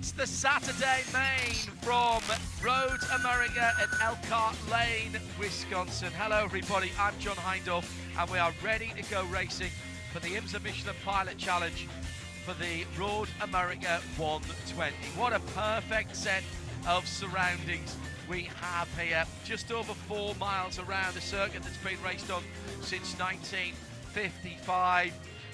It's the Saturday main from Road America at Elkhart Lake, Wisconsin. Hello everybody, I'm John Hindhaugh and we are ready to go racing for the IMSA Michelin Pilot Challenge for the Road America 120. What a perfect set of surroundings we have here. Just over 4 miles around a circuit that's been raced on since 1955.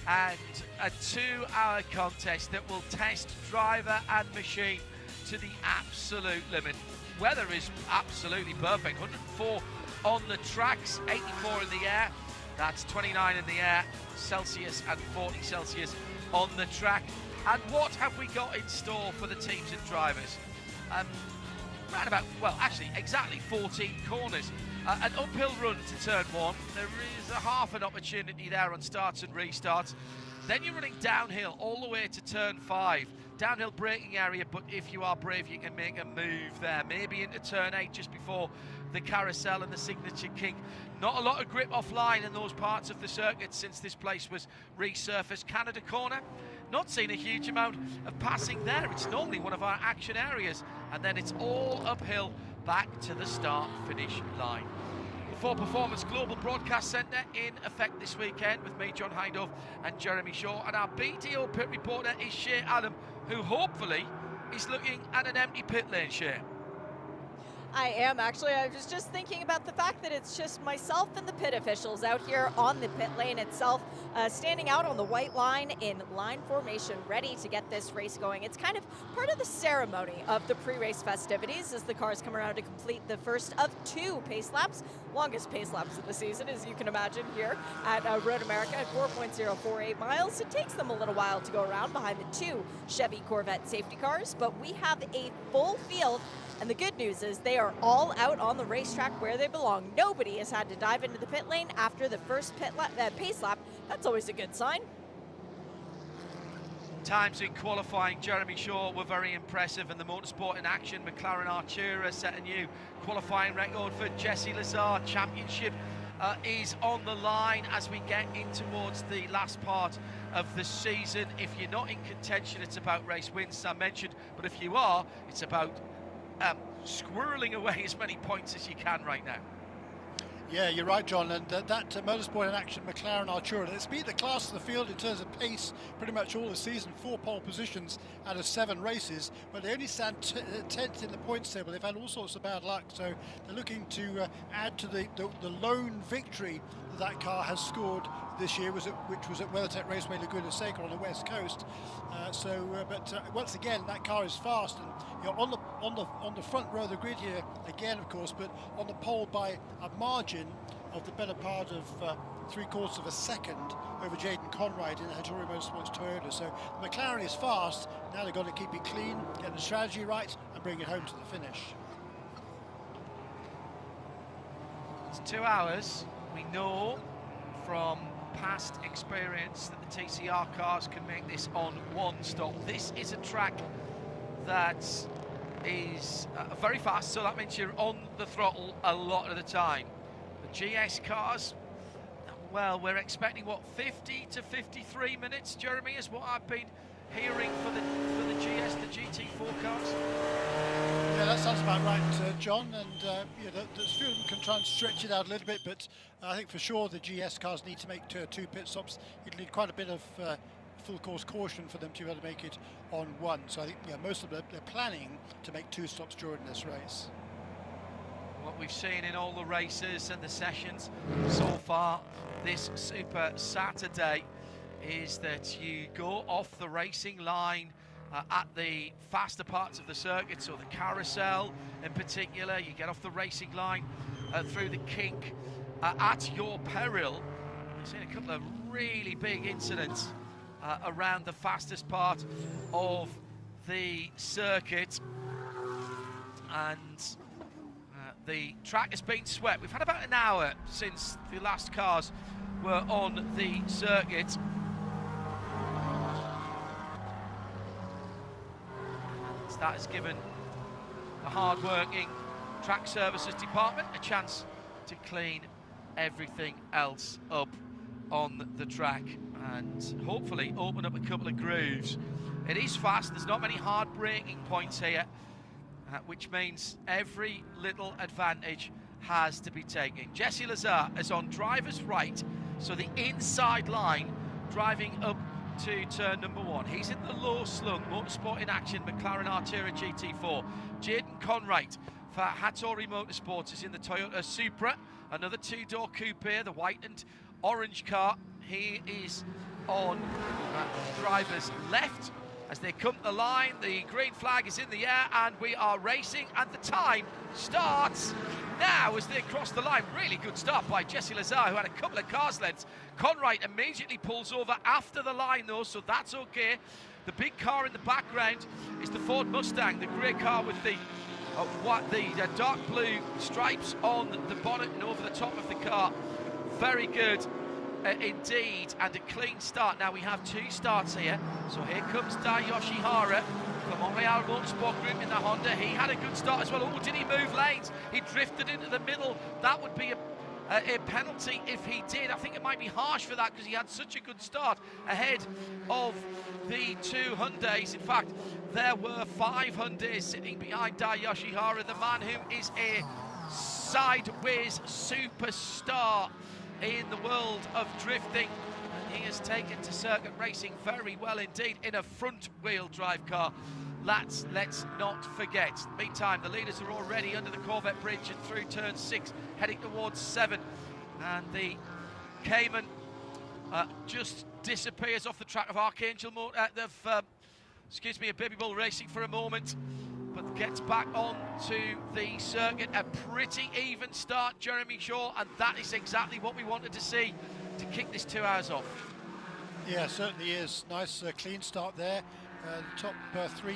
And a 2-hour contest that will test driver and machine to the absolute limit. Weather is absolutely perfect. 104 on the tracks, 84 in the air. That's 29 in the air Celsius and 40 Celsius on the track. And what have we got in store for the teams and drivers? Round about, well, actually exactly 14 corners. An uphill run to turn one. There is a half an opportunity there on starts and restarts. Then you're running downhill all the way to turn 5. Downhill braking area, but if you are brave, you can make a move there. Maybe into turn 8 just before the carousel and the signature kink. Not a lot of grip offline in those parts of the circuit since this place was resurfaced. Canada corner, not seen a huge amount of passing there. It's normally one of our action areas. And then it's all uphill back to the start-finish line. The For Performance Global Broadcast Centre in effect this weekend with me, John Hindhaugh, and Jeremy Shaw. And our BTO pit reporter is Shea Adam, who hopefully is looking at an empty pit lane, Shea. I am actually. I was just thinking about the fact that it's just myself and the pit officials out here on the pit lane itself, standing out on the white line in line formation, ready to get this race going. It's kind of part of the ceremony of the pre-race festivities as the cars come around to complete the first of 2 pace laps, longest pace laps of the season, as you can imagine here at Road America at 4.048 miles. It takes them a little while to go around behind the 2 Chevy Corvette safety cars, but we have a full field. And the good news is they are all out on the racetrack where they belong. Nobody has had to dive into the pit lane after the first pace lap. That's always a good sign. Times in qualifying, Jeremy Shaw were very impressive, and the motorsport in action, McLaren Artura set a new qualifying record for Jesse Lazar. Championship is on the line as we get in towards the last part of the season. If you're not in contention, it's about race wins, as I mentioned, but if you are, it's about squirreling away as many points as you can right now. Yeah, you're right, John, and that motorsport in action McLaren Artura, it's beat the class of the field in terms of pace pretty much all the season. 4 pole positions out of 7 races, but they only stand 10th in the points table. They've had all sorts of bad luck, so they're looking to add to the lone victory that car has scored this year, which was at WeatherTech Raceway Laguna Seca on the west coast. But once again, that car is fast, and you're on the front row of the grid here again, of course, but on the pole by a margin of the better part of 3/4 of a second over Jaden Conrad in the Hattori Motorsports Toyota. So the McLaren is fast. Now they've got to keep it clean, get the strategy right, and bring it home to the finish. It's 2 hours. We know from past experience that the TCR cars can make this on one stop. This is a track that is very fast, so that means you're on the throttle a lot of the time. The GS cars, well, we're expecting what, 50 to 53 minutes, Jeremy, is what I've been hearing for the GS, the GT4 cars. Yeah, that sounds about right, John, and yeah, there's a few of them can try and stretch it out a little bit, but I think for sure the GS cars need to make 2 pit stops. You'd need quite a bit of full course caution for them to be able to make it on 1. So I think most of them, they're planning to make 2 stops during this race. What we've seen in all the races and the sessions so far this Super Saturday is that you go off the racing line at the faster parts of the circuit, so the carousel in particular. You get off the racing line through the kink at your peril. I've seen a couple of really big incidents around the fastest part of the circuit, and the track has been swept. We've had about an hour since the last cars were on the circuit. That has given the hard-working track services department a chance to clean everything else up on the track and hopefully open up a couple of grooves It is fast, there's not many hard braking points here, which means every little advantage has to be taken. Jesse Lazare is on driver's right, so the inside line, driving up to turn number 1. He's in the low slung Motorsport in Action McLaren Artura GT4. Jaden Conwright for Hattori Motorsports is in the Toyota Supra, another 2-door coupe here, the white and orange car. He is on driver's left. As they come to the line, the green flag is in the air and we are racing, and the time starts now as they cross the line. Really good start by Jesse Lazare, who had a couple of cars lengths. Conwright immediately pulls over after the line though, so that's okay. The big car in the background is the Ford Mustang, the grey car with the dark blue stripes on the bonnet and over the top of the car. Very good. Indeed, and a clean start. Now we have 2 starts here, so here comes Dayoshi Hara from Montreal Motorsport Group in the Honda. He had a good start as well. Oh, did he move lanes? He drifted into the middle. That would be a penalty if he did. I think it might be harsh for that because he had such a good start ahead of the 2 Hyundais. In fact, there were 5 Hyundais sitting behind Dayoshi Hara, the man who is a sideways superstar in the world of drifting. He has taken to circuit racing very well indeed in a front-wheel drive car. Let's not forget. Meantime, the leaders are already under the Corvette Bridge and through turn 6, heading towards 7. And the Cayman just disappears off the track of Archangel of Baby Bull Racing for a moment, but gets back on to the circuit. A pretty even start, Jeremy Shaw, and that is exactly what we wanted to see to kick this 2 hours off. Yeah, certainly is. Nice clean start there. Top 3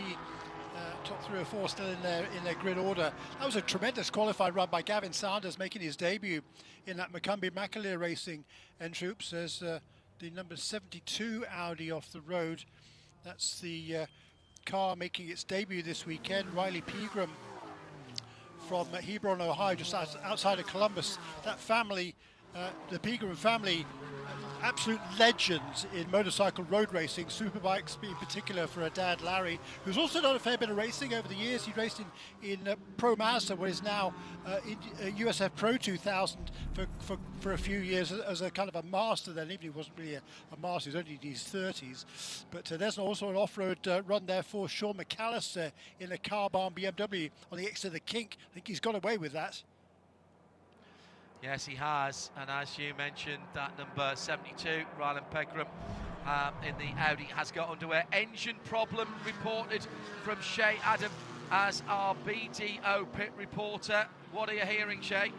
or 4 still in their grid order. That was a tremendous qualified run by Gavin Sanders, making his debut in that Macumbi-Macaleer Racing N-Troops as the number 72 Audi off the road. That's the car making its debut this weekend. Riley Pegram from Hebron, Ohio, just outside of Columbus. That family, the Pegram family, absolute legends in motorcycle road racing, superbikes in particular for a dad, Larry, who's also done a fair bit of racing over the years. He raced in Pro Mazda, what is now USF Pro 2000 for a few years as a kind of a master then, even he wasn't really a master, he was only in his 30s. But there's also an off-road run there for Sean McAllister in a car barn BMW on the X of the Kink. I think he's got away with that. Yes, he has, and as you mentioned, that number 72, Ryland Pegram, in the Audi has got underway. Engine problem reported from Shay Adam as our BDO pit reporter. What are you hearing, Shay?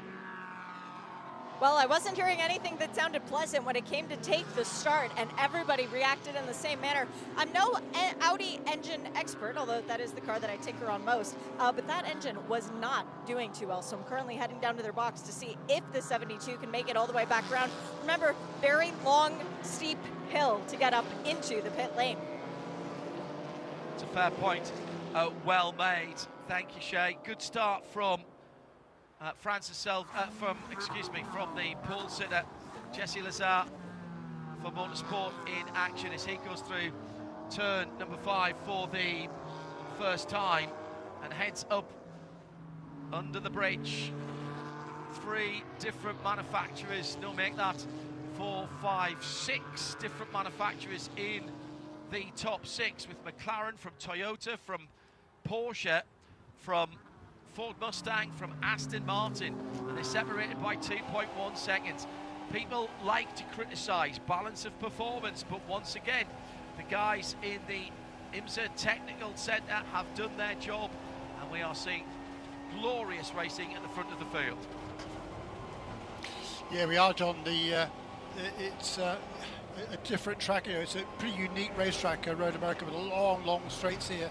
Well, I wasn't hearing anything that sounded pleasant when it came to take the start, and everybody reacted in the same manner. I'm no Audi engine expert, although that is the car that I tinker on most, but that engine was not doing too well, so I'm currently heading down to their box to see if the 72 can make it all the way back around. Remember, very long, steep hill to get up into the pit lane. It's a fair point. Well made. Thank you, Shay. Good start from from the pole sitter, Jesse Lazare for Motorsport in Action as he goes through turn number 5 for the first time and heads up under the bridge. 3 different manufacturers, no, make that 4, 5, 6 different manufacturers in the top 6, with McLaren, from Toyota, from Porsche, from Ford Mustang, from Aston Martin, and they're separated by 2.1 seconds. People like to criticise balance of performance, but once again, the guys in the IMSA Technical Centre have done their job, and we are seeing glorious racing at the front of the field. Yeah, we are, John. It's a different track. You know, it's a pretty unique racetrack, Road America, with long straights here.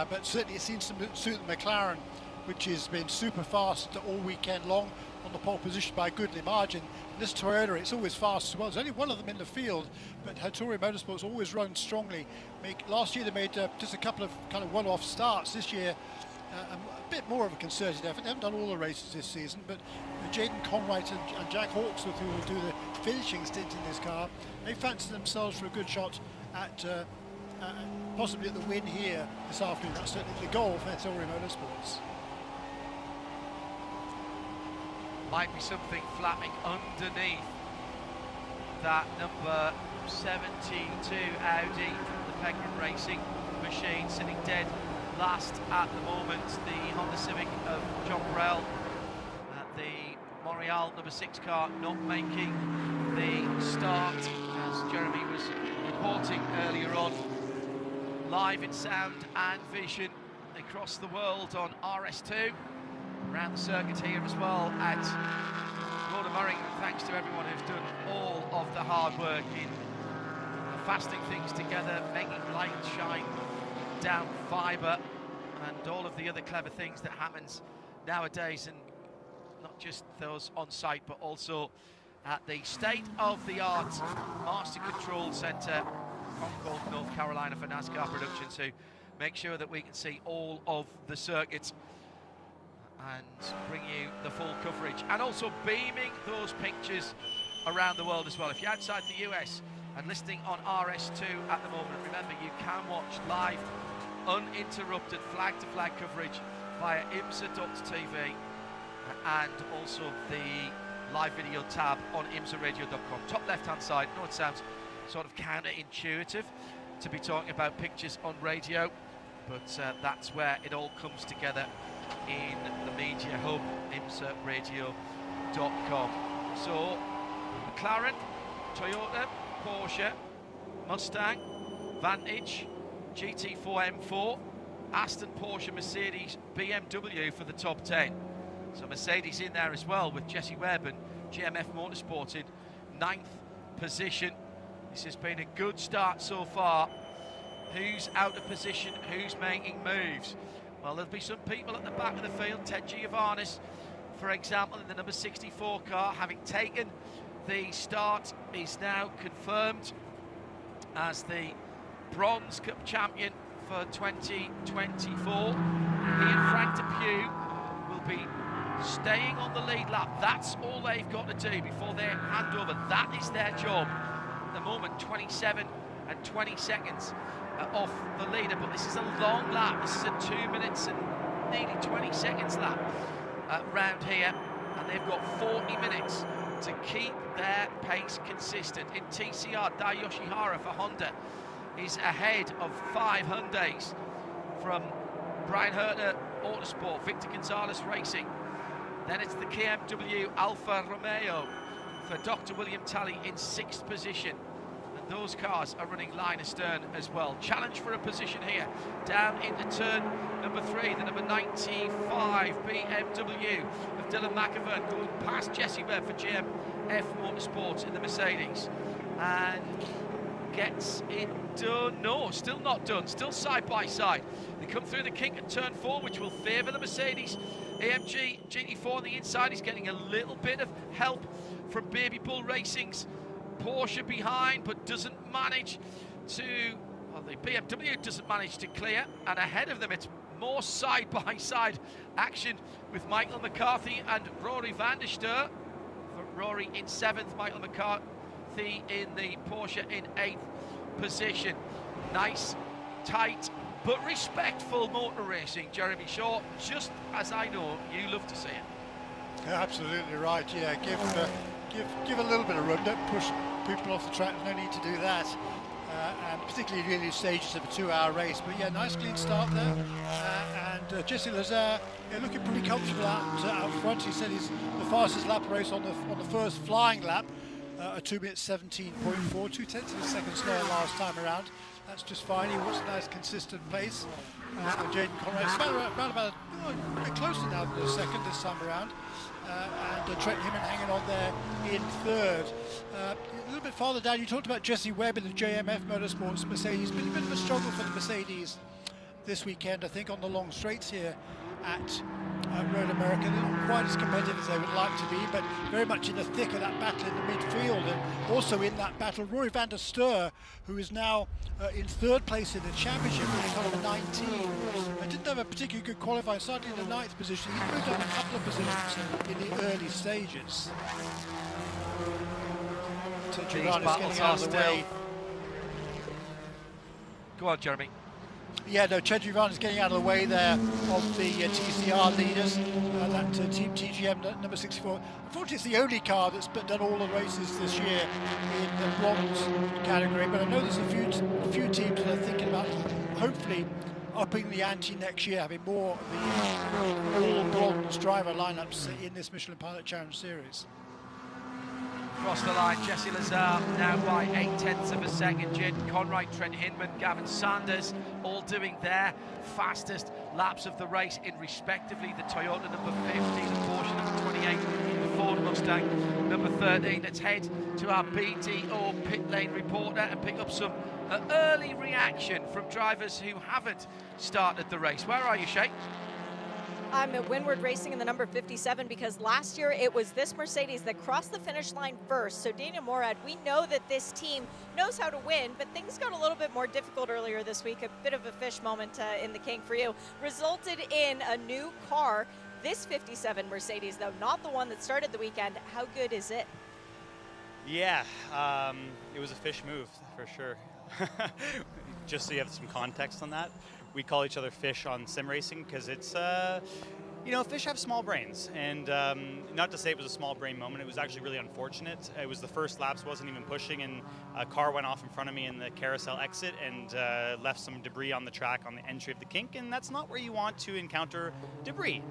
But certainly it seems to suit the McLaren, which has been super fast all weekend long, on the pole position by a goodly margin. And this Toyota, it's always fast as well. There's only one of them in the field, but Hattori Motorsports always run strongly. Last year they made just a couple of kind of one-off starts. This year, a bit more of a concerted effort. They haven't done all the races this season, but Jaden Conwright and Jack Hawksworth, who will do the finishing stint in this car, they fancy themselves for a good shot at possibly at the win here this afternoon. That's certainly the goal for Ettore Motorsports. Might be something flapping underneath that number 72 Audi, the Pegram Racing machine, sitting dead last at the moment. The Honda Civic of John Brell, the Montreal number 6 car not making the start, as Jeremy was reporting earlier on. Live in sound and vision across the world on RS2, around the circuit here as well at Road America. Thanks to everyone who's done all of the hard work in fasting things together, making light shine down fibre, and all of the other clever things that happens nowadays, and not just those on site but also at the state-of-the-art Master Control Centre, Concord, North Carolina, for NASCAR Productions, who make sure that we can see all of the circuits and bring you the full coverage, and also beaming those pictures around the world as well. If you're outside the US and listening on RS2 at the moment, remember you can watch live, uninterrupted flag-to-flag coverage via IMSA.tv, and also the live video tab on IMSARadio.com. Top left-hand side. I know it sounds sort of counterintuitive to be talking about pictures on radio, but that's where it all comes together in the media hub, IMSARadio.com. So, McLaren, Toyota, Porsche, Mustang, Vantage, GT4 M4, Aston, Porsche, Mercedes, BMW for the top 10. So Mercedes in there as well, with Jesse Webb and GMF Motorsport in 9th position. This has been a good start so far. Who's out of position? Who's making moves? Well, there'll be some people at the back of the field. Ted Giovannis, for example, in the number 64 car, having taken the start, is now confirmed as the Bronze Cup champion for 2024. He and Frank Depew will be staying on the lead lap. That's all they've got to do before they hand over. That is their job. At the moment, 27 and 20 seconds off the leader, but this is a long lap. This is a 2 minutes and nearly 20 seconds lap round here, and they've got 40 minutes to keep their pace consistent. In TCR, Dai Yoshihara for Honda is ahead of 5 Hyundais from Brian Herter Autosport, Victor Gonzalez Racing. Then it's the KMW Alfa Romeo for Dr. William Talley in 6th position. And those cars are running line astern as well. Challenge for a position here. Down into turn number 3, the number 95 BMW of Dylan McIvern, going past Jesse Webb for GMF Motorsports in the Mercedes. And gets it done. No, still not done. Still side by side. They come through the kink at turn 4, which will favour the Mercedes. AMG GT4 on the inside is getting a little bit of help from Baby Bull Racing's Porsche behind, but doesn't manage to, well, the BMW doesn't manage to clear, and ahead of them it's more side by side action with Michael McCarthy and Rory van der Steur. Rory in 7th, Michael McCarthy in the Porsche in 8th position. Nice, tight, but respectful motor racing, Jeremy Shaw, just as I know you love to see it. Yeah, absolutely right. Yeah, give a little bit of room. Don't push people off the track. No need to do that. And particularly in these stages of a 2-hour race. But yeah, nice clean start there. And Jesse Lazare, looking pretty comfortable out front. He said he's the fastest lap race on the first flying lap. A 2 minutes 17.4, 2/10 of a second slower last time around. That's just fine. He wants a nice consistent pace. And Jaden Conrad's about a bit closer now than a second this time around. And Trent Himmen hanging on there in 3rd. A little bit farther down, you talked about Jesse Webb in the JMF Motorsports Mercedes. Been a bit of a struggle for the Mercedes this weekend, I think, on the long straights here at Road America. They're not quite as competitive as they would like to be, but very much in the thick of that battle in the midfield. And also in that battle, Rory van der Steur, who is now in 3rd place in the championship with car number 19. I didn't have a particularly good qualifying, starting in the 9th position. He moved up a couple of positions in the early stages. These battles are still Go on, Jeremy. Yeah, no, Chedrivan is getting out of the way there of the TCR leaders. That Team TGM number 64. Unfortunately, it's the only car that's done all the races this year in the bronze category. But I know there's a few teams that are thinking about hopefully upping the ante next year, having more of the all bronze driver lineups in this Michelin Pilot Challenge Series. Across the line, Jesse Lazar now by 0.8 of a second. Jin Conroy, Trent Hinman, Gavin Sanders, all doing their fastest laps of the race in respectively the Toyota number 50, the Porsche number 28, the Ford Mustang number 13. Let's head to our BDO pit lane reporter and pick up some early reaction from drivers who haven't started the race. Where are you, Shay? I'm at Windward Racing in the number 57 because last year it was this Mercedes that crossed the finish line first. So Daniel Morad, we know that this team knows how to win, but things got a little bit more difficult earlier this week. A bit of a fish moment in the King for you. Resulted in a new car. This 57 Mercedes, though, not the one that started the weekend. How good is it? Yeah, it was a fish move for sure. Just so you have some context on that. We call each other fish on sim racing because it's, you know, fish have small brains. And not to say it was a small brain moment, it was actually really unfortunate. It was the first laps, wasn't even pushing, and a car went off in front of me in the carousel exit and left some debris on the track on the entry of the kink, and that's not where you want to encounter debris.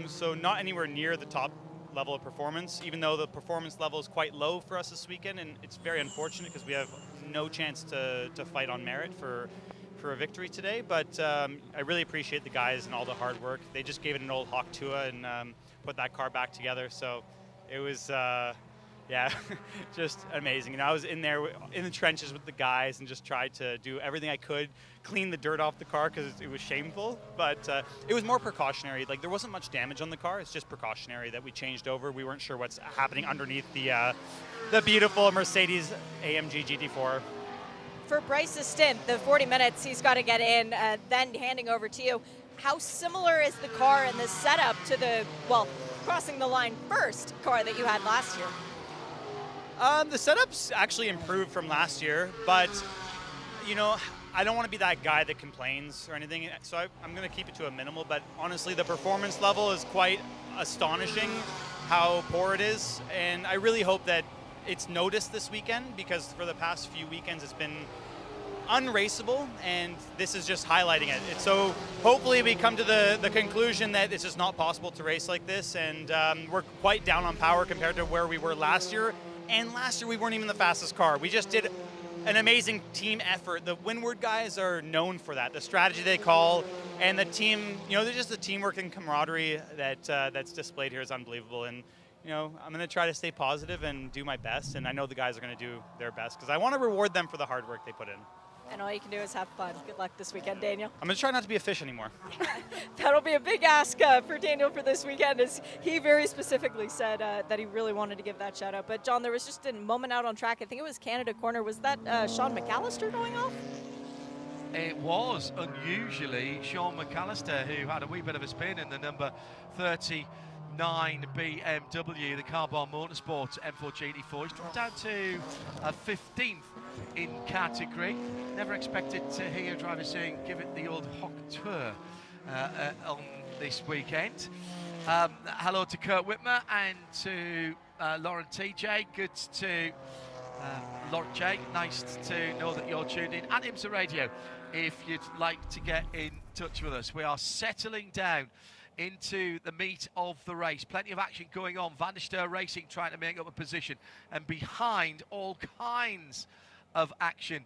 So not anywhere near the top level of performance, even though the performance level is quite low for us this weekend, and it's very unfortunate because we have no chance to fight on merit for a victory today, but I really appreciate the guys and all the hard work. They just gave it an old Hawk Tua and put that car back together, so it was, yeah, just amazing. And I was in there in the trenches with the guys and just tried to do everything I could, clean the dirt off the car because it was shameful, but it was more precautionary. Like, there wasn't much damage on the car, it's just precautionary that we changed over. We weren't sure what's happening underneath the beautiful Mercedes AMG GT4. For Bryce's stint, the 40 minutes he's got to get in, then handing over to you. How similar is the car and the setup to the, well, crossing the line first car that you had last year? The setup's actually improved from last year, but, you know, I don't want to be that guy that complains or anything, so I'm going to keep it to a minimal, but honestly, the performance level is quite astonishing how poor it is, and I really hope that it's noticed this weekend because for the past few weekends it's been unraceable, and this is just highlighting it. So hopefully we come to the conclusion that it's just not possible to race like this, and we're quite down on power compared to where we were last year. And last year we weren't even the fastest car. We just did an amazing team effort. The Windward guys are known for that. The strategy they call and the team, you know, they're just the teamwork and camaraderie that that's displayed here is unbelievable. And you know, I'm going to try to stay positive and do my best, and I know the guys are going to do their best because I want to reward them for the hard work they put in. And all you can do is have fun. Good luck this weekend, Daniel. I'm going to try not to be a fish anymore. That'll be a big ask for Daniel for this weekend, as he very specifically said that he really wanted to give that shout out. But John, there was just a moment out on track. I think it was Canada Corner. Was that Sean McAllister going off? It was unusually Sean McAllister, who had a wee bit of a spin in the number 39 BMW, the Carbon Motorsport M4 GT4. He's dropped down to 15th in category. Never expected to hear drivers saying give it the old Hawk Tour on this weekend. Hello to Kurt Whitmer and to Lauren TJ. Good to Lauren J. Nice to know that you're tuned in. And IMSA Radio, if you'd like to get in touch with us. We are settling down into the meat of the race. Plenty of action going on. Van der Steur Racing trying to make up a position, and behind all kinds of action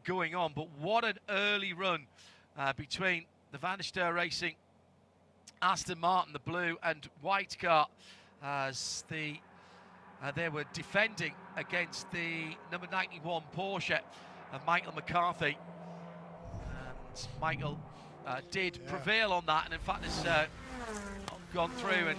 going on. But what an early run between the Van der Steur Racing, Aston Martin, the blue and white car, as they were defending against the number 91 Porsche of Michael McCarthy. And Michael did prevail on that, and in fact has gone through,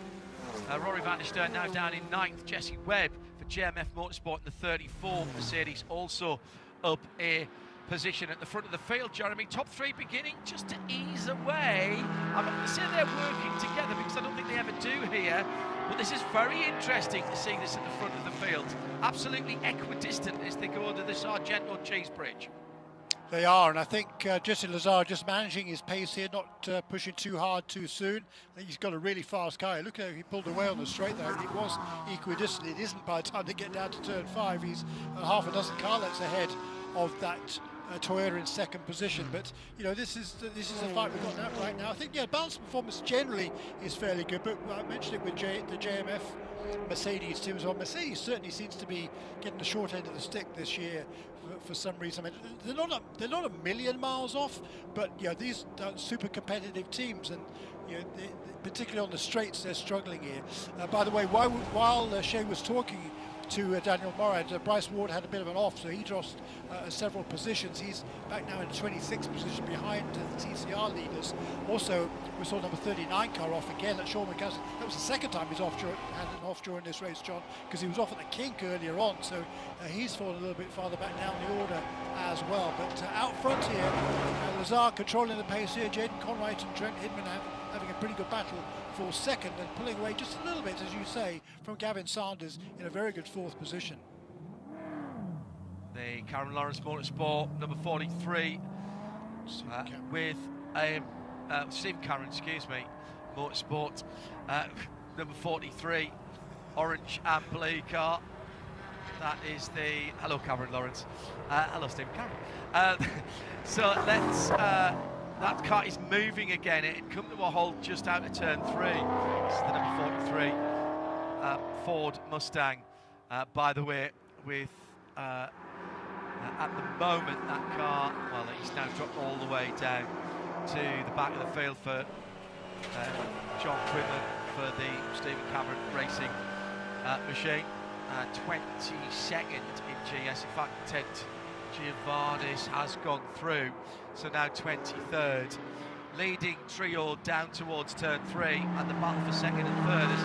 and Rory van der Steur now down in 9th. Jesse Webb for JMF Motorsport in the 34 Mercedes also up a position at the front of the field. Jeremy, top three beginning just to ease away. I'm not going to say they're working together because I don't think they ever do here, but this is very interesting to see this at the front of the field. Absolutely equidistant as they go under the Sargento Cheese Bridge. They are, and I think Jesse Lazare just managing his pace here, not pushing too hard too soon. I think he's got a really fast car. Look how he pulled away on the straight there. It was equidistant. It isn't by the time they get down to turn 5. He's half a dozen car lengths ahead of that Toyota in second position. But you know, this is a fight we've got right now. I think balance performance generally is fairly good. But I mentioned it with the JMF Mercedes team as well. Mercedes certainly seems to be getting the short end of the stick this year for some reason. I mean, they're not a million miles off, but these super competitive teams, and particularly on the straights, they're struggling here. By the way, while Shea was talking to Daniel Morad, Bryce Ward had a bit of an off, so he lost several positions. He's back now in 26th position behind the TCR leaders. Also, we saw number 39 car off again at Sean McCaskill. That was the second time he's had an off during this race, John, because he was off at the kink earlier on, so he's fallen a little bit farther back down the order as well. But out front here, Lazare controlling the pace here. Jaden Conwright and Trent Hidman having a pretty good battle for second, and pulling away just a little bit, as you say, from Gavin Sanders in a very good fourth position. The Karen Lawrence Motorsport, number 43, with Stephen Cameron, excuse me, Motorsport, number 43, orange and blue car. That is the, hello Cameron Lawrence, hello Stephen Cameron. So let's, that car is moving again. It had come to a halt just out of turn 3. This is the number 43 Ford Mustang, by the way, with at the moment that car, well, it's now dropped all the way down to the back of the field for John Quinlan for the Stephen Cameron Racing machine. 22nd in GS. In fact, Ted Giovannis has gone through, so now 23rd. Leading trio down towards turn 3, and the battle for second and third is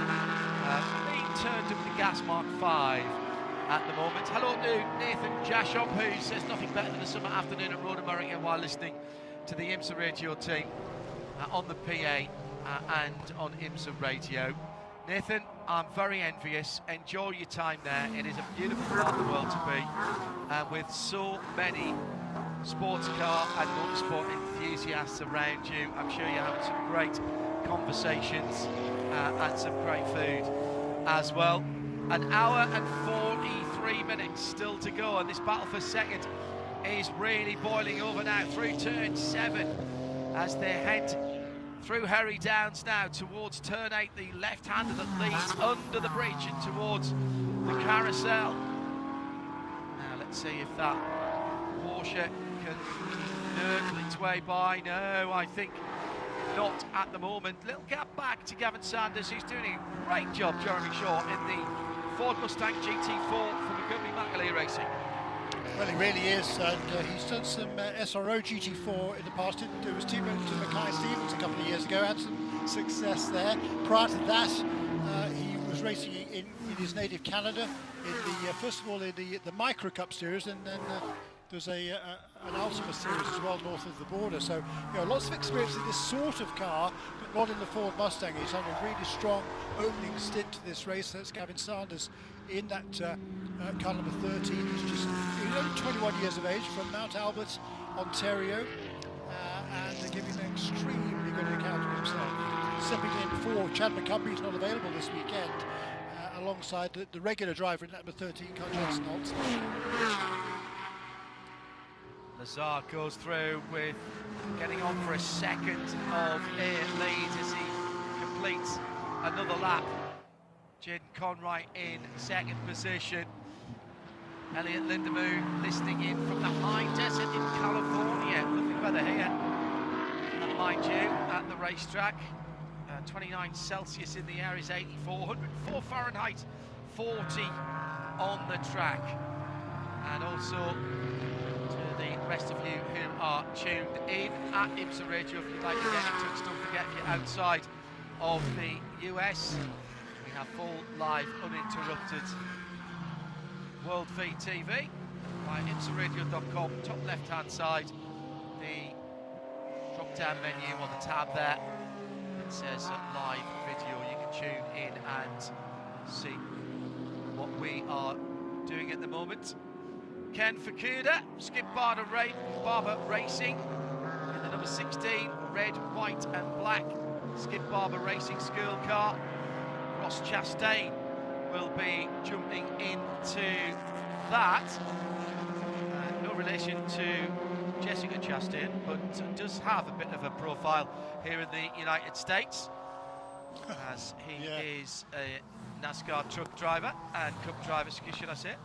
being turned up the gas mark 5 at the moment. Hello to Nathan Jashop, who says nothing better than a summer afternoon at Road America while listening to the IMSA radio team on the PA and on IMSA radio. Nathan, I'm very envious. Enjoy your time there. It is a beautiful part of the world to be, with so many sports car and motorsport enthusiasts around you. I'm sure you're having some great conversations and some great food as well. An hour and 43 minutes still to go, and this battle for second is really boiling over now through turn 7 as they head through Harry Downs now towards turn 8, the left-hander that leads under the bridge and towards the carousel. Now let's see if that Porsche can nurgle its way by. No, I think not at the moment. Little gap back to Gavin Sanders, who's doing a great job, Jeremy Shaw, in the Ford Mustang GT4 from McGovney McAlee Racing. Well, he really is, and he's done some SRO GT4 in the past. It was teammate to Mackay Stevens a couple of years ago, had some success there. Prior to that, he was racing in his native Canada, in the first of all in the Micro Cup series, and then there's an Ultima series as well north of the border. So lots of experience in this sort of car, but not in the Ford Mustang. He's had a really strong opening stint to this race. That's Gavin Sanders in that car number 13. He's only 21 years of age, from Mount Albert, Ontario, and giving an extremely good account of himself. Stepping in for Chad McCumbee, who's not available this weekend, alongside the regular driver in that number 13, Carl Jensen Holtz. Lazare goes through with getting on for a second of air lead as he completes another lap. Jaden Conwright in second position. Elliot Lindemoon listening in from the high desert in California. Lovely weather here, and mind you, at the racetrack. 29 Celsius in the air is 84, 104 Fahrenheit, 40 on the track. And also to the rest of you who are tuned in at IMSA Radio, if you'd like to get in touch, don't forget, if you're outside of the US, we have full, live, uninterrupted World Feed TV by IMSARadio.com. Top left-hand side, the drop-down menu on the tab there. It says live video. You can tune in and see what we are doing at the moment. Ken Fukuda, Skip Barber Racing, in the number 16, red, white and black Skip Barber Racing school car. Ross Chastain will be jumping into that. No relation to Jessica Chastain, but does have a bit of a profile here in the United States, as he is a NASCAR truck driver and cup driver, should I say.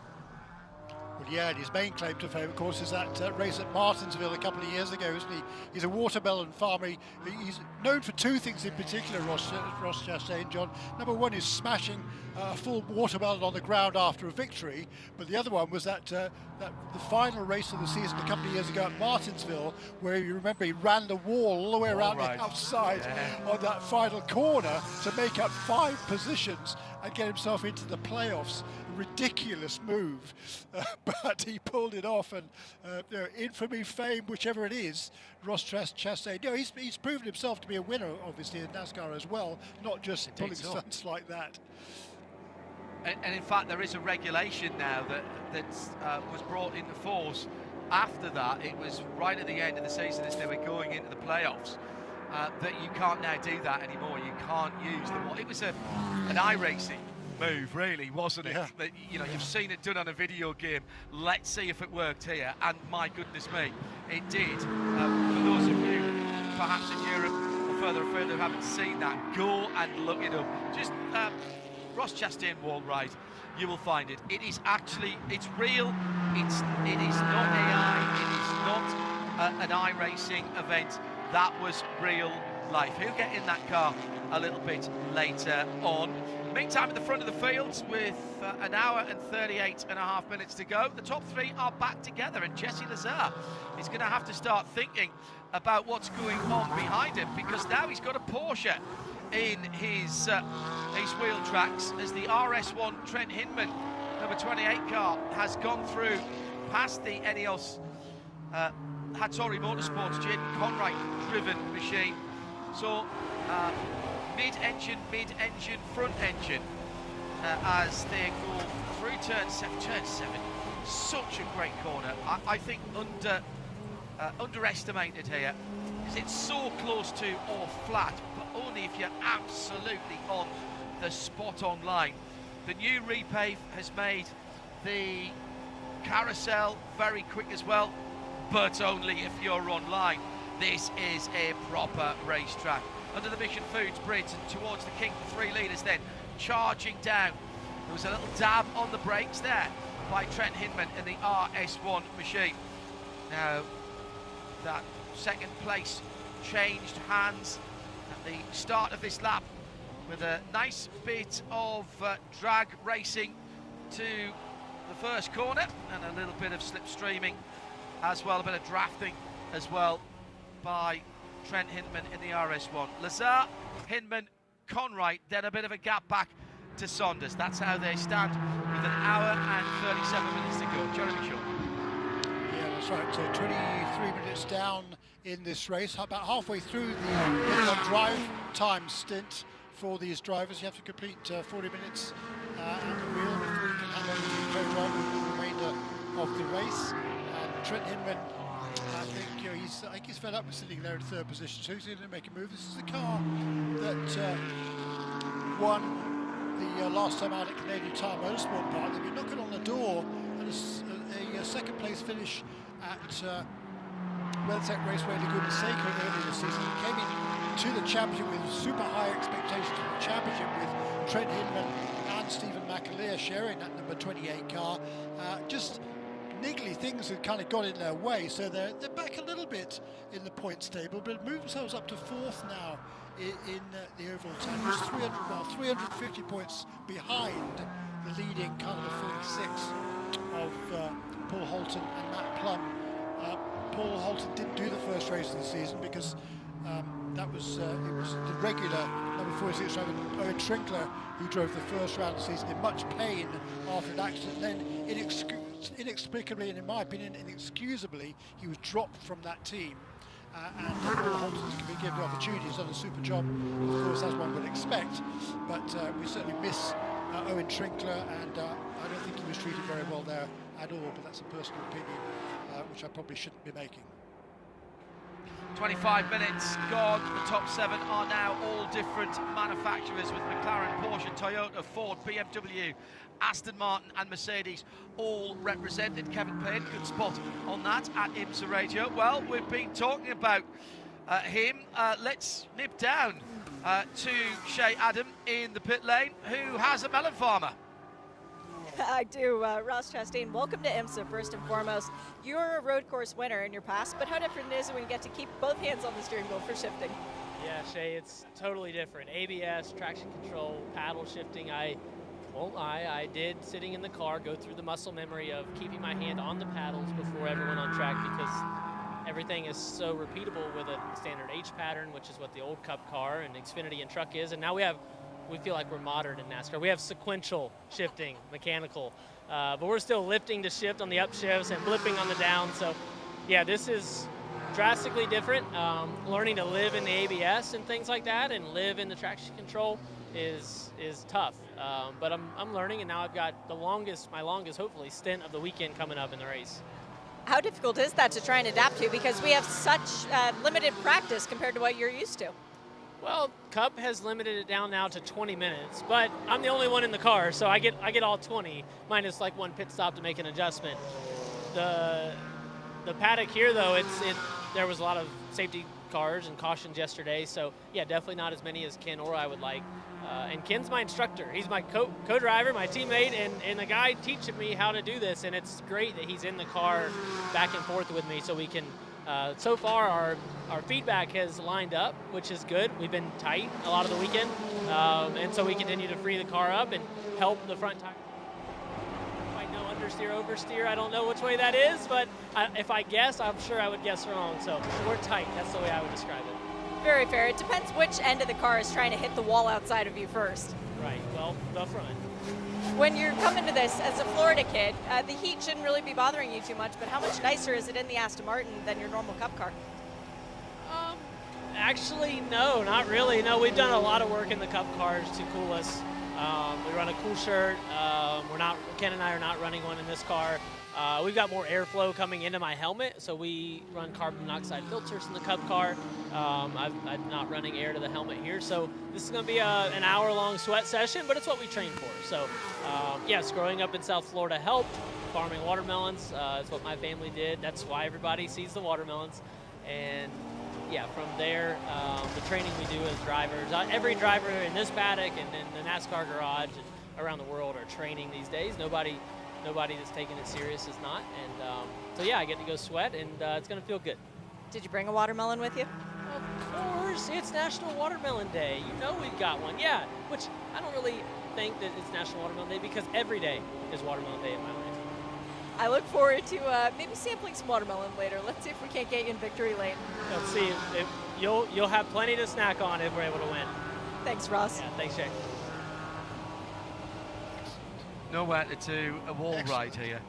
Well, yeah, and his main claim to fame, of course, is that race at Martinsville a couple of years ago, isn't he? He's a watermelon farmer. He's known for two things in particular, Ross Chastain, John. Number one is smashing a full watermelon on the ground after a victory, but the other one was that the final race of the season a couple of years ago at Martinsville, where you remember he ran the wall all the way around the outside on that final corner to make up 5 positions and get himself into the playoffs. Ridiculous move, but he pulled it off, and infamy, fame, whichever it is, Ross Chastain. He's proven himself to be a winner, obviously, in NASCAR as well, not just pulling stunts like that. And in fact, there is a regulation now that was brought into force after that. It was right at the end of the season as they were going into the playoffs, that you can't now do that anymore. You can't use the wall. It was an iRacing move, really, wasn't it? Yeah. That, you've seen it done on a video game. Let's see if it worked here, and my goodness me, it did. For those of you perhaps in Europe or further afield who haven't seen that, go and look it up. Just Ross Chastain wall ride, you will find it. It is actually, it's real. It is not AI. It is not an iRacing event. That was real life. He'll get in that car a little bit later on. Meantime, at the front of the field, with an hour and 38.5 minutes to go, the top 3 are back together, and Jesse Lazare is going to have to start thinking about what's going on behind him, because now he's got a Porsche in his wheel tracks, as the RS1 Trent Hinman number 28 car has gone through past the Ineos Hattori Motorsports Jaden Conright driven machine. So mid-engine, front engine, as they go through turn 7. Such a great corner. I think underestimated here, because it's so close to or flat, but only if you're absolutely on the spot on line. The new repave has made the carousel very quick as well, but only if you're online. This is a proper racetrack. Under the Mission Foods bridge and towards the King for 3 leaders, then charging down. There was a little dab on the brakes there by Trent Hinman in the RS1 machine. Now, that second place changed hands at the start of this lap, with a nice bit of drag racing to the first corner and a little bit of slipstreaming as well, a bit of drafting as well by Trent Hinman in the RS1. Lazare, Hinman, Conright, then a bit of a gap back to Saunders. That's how they stand with an hour and 37 minutes to go. Jeremy Shaw. Yeah, that's right. So 23 minutes down in this race, about halfway through the drive time stint for these drivers. You have to complete 40 minutes at the wheel before you can hand over to the co-driver with the remainder of the race. And Trent Hinman, I think he's fed up with sitting there in 3rd position, so he's going to make a move. This is the car that won the last time out at Canadian Tire Motorsport Park. They've been knocking on the door at a 2nd place finish at WeatherTech Raceway Laguna Seca earlier this season. He came into the championship with super high expectations for the championship, with Trent Hinman and Stephen McAleer sharing that number 28 car. Just niggly things had kind of got in their way, so they're back a little bit in the points table, but move themselves up to 4th now in the overall time. Just 350 points behind the leading kind of the 46 of Paul Holton and Matt Plum. Paul Holton didn't do the first race of the season because it was the regular number 46 driver Owen Trinkler who drove the first round of the season in much pain after an accident. Then inexplicably, and in my opinion inexcusably, he was dropped from that team, and Paul Holton's been given the opportunity. He's done a super job, of course, as one would expect, but we certainly miss Owen Trinkler, and I don't think he was treated very well there at all, but that's a personal opinion, which I probably shouldn't be making. 25 minutes gone. The top 7 are now all different manufacturers, with McLaren, Porsche, Toyota, Ford, BMW, Aston Martin and Mercedes all represented. Kevin Payne, good spot on that at IMSA Radio. Well, we've been talking about him. Let's nip down to Shea Adam in the pit lane, who has a melon farmer. I do. Ross Chastain, welcome to IMSA first and foremost. You're a road course winner in your past, but how different is it when you get to keep both hands on the steering wheel for shifting? Yeah, Shay, it's totally different. ABS, traction control, paddle shifting. I did, sitting in the car, go through the muscle memory of keeping my hand on the paddles before everyone on track, because everything is so repeatable with a standard H pattern, which is what the old Cup car and Xfinity and truck is. And now we feel like we're modern in NASCAR. We have sequential shifting, mechanical, but we're still lifting to shift on the upshifts and blipping on the down. So yeah, this is drastically different. Learning to live in the ABS and things like that and live in the traction control is tough. But I'm learning, and now I've got my longest hopefully stint of the weekend coming up in the race. How difficult is that to try and adapt to, because we have such limited practice compared to what you're used to? Well, Cup has limited it down now to 20 minutes, but I'm the only one in the car, so I get all 20, minus like one pit stop to make an adjustment. The paddock here, though, there was a lot of safety cars and cautions yesterday, so yeah, definitely not as many as Ken or I would like. And Ken's my instructor. He's my co-driver, my teammate, and the guy teaching me how to do this, and it's great that he's in the car back and forth with me so we can. So far, our feedback has lined up, which is good. We've been tight a lot of the weekend, and so we continue to free the car up and help the front tire. I know understeer, oversteer. I don't know which way that is, but if I guess, I'm sure I would guess wrong. So we're tight. That's the way I would describe it. Very fair. It depends which end of the car is trying to hit the wall outside of you first. Right. Well, the front. When you're coming to this as a Florida kid, the heat shouldn't really be bothering you too much, but how much nicer is it in the Aston Martin than your normal Cup car? Actually, no, not really. No, we've done a lot of work in the Cup cars to cool us. We run a cool shirt. Ken and I are not running one in this car. We've got more airflow coming into my helmet, so we run carbon monoxide filters in the Cup car. I'm not running air to the helmet here, so this is going to be an hour-long sweat session, but it's what we train for. So, yes, growing up in South Florida helped. Farming watermelons, it's what my family did. That's why everybody sees the watermelons. And, yeah, from there, the training we do as drivers, every driver in this paddock and in the NASCAR garage and around the world are training these days. Nobody that's taking it serious is not. And so, yeah, I get to go sweat, and it's going to feel good. Did you bring a watermelon with you? Of course. It's National Watermelon Day. You know we've got one. Yeah, which I don't really think that it's National Watermelon Day, because every day is Watermelon Day in my life. I look forward to maybe sampling some watermelon later. Let's see if we can't get you in victory lane. Let's see. You'll have plenty to snack on if we're able to win. Thanks, Ross. Yeah, thanks, Jay. Nowhere to do a wall ride here,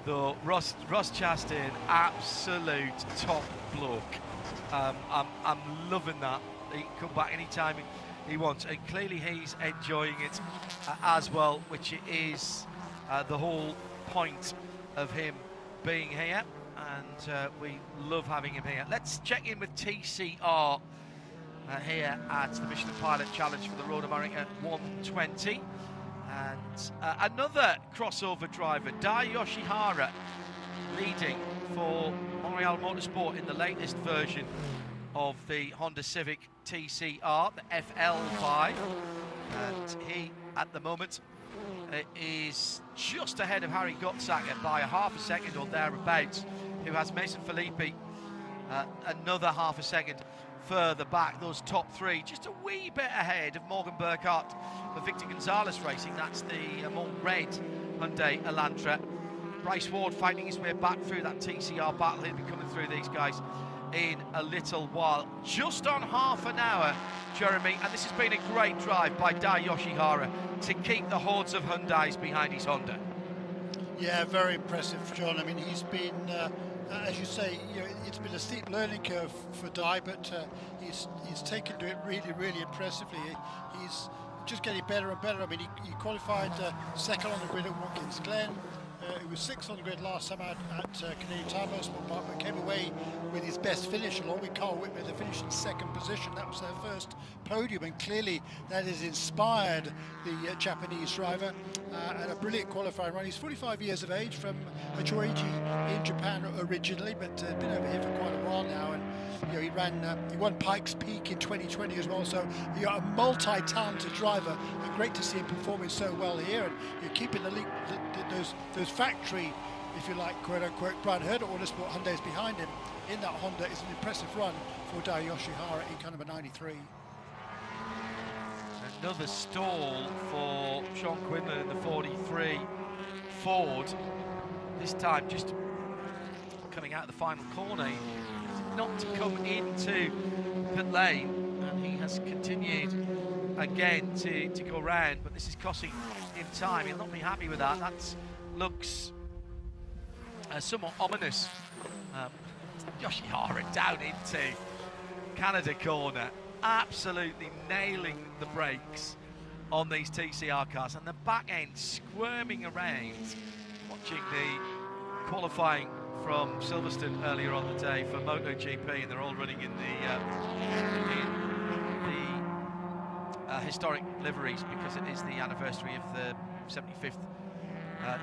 though. Ross Chastain, absolute top bloke. I'm loving that. He can come back anytime he wants, and clearly he's enjoying it as well, which is the whole point of him being here, and we love having him here. Let's check in with TCR here at the Michelin Pilot Challenge for the Road America 120. And another crossover driver, Dai Yoshihara, leading for Montreal Motorsport in the latest version of the Honda Civic TCR, the FL5. And he, at the moment, is just ahead of Harry Gottsacker by a half a second or thereabouts, who has Mason Filippi another half a second further back. Those top three just a wee bit ahead of Morgan Burkhart for Victor Gonzalez Racing. That's the more red Hyundai Elantra. Bryce Ward finding his way back through that TCR battle. He'll be coming through these guys in a little while. Just on half an hour, Jeremy, and this has been a great drive by Dai Yoshihara to keep the hordes of Hyundais behind his Honda. Yeah, very impressive, John. I mean, he's been, as you say, it's been a steep learning curve for Dai, but he's taken to it really, really impressively. He's just getting better and better. I mean, he qualified second on the grid at Watkins Glen. He was sixth on the grid last time out at Canadian Tire Motorsport Park, but came away with his best finish along with Carl Whitmer. They finished in second position. That was their first podium, and clearly that has inspired the Japanese driver, and a brilliant qualifying run. He's 45 years of age, from Choichi in Japan originally, but been over here for quite a while now. And you know, he won Pikes Peak in 2020 as well. So you're a multi-talented driver, and great to see him performing so well here. And you're keeping those factory, if you like, quote unquote, Brian Herder Autosport Hyundai's behind him in that Honda. Is an impressive run for Dai Yoshihara in car number 93. Another stall for Sean Quinlan in the 43 Ford. This time just coming out of the final corner, not to come into pit lane, and he has continued again to go around, but this is costing him time. He'll not be happy with that. That looks somewhat ominous. Yoshihara down into Canada corner, absolutely nailing the brakes on these TCR cars, and the back end squirming around. Watching the qualifying from Silverstone earlier on the day for MotoGP, and they're all running in the historic liveries, because it is the anniversary of the 75th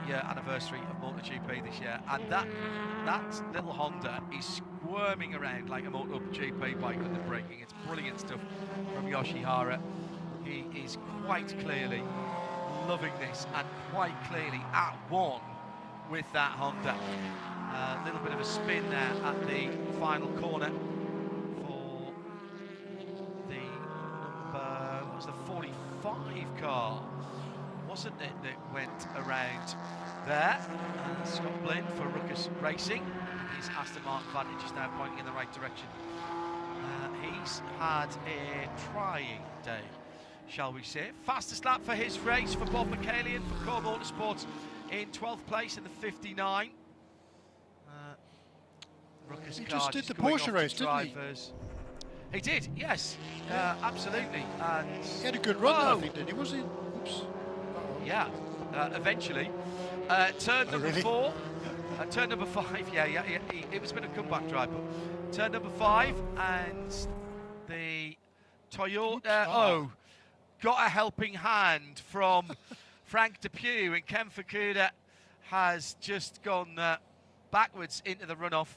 year anniversary of MotoGP this year, and that little Honda is squirming around like a MotoGP bike under braking. It's brilliant stuff from Yoshihara. He is quite clearly loving this, and quite clearly at one with that Honda. A little bit of a spin there at the final corner for the number, what was the 45 car, wasn't it, that went around there? Scott Blinn for Ruckus Racing. His Aston Martin Vantage is now pointing in the right direction. He's had a trying day, shall we say. Fastest lap for his race for Bob McCallion for Core Motorsports in 12th place in the 59. Ruckus He car just did the Porsche race, didn't he? He did, yes, absolutely. And he had a good run, I think, didn't he? Was he? Oops. Yeah, eventually. Turn number really? 4, turn number 5, it was a bit of a comeback drive, but turn number 5, and the Toyota, got a helping hand from Frank Depew, and Ken Fukuda has just gone backwards into the runoff.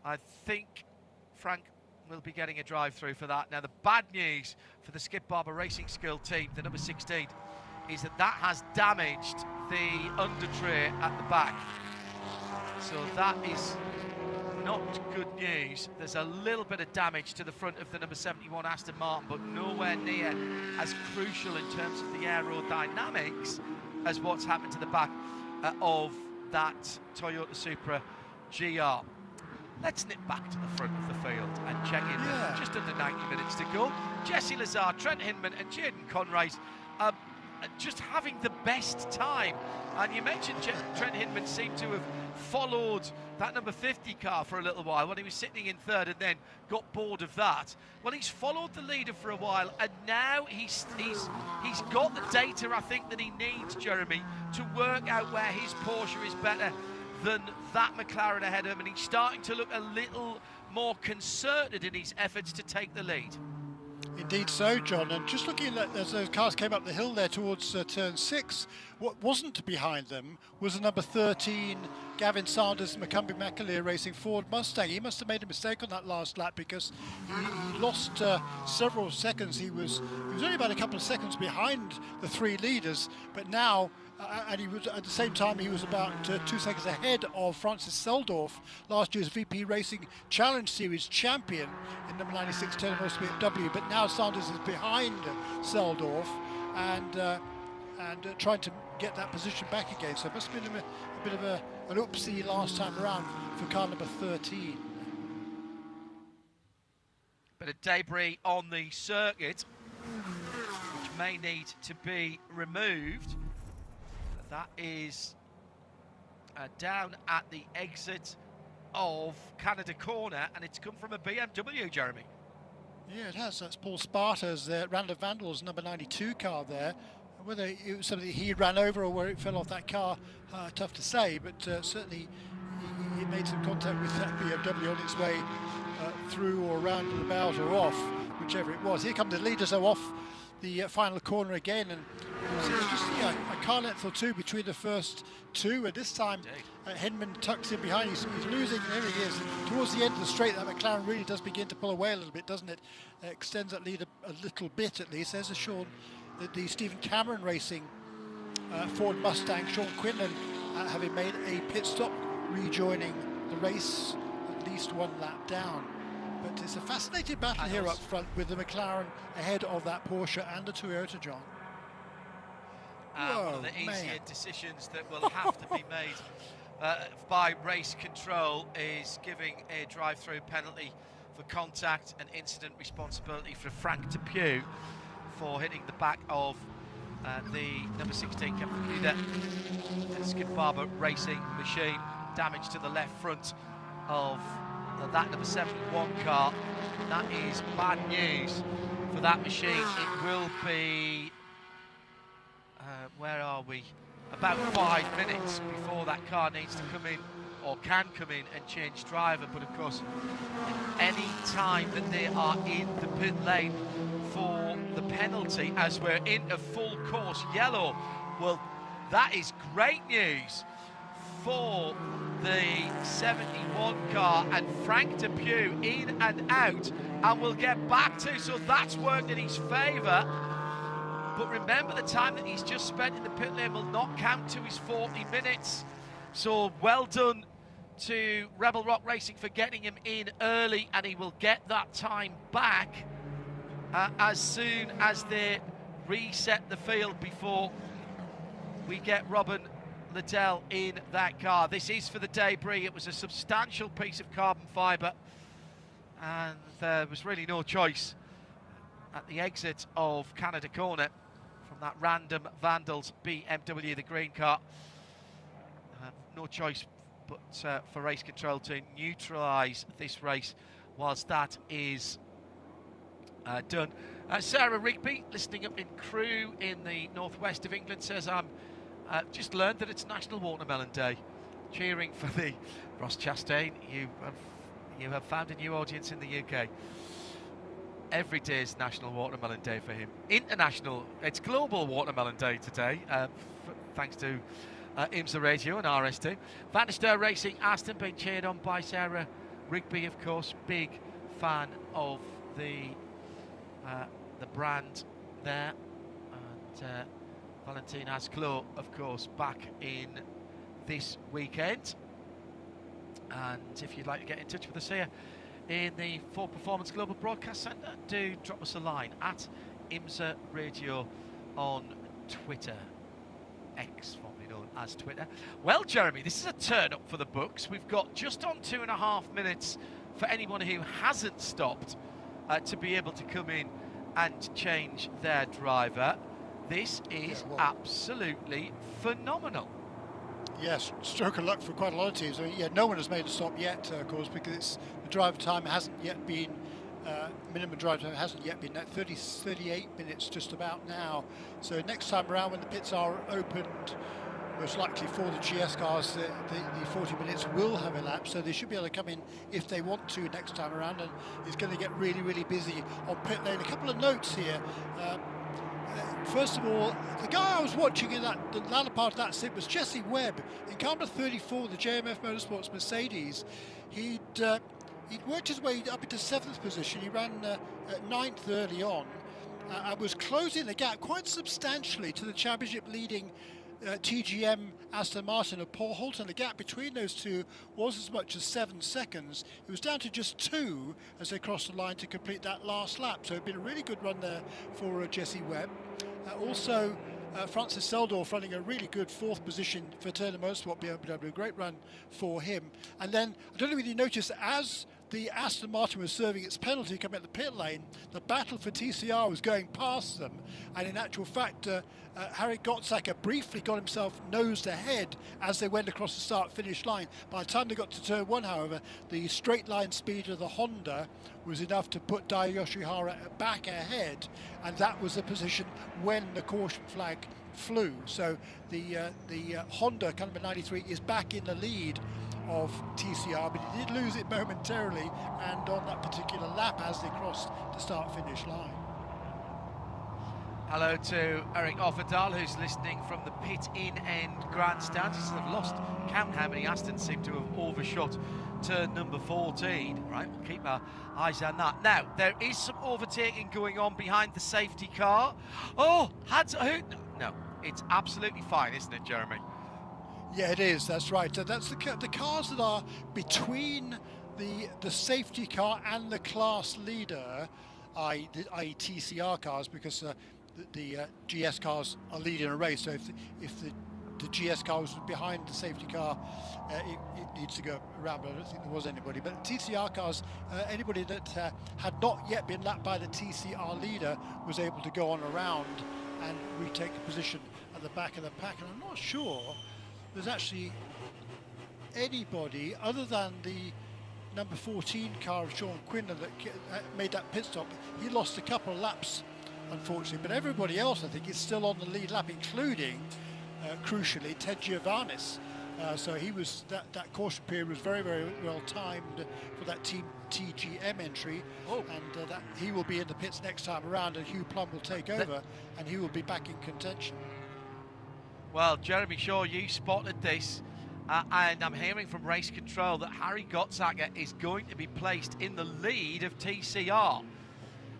I think Frank will be getting a drive-through for that. Now, the bad news for the Skip Barber Racing Skill team, the number 16, is that has damaged the under tray at the back. So that is not good news. There's a little bit of damage to the front of the number 71 Aston Martin, but nowhere near as crucial in terms of the aerodynamics as what's happened to the back of that Toyota Supra GR. Let's nip back to the front of the field and check in with just under 90 minutes to go. Jesse Lazar, Trent Hinman and Jaden Conright just having the best time. And you mentioned Trent Hinman seemed to have followed that number 50 car for a little while when he was sitting in third, and then got bored of that. Well, he's followed the leader for a while, and now he's got the data, I think, that he needs, Jeremy, to work out where his Porsche is better than that McLaren ahead of him, and he's starting to look a little more concerted in his efforts to take the lead. Indeed so, John, and just looking at as those cars came up the hill there towards turn 6, what wasn't behind them was the number 13 Gavin Sanders Macumbi McAleer Racing Ford Mustang. He must have made a mistake on that last lap, because he lost several seconds. He was only about a couple of seconds behind the 3 leaders, but now and he was at the same time he was about 2 seconds ahead of Francis Seldorf, last year's VP Racing Challenge Series champion in number 96 Taylor Motor BMW. But now Sanders is behind Seldorf and trying to get that position back again. So it must have been a bit of an oopsie last time around for car number 13. Bit of debris on the circuit, which may need to be removed. That is down at the exit of Canada Corner, and it's come from a BMW, Jeremy. Yeah, it has. That's Paul Sparta's Randall Vandal's number 92 car there. Whether it was something he ran over or where it fell off that car, tough to say, but certainly he made some contact with that BMW on its way through or around and about or off, whichever it was. Here come the leaders off the final corner again, and so it's just a car length or two between the first two, and this time Henman tucks in behind. He's losing. There he is. Towards the end of the straight, that McLaren really does begin to pull away a little bit, doesn't it? Extends that lead a little bit at least. There's a Sean, the Stephen Cameron Racing Ford Mustang, Sean Quinlan, having made a pit stop, rejoining the race at least one lap down. But it's a fascinating battle here up front with the McLaren ahead of that Porsche and the Toyota, John. One of the easier decisions that will have to be made by race control is giving a drive-through penalty for contact and incident responsibility for Frank Depew for hitting the back of the number 16 Capita Skip Barber Racing machine. Damage to the left front of that number 71 car. That is bad news for that machine. It will be where are we? About 5 minutes before that car needs to come in or can come in and change driver. But of course, any time that they are in the pit lane for the penalty, as we're in a full course yellow, well, that is great news for the 71 car, and Frank Depew in and out, and we'll get back to, so that's worked in his favour. But remember, the time that he's just spent in the pit lane will not count to his 40 minutes. So well done to Rebel Rock Racing for getting him in early, and he will get that time back as soon as they reset the field before we get Robin Liddell in that car. This is for the debris. It was a substantial piece of carbon fibre, and there was really no choice at the exit of Canada Corner from that random Vandals BMW, the green car. No choice but for race control to neutralise this race whilst that is done. Sarah Rigby, listening up in Crewe in the northwest of England, says, I'm just learned that it's National Watermelon Day. Cheering for the Ross Chastain. You have found a new audience in the UK. Every day is National Watermelon Day for him. International, it's Global Watermelon Day today, thanks to IMSA Radio and RS2. Van der Steur Racing, Aston, being cheered on by Sarah Rigby, of course. Big fan of the brand there. And Valentin Asclo, of course, back in this weekend. And if you'd like to get in touch with us here in the Ford Performance Global Broadcast Centre, do drop us a line at IMSA Radio on Twitter, X formerly known as Twitter. Well, Jeremy, this is a turn up for the books. We've got just on 2.5 minutes for anyone who hasn't stopped to be able to come in and change their driver. This is absolutely phenomenal. Yes, stroke of luck for quite a lot of teams. I mean, yeah, no one has made a stop yet, of course, because the drive time hasn't yet been, minimum drive time hasn't yet been at 38 minutes just about now. So next time around, when the pits are opened, most likely for the GS cars, the 40 minutes will have elapsed, so they should be able to come in if they want to next time around, and it's going to get really, really busy on pit lane. A couple of notes here. First of all, the guy I was watching in the latter part of that sit was Jesse Webb in car number 34, the JMF Motorsports Mercedes. He'd worked his way up into 7th position. He ran at 9th early on and was closing the gap quite substantially to the championship leading TGM Aston Martin of Paul Holton. The gap between those two was as much as 7 seconds. It was down to just 2 as they crossed the line to complete that last lap. So it'd been a really good run there for Jesse Webb. Also, Francis Seldorf running a really good 4th position for Turner Motorsport BMW. Great run for him. And then, I don't know if you noticed, as the Aston Martin was serving its penalty coming at the pit lane, the battle for TCR was going past them, and in actual fact, Harry Gottsacker briefly got himself nosed ahead as they went across the start-finish line. By the time they got to turn 1, however, the straight line speed of the Honda was enough to put Dai Yoshihara back ahead, and that was the position when the caution flag flew. So the Honda number 93 is back in the lead of TCR, but he did lose it momentarily and on that particular lap as they crossed the start-finish line. Hello to Eric Offerdal, who's listening from the pit-in end grandstand. He's sort of lost count how many Astons seem to have overshot turn number 14. Right, we'll keep our eyes on that. Now, there is some overtaking going on behind the safety car. Oh, no, it's absolutely fine, isn't it, Jeremy? Yeah, it is. That's right. So that's the cars that are between the safety car and the class leader, i.e. TCR cars, because the GS cars are leading a race. So if the GS car was behind the safety car, it needs to go around. But I don't think there was anybody. But TCR cars, anybody that had not yet been lapped by the TCR leader was able to go on around and retake a position at the back of the pack. And I'm not sure there's actually anybody other than the number 14 car of Sean Quinlan that made that pit stop. He lost a couple of laps, unfortunately, but everybody else, I think, is still on the lead lap, including, crucially, Ted Giovannis. So he was that caution period was very, very well timed for that Team TGM entry, and that he will be in the pits next time around, and Hugh Plum will take over, and he will be back in contention. Well, Jeremy Shaw, you spotted this, and I'm hearing from race control that Harry Gottsacker is going to be placed in the lead of TCR.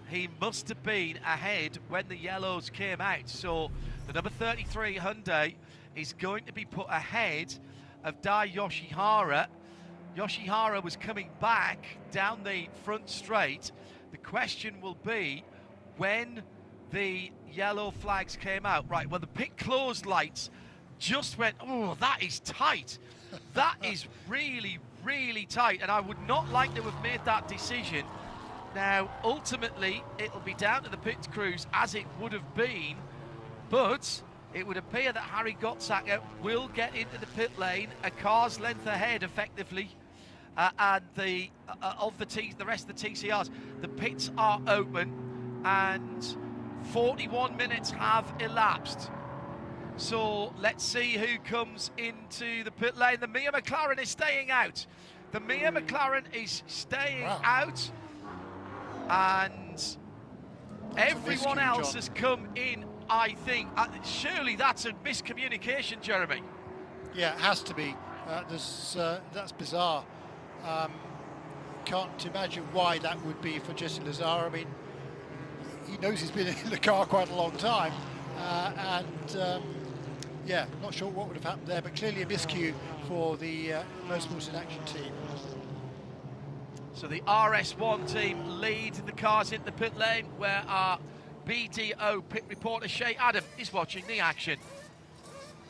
He must have been ahead when the yellows came out, so the number 33 Hyundai is going to be put ahead of Dai Yoshihara. Yoshihara was coming back down the front straight. The question will be when the yellow flags came out. Right, well, the pit closed lights just went, oh, that is tight. That is really, really tight, and I would not like to have made that decision. Now, ultimately, it'll be down to the pit crews as it would have been, but it would appear that Harry Gottsacker will get into the pit lane a car's length ahead, effectively, and the rest of the TCRs. The pits are open, and 41 minutes have elapsed. So let's see who comes into the pit lane. The Mia McLaren is staying out. The Mia McLaren is staying out, and everyone else has come in, I think. Surely that's a miscommunication, Jeremy. Yeah, it has to be. That's bizarre. Can't imagine why that would be for Jesse Lazare. I mean, he knows he's been in the car quite a long time, yeah, not sure what would have happened there, but clearly a miscue for the Motorsports in Action team. So the RS1 team lead the cars in the pit lane, where our BDO pit reporter Shay Adam is watching the action.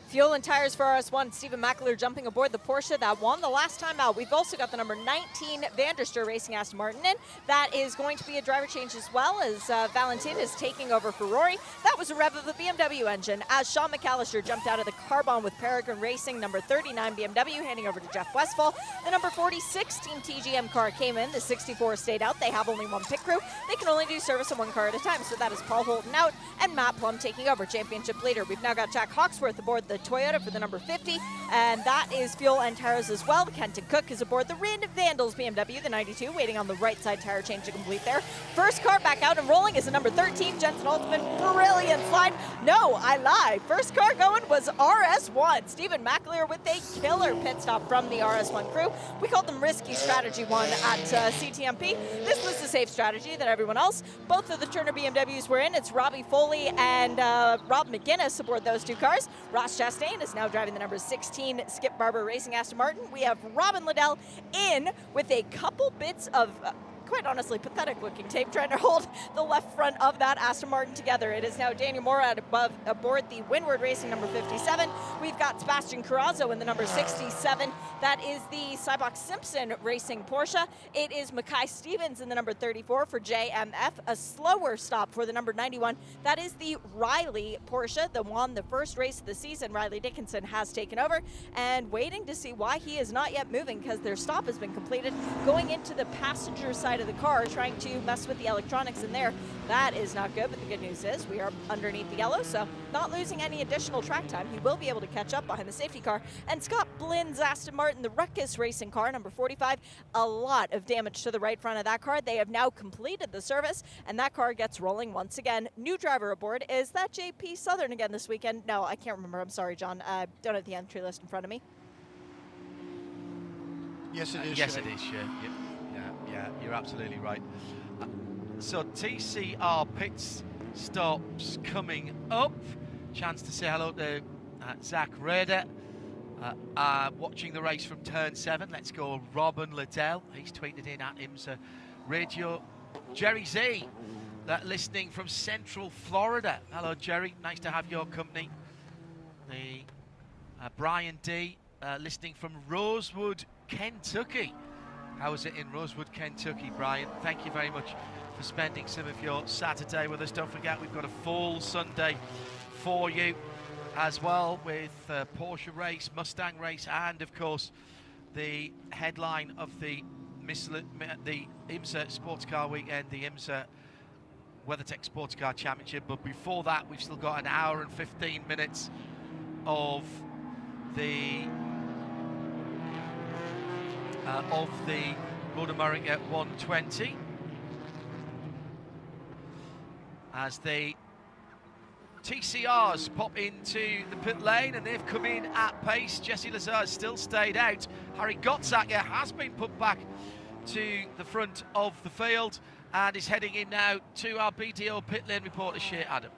Fuel and tires for RS1. Stephen McAleer jumping aboard the Porsche that won the last time out. We've also got the number 19 Vanderster Racing Aston Martin in. That is going to be a driver change as well, as Valentin is taking over for Rory. That was a rev of the BMW engine as Sean McAllister jumped out of the Carbon with Peregrine Racing, number 39 BMW, handing over to Jeff Westphal. The number 46 Team TGM car came in. The 64 stayed out. They have only one pit crew. They can only do service on one car at a time, so that is Paul Holton out and Matt Plum taking over, championship leader. We've now got Jack Hawksworth aboard the Toyota for the number 50, and that is fuel and tires as well. Kenton Cook is aboard the Random Vandals BMW, the 92, waiting on the right side tire change to complete there. First car back out and rolling is the number 13 Jensen Altman. Brilliant slide. No, I lied. First car going was RS1. Stephen McAleer with a killer pit stop from the RS1 crew. We called them risky strategy one at CTMP. This was the safe strategy that everyone else. Both of the Turner BMWs were in. It's Robbie Foley and Rob McGuinness aboard those two cars. Ross Chastain is now driving the number 16 Skip Barber Racing Aston Martin. We have Robin Liddell in with a couple bits of quite honestly pathetic looking tape trying to hold the left front of that Aston Martin together. It is now Daniel Morad aboard the Windward Racing number 57. We've got Sebastian Carrazzo in the number 67. That is the Cybok Simpson Racing Porsche. It is Mackay Stevens in the number 34 for JMF. A slower stop for the number 91. That is the Riley Porsche, the one the first race of the season. Riley Dickinson has taken over and waiting to see why he is not yet moving, because their stop has been completed. Going into the passenger side of the car, trying to mess with the electronics in there. That is not good, but the good news is we are underneath the yellow, so not losing any additional track time. He will be able to catch up behind the safety car. And Scott Blynn's Aston Martin, the Ruckus Racing car, number 45, a lot of damage to the right front of that car. They have now completed the service, and that car gets rolling once again. New driver aboard. Is that JP Southern again this weekend? No, I can't remember. I'm sorry, John. Don't have the entry list in front of me. Yes, it is. Yes, it is. Yeah, you're absolutely right. So TCR pit stops coming up. Chance to say hello to Zach Rader. Watching the race from turn 7. Let's go Robin Liddell. He's tweeted in at IMSA Radio. Jerry Z, listening from Central Florida. Hello, Jerry. Nice to have your company. The Brian D, listening from Rosewood, Kentucky. How is it in Rosewood, Kentucky, Brian? Thank you very much for spending some of your Saturday with us. Don't forget, we've got a full Sunday for you as well, with Porsche race, Mustang race, and of course the headline of the IMSA Sports Car Weekend, the IMSA WeatherTech SportsCar Championship. But before that, we've still got an hour and 15 minutes of the Road America 120 as the TCRs pop into the pit lane, and they've come in at pace. Jesse Lazar still stayed out. Harry Gottsacker has been put back to the front of the field and is heading in now to our BDO pit lane reporter, Shea Adam.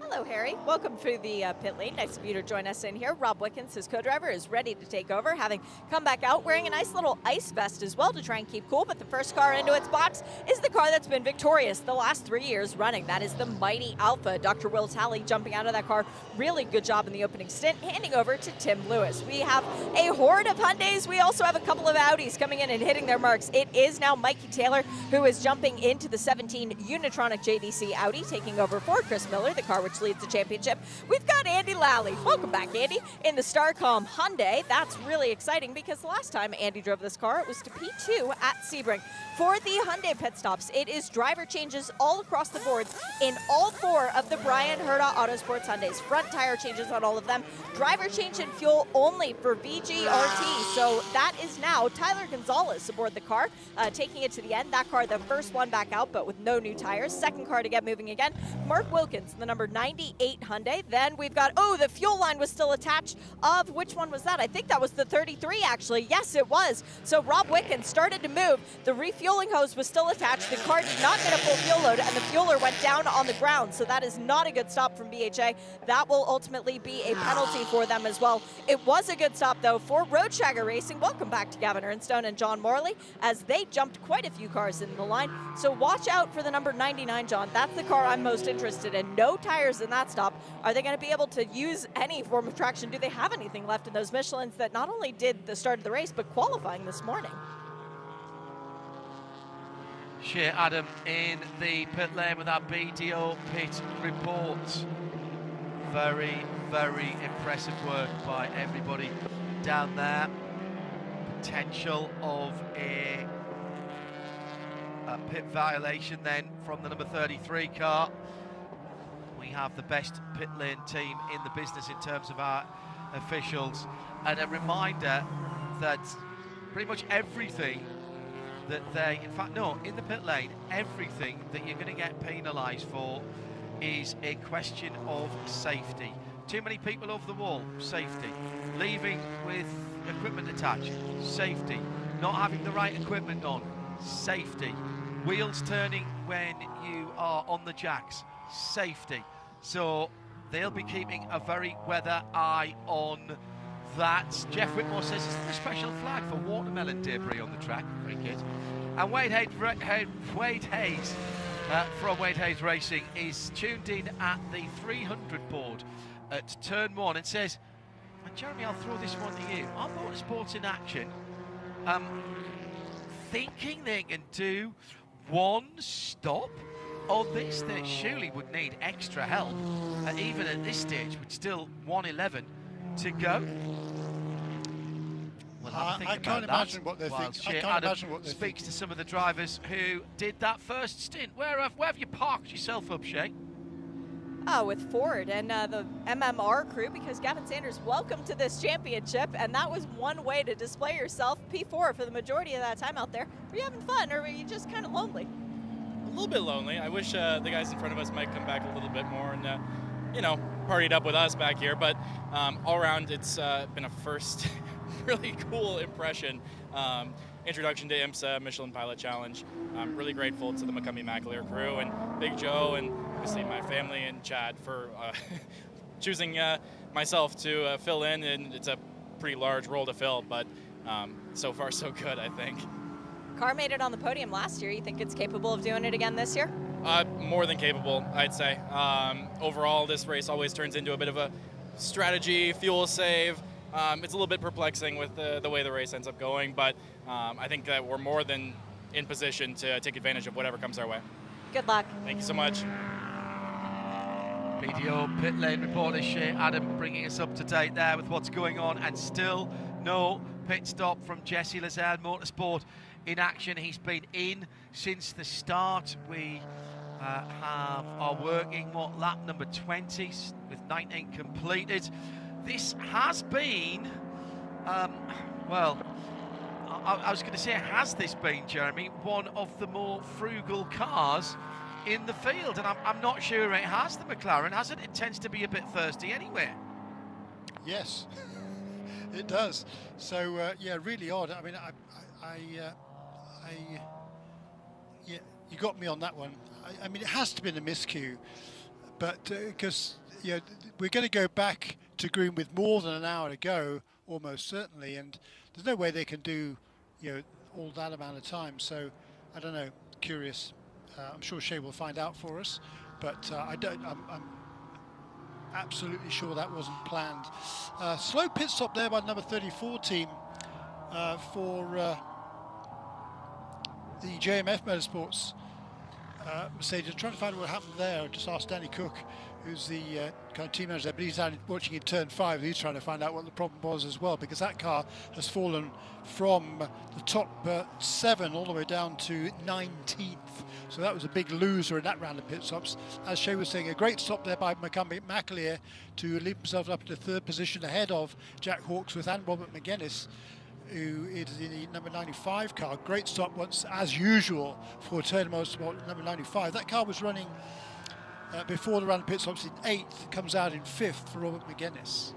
Hello, Harry. Welcome to the pit lane. Nice of you to join us in here. Rob Wickens, his co-driver, is ready to take over, having come back out wearing a nice little ice vest as well to try and keep cool. But the first car into its box is the car that's been victorious the last 3 years running. That is the mighty Alpha. Dr. Will Talley jumping out of that car. Really good job in the opening stint, handing over to Tim Lewis. We have a horde of Hyundais. We also have a couple of Audis coming in and hitting their marks. It is now Mikey Taylor who is jumping into the 17 Unitronic JDC Audi, taking over for Chris Miller, the car which leads the championship. We've got Andy Lally. Welcome back, Andy, in the Starcom Hyundai. That's really exciting because the last time Andy drove this car, it was to P2 at Sebring. For the Hyundai pit stops, it is driver changes all across the boards in all 4 of the Brian Herda Autosports Hyundais. Front tire changes on all of them. Driver change in fuel only for VGRT. So that is now Tyler Gonzalez aboard the car, taking it to the end. That car, the first one back out, but with no new tires. Second car to get moving again. Mark Wilkins, the number 98 Hyundai. Then we've got, the fuel line was still attached. Of which one was that? I think that was the 33, actually. Yes, it was. So Rob Wickens started to move. The refueling hose was still attached. The car did not get a full fuel load, and the fueler went down on the ground. So that is not a good stop from BHA. That will ultimately be a penalty for them as well. It was a good stop, though, for Road Shagger Racing. Welcome back to Gavin Ernstone and John Morley, as they jumped quite a few cars in the line. So watch out for the number 99, John. That's the car I'm most interested in. No tires in that stop. Are they going to be able to use any form of traction? Do they have anything left in those Michelins that not only did the start of the race, but qualifying this morning? Shea Adam in the pit lane with our BDO pit report. Very, very impressive work by everybody down there. Potential of a pit violation then from the number 33 car. We have the best pit lane team in the business in terms of our officials. And a reminder that pretty much everything that in the pit lane, everything that you're going to get penalised for is a question of safety. Too many people over the wall, safety. Leaving with equipment attached, safety. Not having the right equipment on, safety. Wheels turning when you are on the jacks, safety. So they'll be keeping a very weather eye on that. Jeff Whitmore says, is there a special flag for watermelon debris on the track? Very good. And Wade Hayes from Wade Hayes Racing is tuned in at the 300 board at turn 1 and says, and Jeremy, I'll throw this one to you. Are Motorsports in Action thinking they can do one stop on this? They surely would need extra help, even at this stage with still 1:11 to go. Well, I can't imagine what they're thinking. I can't imagine what they're thinking. Speaks to some of the drivers who did that first stint. Where have you parked yourself up, Shay? With Ford and the MMR crew, because Gavin Sanders, welcome to this championship, and that was one way to display yourself. P4 for the majority of that time out there. Were you having fun, or were you just kind of lonely? A little bit lonely. I wish the guys in front of us might come back a little bit more and, partied up with us back here. But all around, it's been a first really cool impression. Introduction to IMSA Michelin Pilot Challenge. I'm really grateful to the McCumbee McAleer crew and Big Joe and obviously my family and Chad for choosing myself to fill in, and it's a pretty large role to fill, but so far so good, I think. Car made it on the podium last year. You think it's capable of doing it again this year? More than capable, I'd say. Overall, this race always turns into a bit of a strategy, fuel save. It's a little bit perplexing with the way the race ends up going, but I think that we're more than in position to take advantage of whatever comes our way. Good luck. Thank you so much. BDO pit lane reporter Shea Adam bringing us up to date there with what's going on, and still no pit stop from Jesse Lazare. Motorsport in Action. He's been in since the start. We are working lap number 20 with 19 completed. This has been, I was going to say, has this been, Jeremy, one of the more frugal cars in the field? And I'm not sure it has. The McLaren, has it? It tends to be a bit thirsty anyway. Yes, it does. So yeah, really odd. I mean, yeah, you got me on that one. I mean, it has to be a miscue, but because we're going to go back to green with more than an hour to go, almost certainly, and there's no way they can do all that amount of time. So I don't know. Curious. I'm sure Shay will find out for us, but I'm absolutely sure that wasn't planned. Slow pit stop there by number 34 team for the JMF Motorsports Mercedes. Trying to find what happened there. Just asked Danny Cook, who's the kind of team manager, but he's down watching in turn 5. He's trying to find out what the problem was as well, because that car has fallen from the top 7 all the way down to 19th. So that was a big loser in that round of pit stops. As Shay was saying, a great stop there by McCumbee McAleer to leap himself up to 3rd position ahead of Jack Hawksworth and Robert McGuinness, who is in the number 95 car. Great stop once, as usual, for Turner Motorsport number 95. That car was running before the round of pit stops in 8th, comes out in 5th for Robert McGuinness.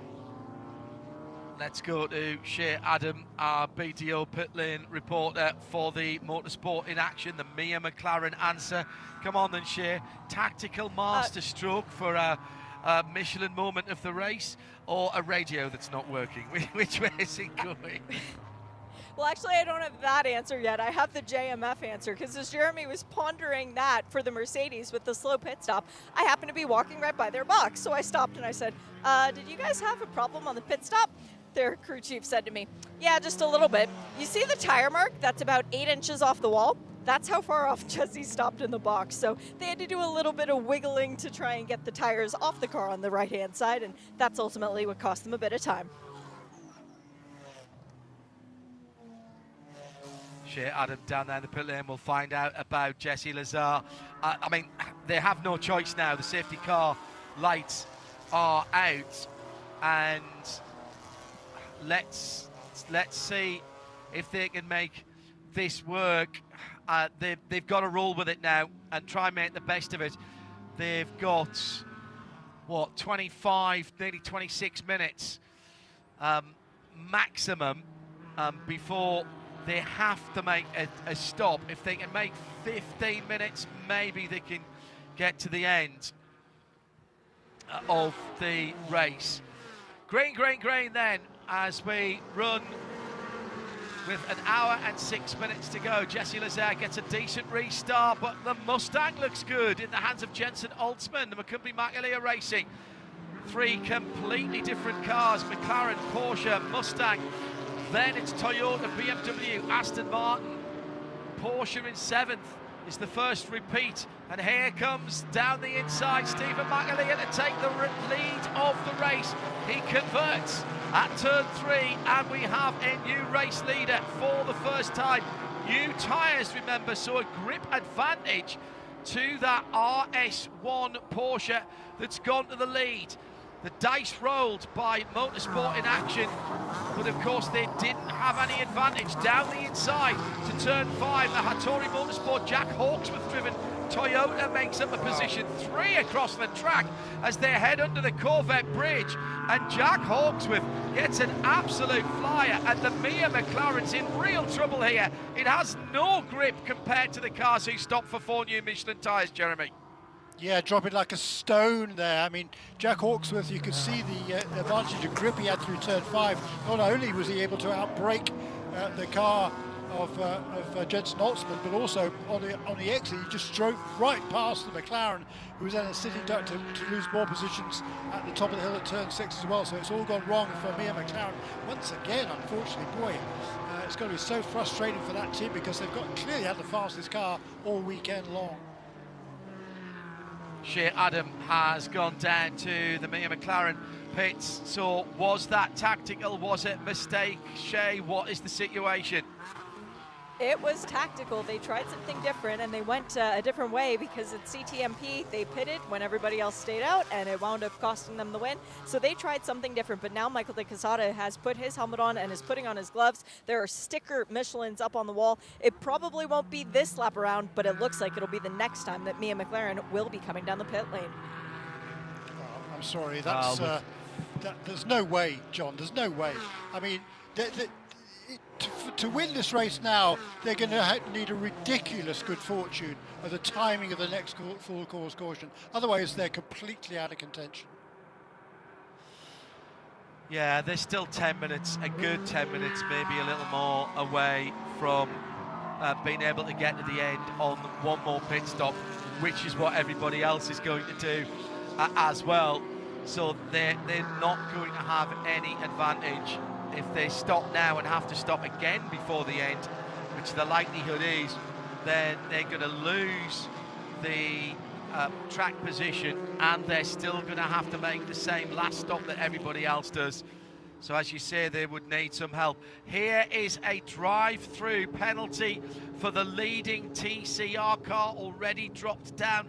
Let's go to Shea Adam, our BDO pit lane reporter for the Motorsport in Action, the Mia McLaren answer. Come on then, Shea. Tactical master stroke for a Michelin moment of the race, or a radio that's not working? Which way is it going? Well, actually, I don't have that answer yet. I have the JMF answer, because as Jeremy was pondering that for the Mercedes with the slow pit stop, I happened to be walking right by their box. So I stopped and I said, did you guys have a problem on the pit stop? Their crew chief said to me, yeah, just a little bit. You see the tire mark that's about 8 inches off the wall? That's how far off Jesse stopped in the box. So they had to do a little bit of wiggling to try and get the tires off the car on the right-hand side, and that's ultimately what cost them a bit of time. Shea Adam down there in the pit lane. We'll find out about Jesse Lazare. I mean, they have no choice now. The safety car lights are out, and let's see if they can make this work. They've got to roll with it now and try and make the best of it. They've got, 25, nearly 26 minutes maximum before they have to make a stop. If they can make 15 minutes, maybe they can get to the end of the race. Green then. as we run with an hour and 6 minutes to go. Jesse Lazaire gets a decent restart, but the Mustang looks good in the hands of Jensen Altsman, the McCumbee Michelin Racing. Three completely different cars, McLaren, Porsche, Mustang. Then it's Toyota, BMW, Aston Martin. Porsche in 7th is the first repeat. And here comes down the inside Stephen McAleer to take the lead of the race. He converts at turn 3, and we have a new race leader for the first time. New tyres, remember, so a grip advantage to that RS1 Porsche that's gone to the lead. The dice rolled by Motorsport in Action, but of course they didn't have any advantage. Down the inside to turn 5, the Hattori Motorsport Jack Hawksworth driven Toyota makes up a position 3 across the track as they head under the Corvette bridge, and Jack Hawksworth gets an absolute flyer, and the Mia McLaren's in real trouble here. It has no grip compared to the cars who stopped for 4 new Michelin tyres, Jeremy. Yeah, dropping like a stone there. I mean, Jack Hawksworth, you could see the advantage of grip he had through turn 5. Not only was he able to outbrake the car of Jensen Altsman, but also on the exit, he just drove right past the McLaren, who was then a sitting duck to lose more positions at the top of the hill at turn 6 as well. So it's all gone wrong for Mia McLaren once again, unfortunately. Boy, it's going to be so frustrating for that team because they've clearly had the fastest car all weekend long. Shea Adam has gone down to the Mia McLaren pits. So was that tactical? Was it mistake? Shea, what is the situation? It was tactical. They tried something different, and they went a different way because at CTMP they pitted when everybody else stayed out, and it wound up costing them the win. So they tried something different, but now Michael De Quesada has put his helmet on and is putting on his gloves. There are sticker Michelins up on the wall. It probably won't be this lap around, but it looks like it'll be the next time that Mia McLaren will be coming down the pit lane. Oh, I'm sorry, that's there's no way, John. There's no way. I mean, to win this race now, they're going to need a ridiculous good fortune of the timing of the next full course caution. Otherwise, they're completely out of contention. Yeah, there's still 10 minutes, a good 10 minutes, maybe a little more away from being able to get to the end on one more pit stop, which is what everybody else is going to do as well. So they're not going to have any advantage. If they stop now and have to stop again before the end, which the likelihood is, then they're going to lose the track position, and they're still going to have to make the same last stop that everybody else does. So as you say, they would need some help. Here is a drive-through penalty for the leading TCR car, already dropped down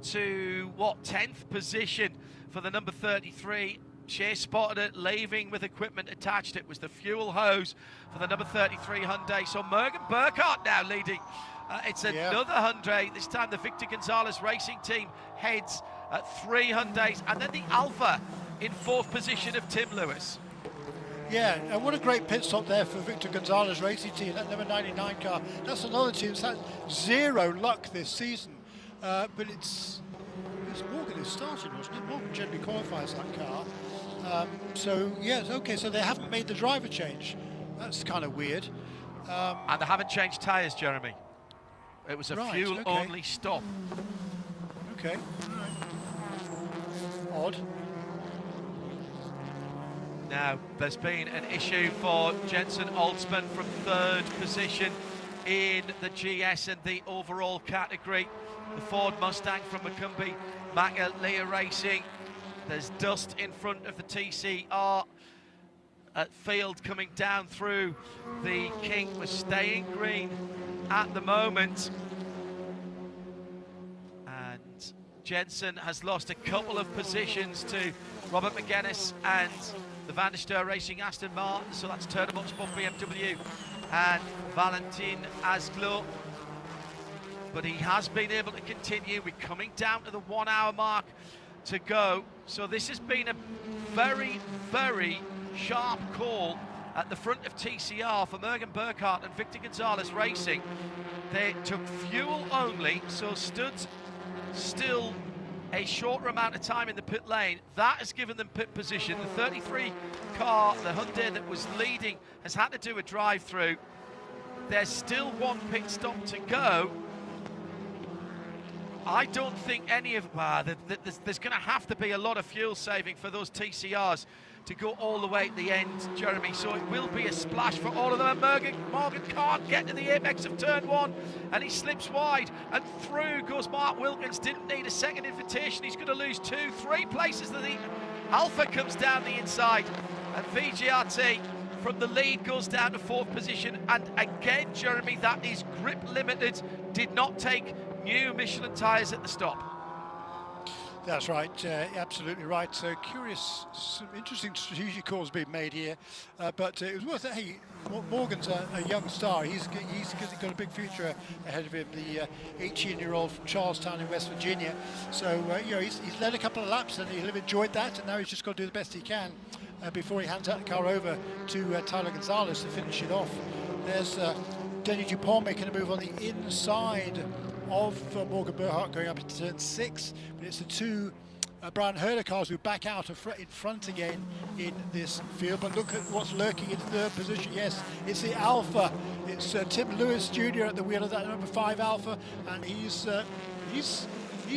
to, 10th position for the number 33. Shea spotted it, leaving with equipment attached. It was the fuel hose for the number 33 Hyundai. So Morgan Burkhart now leading. It's another Hyundai. This time the Victor Gonzalez Racing Team heads at 3 Hyundais. And then the Alpha in 4th position of Tim Lewis. Yeah, and what a great pit stop there for Victor Gonzalez Racing Team, that number 99 car. That's another team that's had zero luck this season. But it's Morgan who started, wasn't it? Morgan generally qualifies that car. So yes, okay, so they haven't made the driver change. That's kind of weird. And they haven't changed tyres, Jeremy. It was a fuel-only stop. Okay. Odd. Now, there's been an issue for Jensen Altsman from 3rd position in the GS and the overall category. The Ford Mustang from McCumbee Michelin Racing. There's dust in front of the TCR field coming down through the King. We're staying green at the moment. And Jensen has lost a couple of positions to Robert McGuinness and the Van der Steur Racing Aston Martin. So that's Turner Motorsport BMW and Valentin Asglo. But he has been able to continue. We're coming down to the 1 hour mark to go. So this has been a very, very sharp call at the front of TCR for Morgan Burkhart and Victor Gonzalez Racing. They took fuel only, so stood still a shorter amount of time in the pit lane. That has given them pit position. The 33 car, the Hyundai that was leading, has had to do a drive-through. There's still one pit stop to go. I don't think any of, there's going to have to be a lot of fuel saving for those TCRs to go all the way at the end, Jeremy. So it will be a splash for all of them. And Morgan can't get to the apex of turn 1, and he slips wide, and through goes Mark Wilkins. Didn't need a second invitation. He's going to lose 2-3 places. The Alpha comes down the inside, and VGRT from the lead goes down to 4th position. And again, Jeremy, that is grip limited. Did not take new Michelin tyres at the stop. That's right, absolutely right. So curious, some interesting strategic calls being made here, but it was worth it. Hey, Morgan's a young star. He's got a big future ahead of him. The 18-year-old from Charlestown in West Virginia. So you know, he's led a couple of laps and he'll have enjoyed that. And now he's just got to do the best he can before he hands that car over to Tyler Gonzalez to finish it off. There's Denny Dupont making a move on the inside of Morgan Burkhart going up into turn 6, but it's the two Brian Herder cars who back out in front again in this field. But look at what's lurking in 3rd position. Yes, it's the Alpha. It's Tim Lewis Jr. at the wheel of that number 5 Alpha, and he's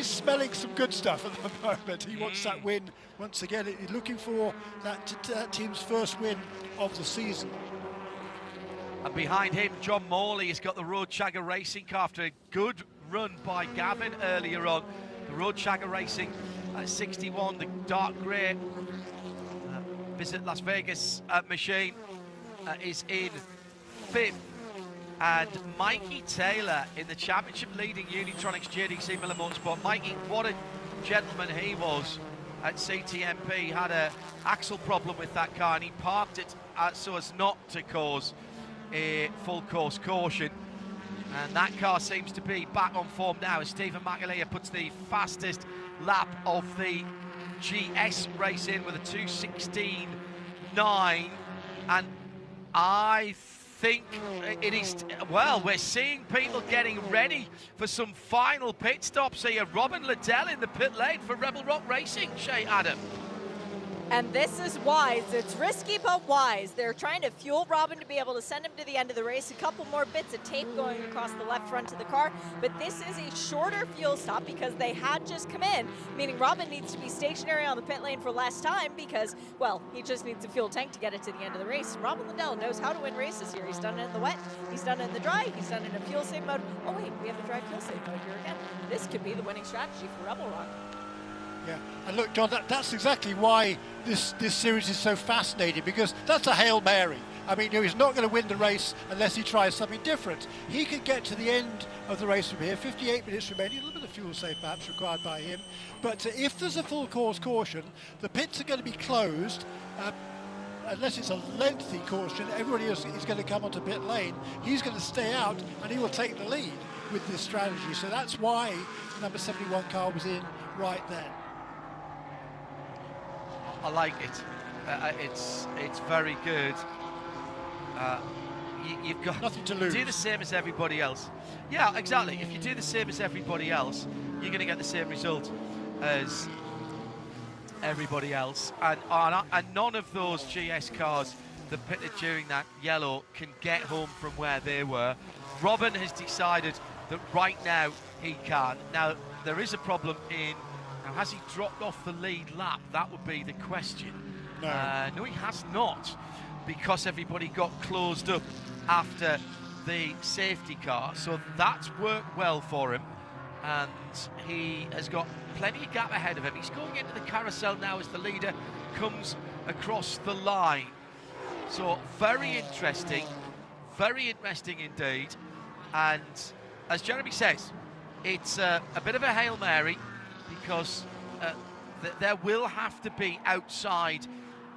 smelling some good stuff at the moment. He wants that win once again. He's looking for that team's first win of the season. And behind him, John Morley has got the Road Chagger Racing car after a good run by Gavin earlier on. The Road Chagger Racing at 61, the dark grey Visit Las Vegas machine is in 5th. And Mikey Taylor in the championship leading Unitronics JDC Miller Motorsport. Mikey, what a gentleman he was at CTMP. Had a axle problem with that car and he parked it so as not to cause a full course caution, and that car seems to be back on form now as Stephen McAleer puts the fastest lap of the GS race in with a 2:16.9, and I think it is, well, we're seeing people getting ready for some final pit stops here. Robin Liddell in the pit lane for Rebel Rock Racing, Shay Adam. And this is wise. It's risky, but wise. They're trying to fuel Robin to be able to send him to the end of the race. A couple more bits of tape going across the left front of the car, but this is a shorter fuel stop because they had just come in, meaning Robin needs to be stationary on the pit lane for less time because, well, he just needs a fuel tank to get it to the end of the race. Robin Liddell knows how to win races here. He's done it in the wet, he's done it in the dry, he's done it in a fuel save mode. Oh wait, we have the dry fuel save mode here again. This could be the winning strategy for Rebel Rock. Yeah, and look, John, that's exactly why this series is so fascinating, because that's a Hail Mary. I mean, you know, he's not going to win the race unless he tries something different. He could get to the end of the race from here, 58 minutes remaining, a little bit of fuel save perhaps required by him. But if there's a full course caution, the pits are going to be closed. Unless it's a lengthy caution, everybody else is going to come onto pit lane. He's going to stay out and he will take the lead with this strategy. So that's why number 71 car was in right then. I like it. It's very good. You've got nothing to lose. Do the same as everybody else. Yeah, exactly. If you do the same as everybody else, you're going to get the same result as everybody else. And none of those GS cars that pitted during that yellow can get home from where they were. Robin has decided that right now he can. Now, there is a problem in... Now, has he dropped off the lead lap? That would be the question. No, he has not, because everybody got closed up after the safety car. So that's worked well for him, and he has got plenty of gap ahead of him. He's going into the carousel now as the leader comes across the line. So very interesting indeed. And as Jeremy says, it's a bit of a Hail Mary, because there will have to be outside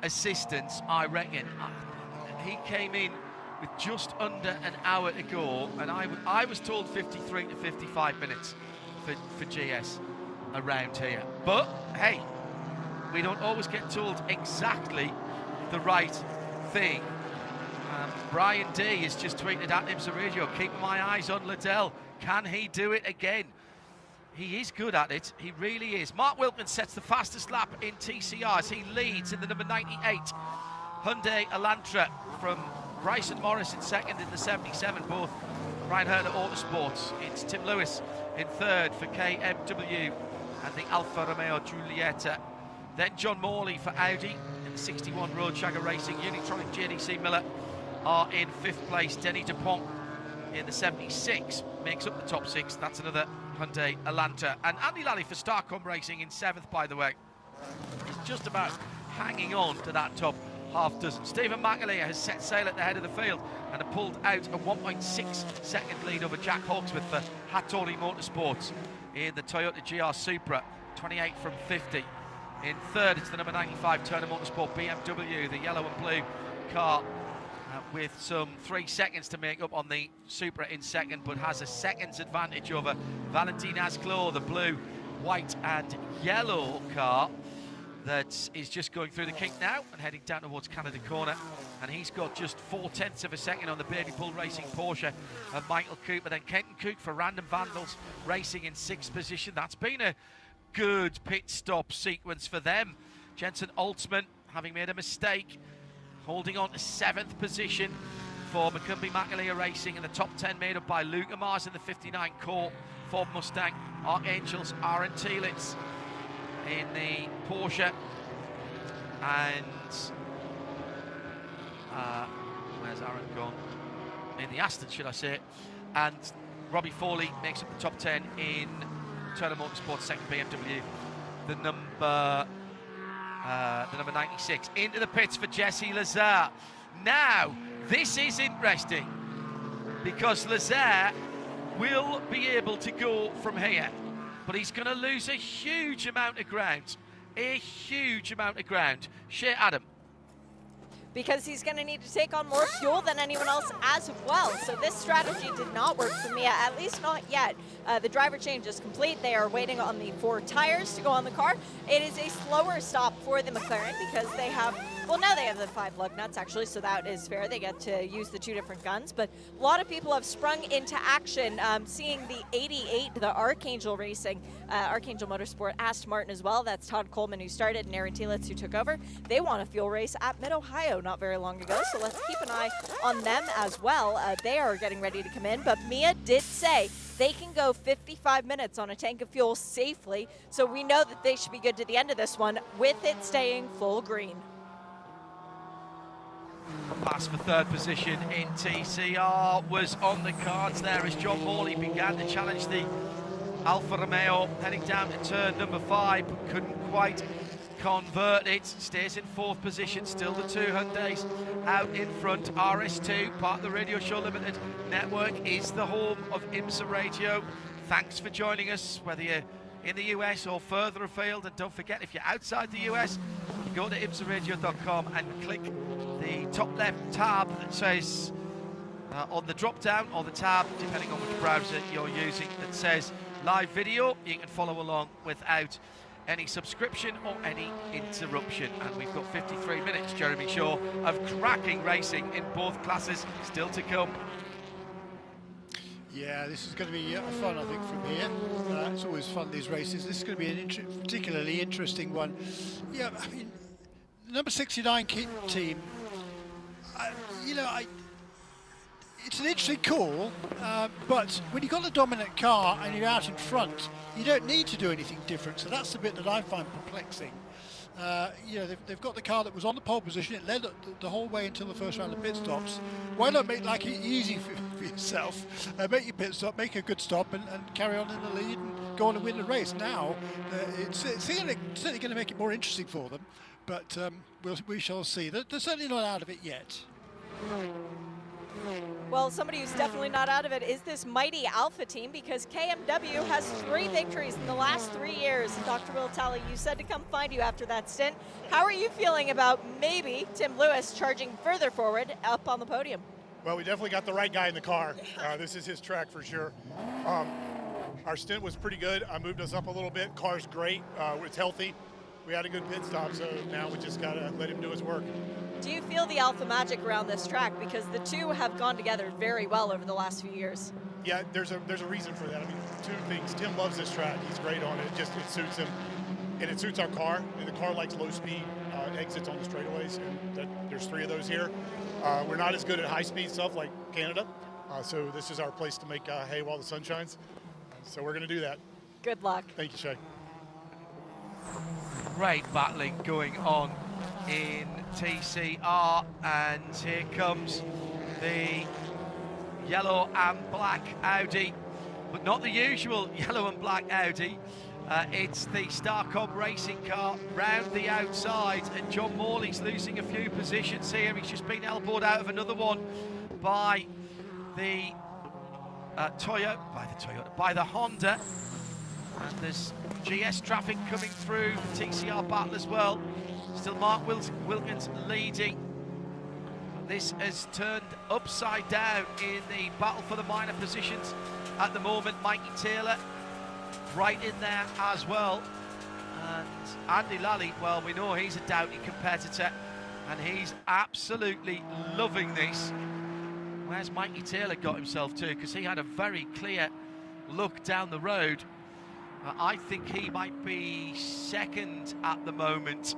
assistance, I reckon. He came in with just under an hour to go, and I was told 53 to 55 minutes for GS around here. But hey, we don't always get told exactly the right thing. Brian D has just tweeted at IMSA Radio, keeping my eyes on Liddell. Can he do it again? He is good at it. He really is. Mark Wilkins sets the fastest lap in TCR as he leads in the number 98 Hyundai Elantra from Bryson Morris in second in the 77, both Reinhardt Autosports. It's Tim Lewis in third for KMW and the Alfa Romeo Giulietta. Then John Morley for Audi in the 61 Roadshagger Racing. Unitronic JDC Miller are in fifth place. Denny DuPont in the 76 makes up the top six. That's another Hyundai Elantra. And Andy Lally for Starcom Racing in seventh, by the way. He's just about hanging on to that top half dozen. Stephen McAleer has set sail at the head of the field and have pulled out a 1.6 second lead over Jack Hawksworth for Hattori Motorsports in the Toyota GR Supra, 28 from 50. In third, it's the number 95 Turner Motorsport BMW, the yellow and blue car, with some 3 seconds to make up on the Supra in second, but has a second's advantage over Valentin Asclor, the blue, white and yellow car that is just going through the kink now and heading down towards Canada Corner, and he's got just 0.4 of a second on the Baby Bull Racing Porsche of Michael Cooper. Then Kenton Koch for Random Vandals Racing in sixth position. That's been a good pit stop sequence for them. Jensen Altzman, having made a mistake, holding on to seventh position for McCumbee McAleer Racing, in the top 10 made up by Luca Mars in the 59 Core Ford Mustang, Archangels, Aaron Thielitz in the Porsche, and where's Aaron gone? In the Aston, should I say? And Robbie Foley makes up the top 10 in Turner Motorsports, second BMW, the number 96. Into the pits for Jesse Lazare. Now, this is interesting because Lazare will be able to go from here, but he's going to lose a huge amount of ground. A huge amount of ground. Shea Adam. Because he's going to need to take on more fuel than anyone else as well. So this strategy did not work for Mia, at least not yet. The driver change is complete. They are waiting on the 4 tires to go on the car. It is a slower stop for the McLaren because they have, well, now they have the 5 lug nuts actually, so that is fair. They get to use the 2 different guns, but a lot of people have sprung into action, seeing the 88, the Archangel Racing, Archangel Motorsport, Aston Martin as well. That's Todd Coleman who started and Aaron Thielitz who took over. They won a fuel race at Mid-Ohio not very long ago, so let's keep an eye on them as well. They are getting ready to come in, but Mia did say they can go 55 minutes on a tank of fuel safely, so we know that they should be good to the end of this one with it staying full green. A pass for third position in TCR was on the cards there as John Morley began to challenge the Alfa Romeo heading down to turn number 5, but couldn't quite convert it. Stays in 4th position, still the 2 Hyundais out in front. RS2, part of the Radio Show Limited network, is the home of IMSA Radio. Thanks for joining us, whether you're in the US or further afield, and don't forget, if you're outside the US, go to imsaradio.com and click the top left tab that says on the drop down, or the tab, depending on which browser you're using, that says live video. You can follow along without any subscription or any interruption. And we've got 53 minutes, Jeremy Shaw, of cracking racing in both classes still to come. Yeah, this is going to be fun, I think, from here. It's always fun, these races. This is going to be an particularly interesting one. Yeah, I mean, number 69 team, it's an interesting call, but when you've got the dominant car and you're out in front, you don't need to do anything different. So that's the bit that I find perplexing. They've got the car that was on the pole position. It led the whole way until the first round of pit stops. Why not make it easy for yourself? Make your pit stop, make a good stop, and carry on in the lead and go on and win the race. Now, it's certainly going to make it more interesting for them, but we shall see. They're certainly not out of it yet. Well, somebody who's definitely not out of it is this mighty Alpha team, because KMW has 3 victories in the last 3 years. Dr. Will Talley, you said to come find you after that stint. How are you feeling about maybe Tim Lewis charging further forward up on the podium? Well, we definitely got the right guy in the car. This is his track for sure. Our stint was pretty good. I moved us up a little bit. Car's great. It's healthy. We had a good pit stop, so now we just got to let him do his work. Do you feel the Alpha magic around this track? Because the two have gone together very well over the last few years. Yeah, there's a reason for that. I mean, two things. Tim loves this track. He's great on it. It suits him, and it suits our car. And the car likes low speed exits on the straightaways, and there's 3 of those here. We're not as good at high speed stuff like Canada, so this is our place to make hay while the sun shines. So we're going to do that. Good luck. Thank you, Shay. Great battling going on in TCR, and here comes the yellow and black Audi, but not the usual yellow and black Audi. It's the Starcom racing car round the outside, and John Morley's losing a few positions here. He's just been elbowed out of another one by the by the Honda. And there's GS traffic coming through the TCR battle as well. Still Mark Wilkins leading. This has turned upside down in the battle for the minor positions at the moment. Mikey Taylor right in there as well. And Andy Lally, well, we know he's a doughty competitor, and he's absolutely loving this. Where's Mikey Taylor got himself to? Because he had a very clear look down the road. I think he might be second at the moment.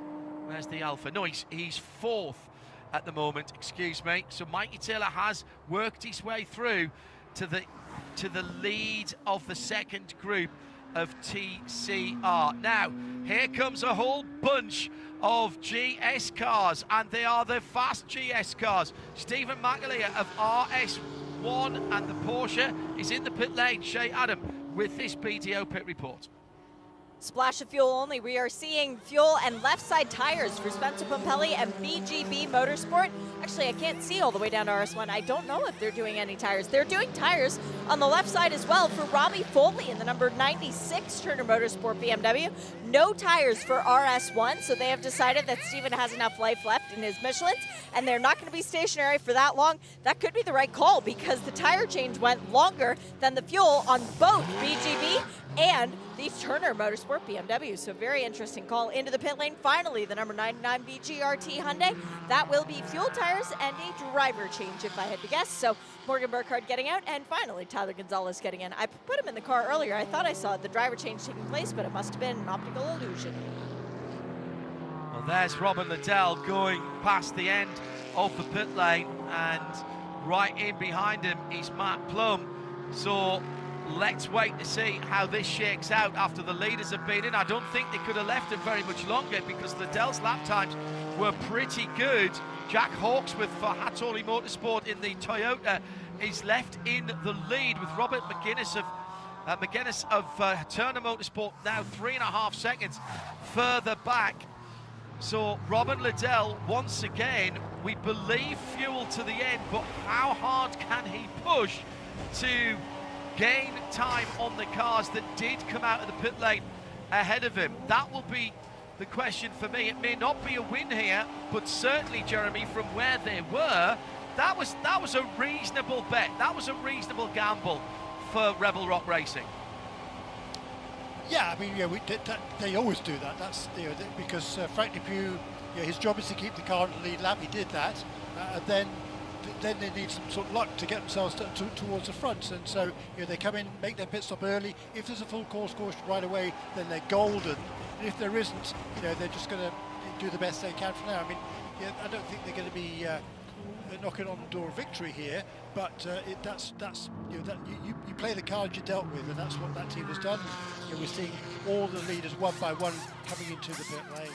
Where's the Alpha? No, he's fourth at the moment, excuse me. So Mikey Taylor has worked his way through to the lead of the second group of TCR. Now, here comes a whole bunch of GS cars, and they are the fast GS cars. Stephen McAleer of RS1 and the Porsche is in the pit lane. Shay Adam with this BDO pit report. Splash of fuel only. We are seeing fuel and left side tires for Spencer Pompelli and BGB Motorsport. Actually, I can't see all the way down to RS1. I don't know if they're doing any tires. They're doing tires on the left side as well for Robbie Foley in the number 96 Turner Motorsport BMW. No tires for RS1, so they have decided that Steven has enough life left in his Michelins, and they're not going to be stationary for that long. That could be the right call, because the tire change went longer than the fuel on both BGB and the Turner Motorsport BMW. So very interesting call into the pit lane. Finally, the number 99 BGRT Hyundai. That will be fuel tires and a driver change, if I had to guess. So Morgan Burkhardt getting out, and finally Tyler Gonzalez getting in. I put him in the car earlier. I thought I saw the driver change taking place, but it must have been an optical illusion. Well, there's Robin Liddell going past the end of the pit lane, and right in behind him is Matt Plum. So let's wait to see how this shakes out after the leaders have been in. I don't think they could have left it very much longer, because Liddell's lap times were pretty good. Jack Hawksworth for Hattori Motorsport in the Toyota is left in the lead, with Robert McGuinness of Turner Motorsport now 3.5 seconds further back. So Robin Liddell, once again, we believe fuel to the end, but how hard can he push to gain time on the cars that did come out of the pit lane ahead of him? That will be the question for me. It may not be a win here, but certainly, Jeremy, from where they were, that was a reasonable bet. That was a reasonable gamble for Rebel Rock Racing. Yeah, I mean, yeah, they always do that. That's because Frank Depew, his job is to keep the car in the lead lap. He did that, and then they need some sort of luck to get themselves towards the front, and so they come in, make their pit stop early. If there's a full course caution right away, then they're golden. And if there isn't, they're just going to do the best they can from there. I mean, I don't think they're going to be knocking on the door of victory here, but you play the cards you dealt with, and that's what that team has done. We're seeing all the leaders one by one coming into the pit lane.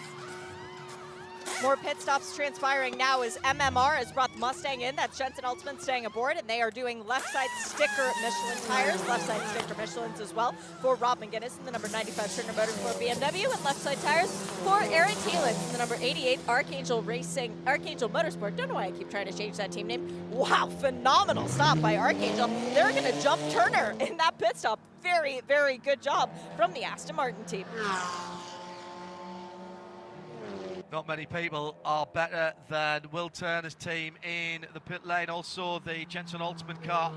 More pit stops transpiring now as MMR has brought the Mustang in. That's Jensen Altman staying aboard, and they are doing left side sticker Michelin tires, left side sticker Michelins as well for Rob McGuinness in the number 95 Turner Motorsport BMW, and left side tires for Aaron Thielen in the number 88 Archangel Motorsport. Don't know why I keep trying to change that team name. Wow, phenomenal stop by Archangel. They're going to jump Turner in that pit stop. Very, very good job from the Aston Martin team. Not many people are better than Will Turner's team in the pit lane. Also, the Jensen Altman car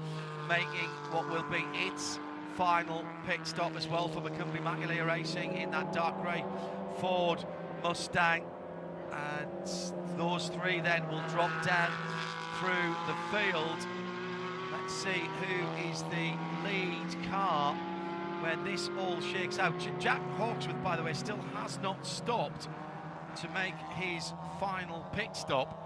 making what will be its final pit stop as well for McCumbly McAleer Racing in that dark grey Ford Mustang. And those three then will drop down through the field. and see who is the lead car when this all shakes out. Jack Hawksworth, by the way, still has not stopped to make his final pit stop.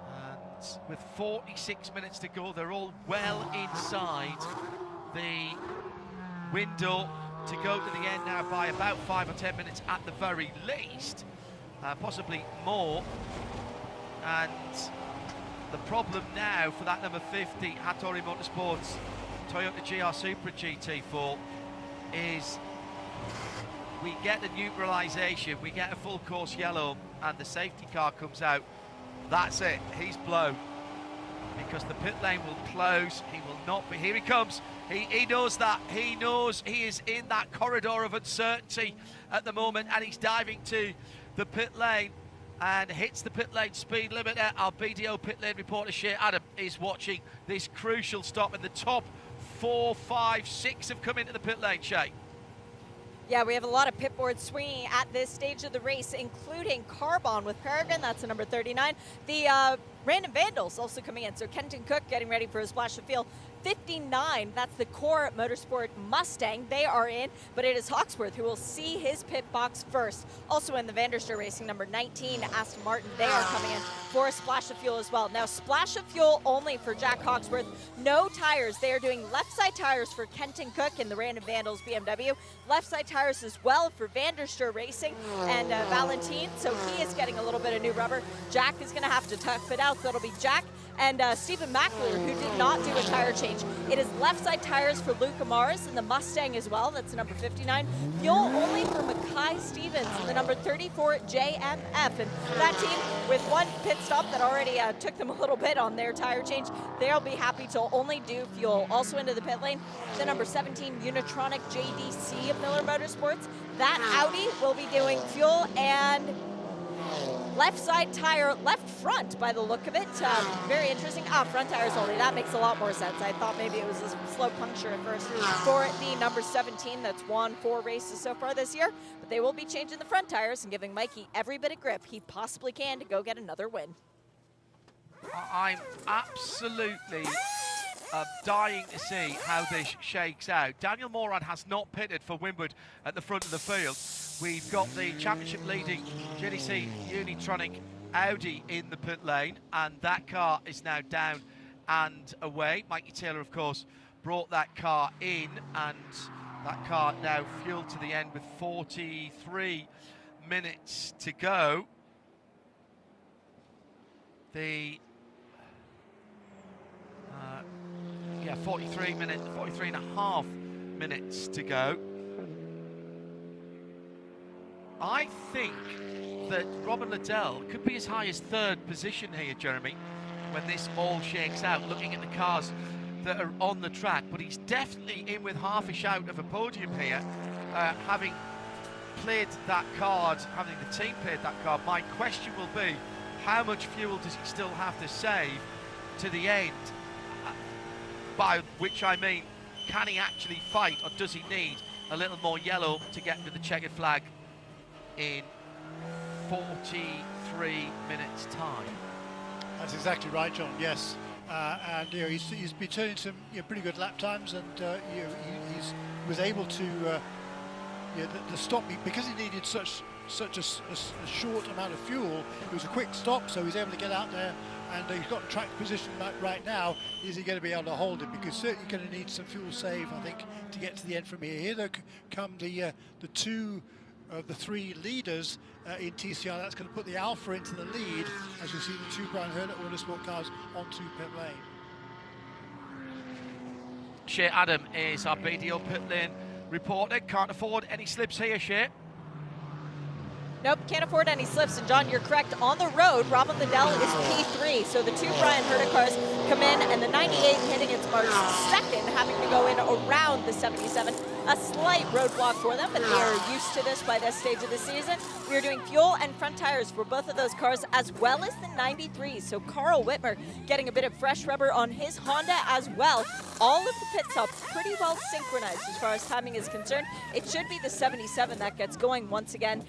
And with 46 minutes to go, they're all well inside the window to go to the end now by about 5 or 10 minutes at the very least, possibly more. And the problem now for that number 50 Hattori Motorsports Toyota GR Supra GT4 is we get the neutralisation, we get a full course yellow, and the safety car comes out. That's it, he's blown, because the pit lane will close. He will not be, here he comes, he knows that, he knows he is in that corridor of uncertainty at the moment, and he's diving to the pit lane and hits the pit lane speed limiter. Our BDO pit lane reporter Shea Adam is watching this crucial stop, and the top 4, 5, 6 have come into the pit lane, Shea. Yeah, we have a lot of pit boards swinging at this stage of the race, including Carbon with Peregrine, that's the number 39. The Random Vandals also coming in, so Kenton Cook getting ready for a splash of fuel. 59, that's the Core Motorsport Mustang, they are in, but it is Hawksworth who will see his pit box first. Also in the Vanderster Racing, number 19, Aston Martin, they are coming in for a splash of fuel as well. Now, splash of fuel only for Jack Hawksworth, no tires. They are doing left side tires for Kenton Cook in the Random Vandals BMW, left side tires as well for Vanderster Racing and Valentine, so he is getting a little bit of new rubber. Jack is going to have to tough it out, so it'll be Jack and Stephen McAleer, who did not do a tire change. It is left side tires for Luke Amars and the Mustang as well. That's the number 59. Fuel only for Mackay Stevens, the number 34 JMF. And that team, with one pit stop that already took them a little bit on their tire change, they'll be happy to only do fuel. Also into the pit lane, the number 17 Unitronic JDC of Miller Motorsports. That Audi will be doing fuel and left side tire, left front by the look of it. Very interesting. Front tires only. That makes a lot more sense. I thought maybe it was a slow puncture at first for the number 17 that's won 4 races so far this year. But they will be changing the front tires and giving Mikey every bit of grip he possibly can to go get another win. I'm absolutely dying to see how this shakes out. Daniel Morad has not pitted for Winwood at the front of the field. We've got the championship leading JDC Unitronic Audi in the pit lane, and that car is now down and away. Mikey Taylor, of course, brought that car in, and that car now fueled to the end with 43 minutes to go. The 43 and a half minutes to go. I think that Robin Liddell could be as high as 3rd position here, Jeremy, when this all shakes out, looking at the cars that are on the track, but he's definitely in with half a shout of a podium here, having played that card, having the team played that card. My question will be, how much fuel does he still have to save to the end? By which I mean, can he actually fight, or does he need a little more yellow to get into the checkered flag in 43 minutes time? That's exactly right, John. Yes, and he's been turning some pretty good lap times, and he was able to the stop, because he needed such a short amount of fuel. It was a quick stop, so he's able to get out there, and he's got track position right now. Is he going to be able to hold it? Because certainly going to need some fuel save, I think, to get to the end from here. Here come the two of the 3 leaders in TCR. That's going to put the Alpha into the lead, as you see the 2 Brian Hurlett Autosport cars onto pit lane. Shea Adam is our BDO pit lane reporter. Can't afford any slips here, Shea. Nope, can't afford any slips. And John, you're correct. On the road, Robin Liddell is P3. So the 2 Brian Herta cars come in, and the 98 hitting its marks second, having to go in around the 77. A slight roadblock for them, but they are used to this by this stage of the season. We are doing fuel and front tires for both of those cars, as well as the 93. So Carl Whitmer getting a bit of fresh rubber on his Honda as well. All of the pit stops pretty well synchronized as far as timing is concerned. It should be the 77 that gets going once again.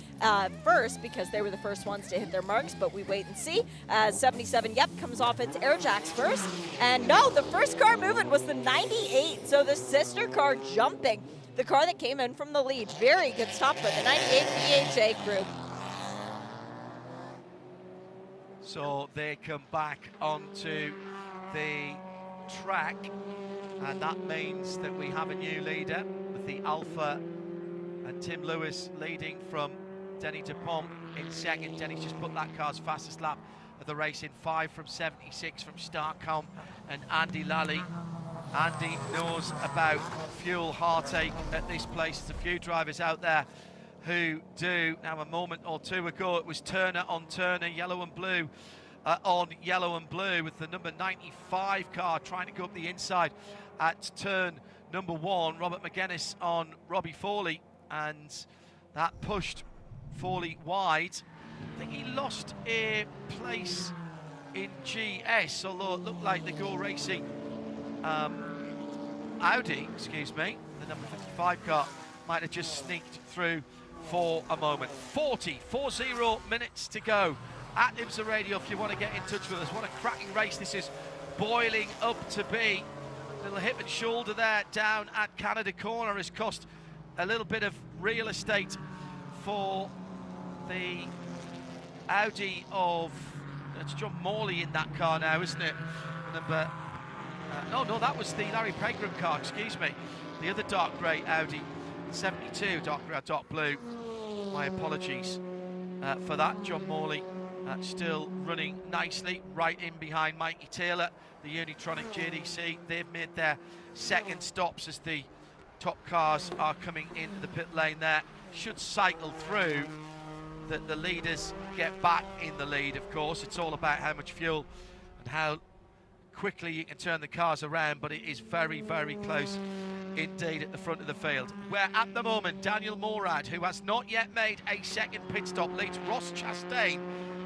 first because they were the first ones to hit their marks, but we wait and see. 77, yep, comes off its air jacks first. And no, the first car moving was the 98, so the sister car jumping. The car that came in from the lead. Very good stop for the 98 BHA crew. So they come back onto the track, and that means that we have a new leader with the Alpha and Tim Lewis leading from Denny DuPont in second. Denny's just put that car's fastest lap of the race in 5 from 76 from Starcom and Andy Lally. Andy knows about fuel heartache at this place. There's a few drivers out there who do. Now, a moment or two ago, it was Turner on Turner, yellow and blue on yellow and blue, with the number 95 car trying to go up the inside at turn number 1. Robert McGuinness on Robbie Foley, and that pushed Foley wide. I think he lost a place in GS, although it looked like the Go Racing Audi, excuse me, the number 55 car might have just sneaked through for a moment. 40 minutes to go at IMSA Radio if you want to get in touch with us. What a cracking race this is boiling up to be. Little hip and shoulder there down at Canada Corner has cost a little bit of real estate for the Audi of, it's John Morley in that car now, isn't it? Number, no, that was the Larry Pegram car, excuse me. The other dark grey Audi, 72, dark grey, dark blue. My apologies for that. John Morley still running nicely, right in behind Mikey Taylor, the Unitronic JDC. They've made their second stops as the top cars are coming into the pit lane there. Should cycle through, that the leaders get back in the lead, of course. It's all about how much fuel and how quickly you can turn the cars around, but it is very, very close indeed at the front of the field, where at the moment Daniel Morad, who has not yet made a second pit stop, leads Ross Chastain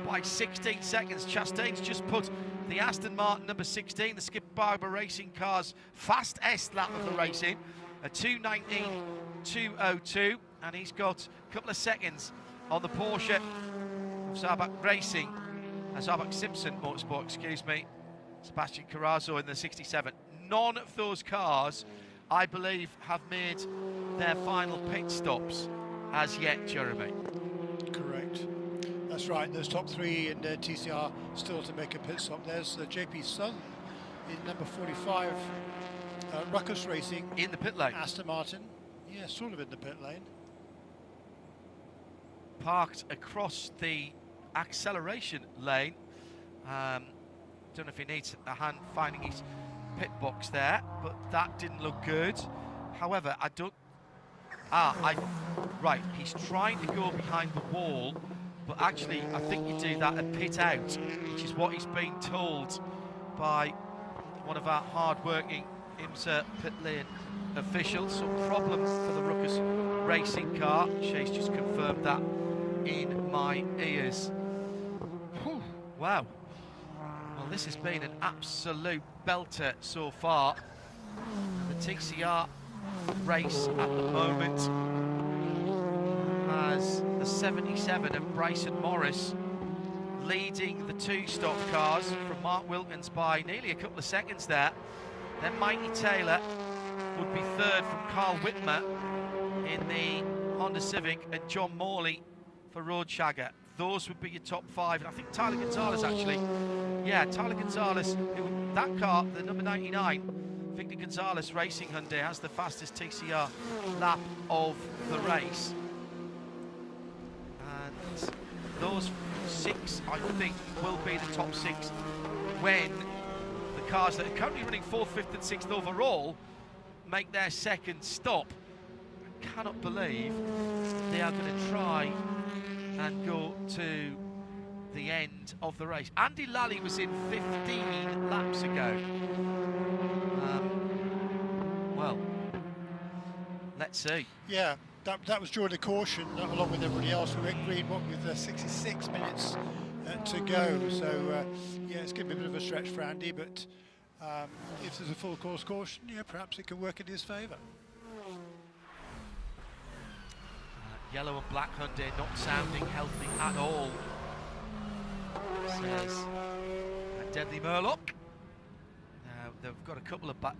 by 16 seconds. Chastain's just put the Aston Martin number 16, the Skip Barber Racing car's fastest lap of the race in, a 2:19.202, and he's got a couple of seconds on the Porsche of Zarbach Racing, Zarbach Simpson Motorsport, excuse me, Sebastian Carrazzo in the 67. None of those cars, I believe, have made their final pit stops as yet, Jeremy. Correct. That's right. Those top 3 in TCR still to make a pit stop. There's JP Sun in number 45, Ruckus Racing. In the pit lane. Aston Martin. Yeah, sort of in the pit lane. Parked across the acceleration lane. Don't know if he needs a hand finding his pit box there, but that didn't look good. However, I don't... right, he's trying to go behind the wall, but actually I think you do that and pit out, which is what he's been told by one of our hard-working IMSA pit lane officials. So problem for the Ruckus Racing car. She's just confirmed that in my ears. Whew, wow. Well, this has been an absolute belter so far. The TCR race at the moment has the 77 of Bryson Morris leading the 2 stock cars from Mark Wilkins by nearly a couple of seconds there. Then Mikey Taylor would be 3rd from Carl Whitmer in the Honda Civic, and John Morley for Roadshagger. Those would be your top 5, and I think Tyler Gonzalez actually, yeah, Tyler Gonzalez, who, that car, the number 99, Victor Gonzalez Racing Hyundai, has the fastest TCR lap of the race. And those 6, I think, will be the top 6 when the cars that are currently running 4th, 5th and 6th overall make their second stop. I cannot believe they are going to try and go to the end of the race. Andy Lally was in 15 laps ago. Well, let's see. Yeah, that was during the caution, along with everybody else who went green, what, with 66 minutes to go. So, yeah, it's going to be a bit of a stretch for Andy, but if there's a full course caution, yeah, perhaps it can work in his favour. Yellow and black Hyundai not sounding healthy at all, says Deadly Murloc. Now they've got a couple of no,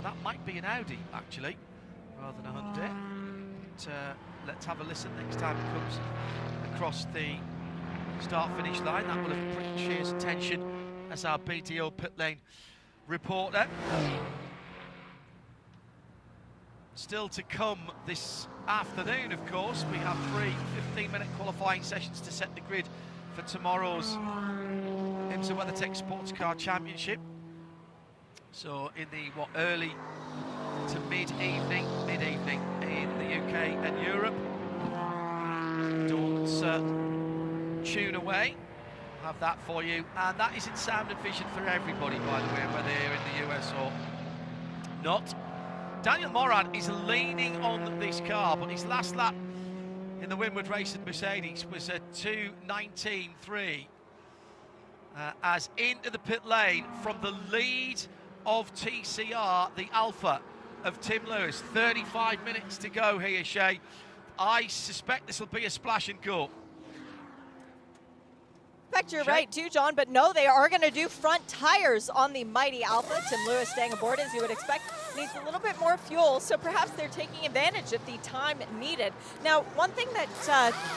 that might be an Audi actually, rather than a Hyundai. But, let's have a listen next time it comes across the start-finish line. That will have pretty Shear's attention as our BDO pit lane reporter. Still to come this afternoon, of course, we have 3 15-minute qualifying sessions to set the grid for tomorrow's IMSA WeatherTech SportsCar Championship. So in the early to mid-evening in the UK and Europe. Don't tune away. Have that for you, and that is in sound and vision for everybody, by the way, whether you're in the US or not. Daniel Morad is leaning on this car, but his last lap in the Winward race at Mercedes was a 2:19.3 as into the pit lane from the lead of TCR, the Alpha of Tim Lewis. 35 minutes to go here, Shay. I suspect this will be a splash and go. In fact, you're right too, John, but no, they are going to do front tires on the mighty Alpha. Tim Lewis staying aboard, as you would expect, needs a little bit more fuel, so perhaps they're taking advantage of the time needed. Now, one thing that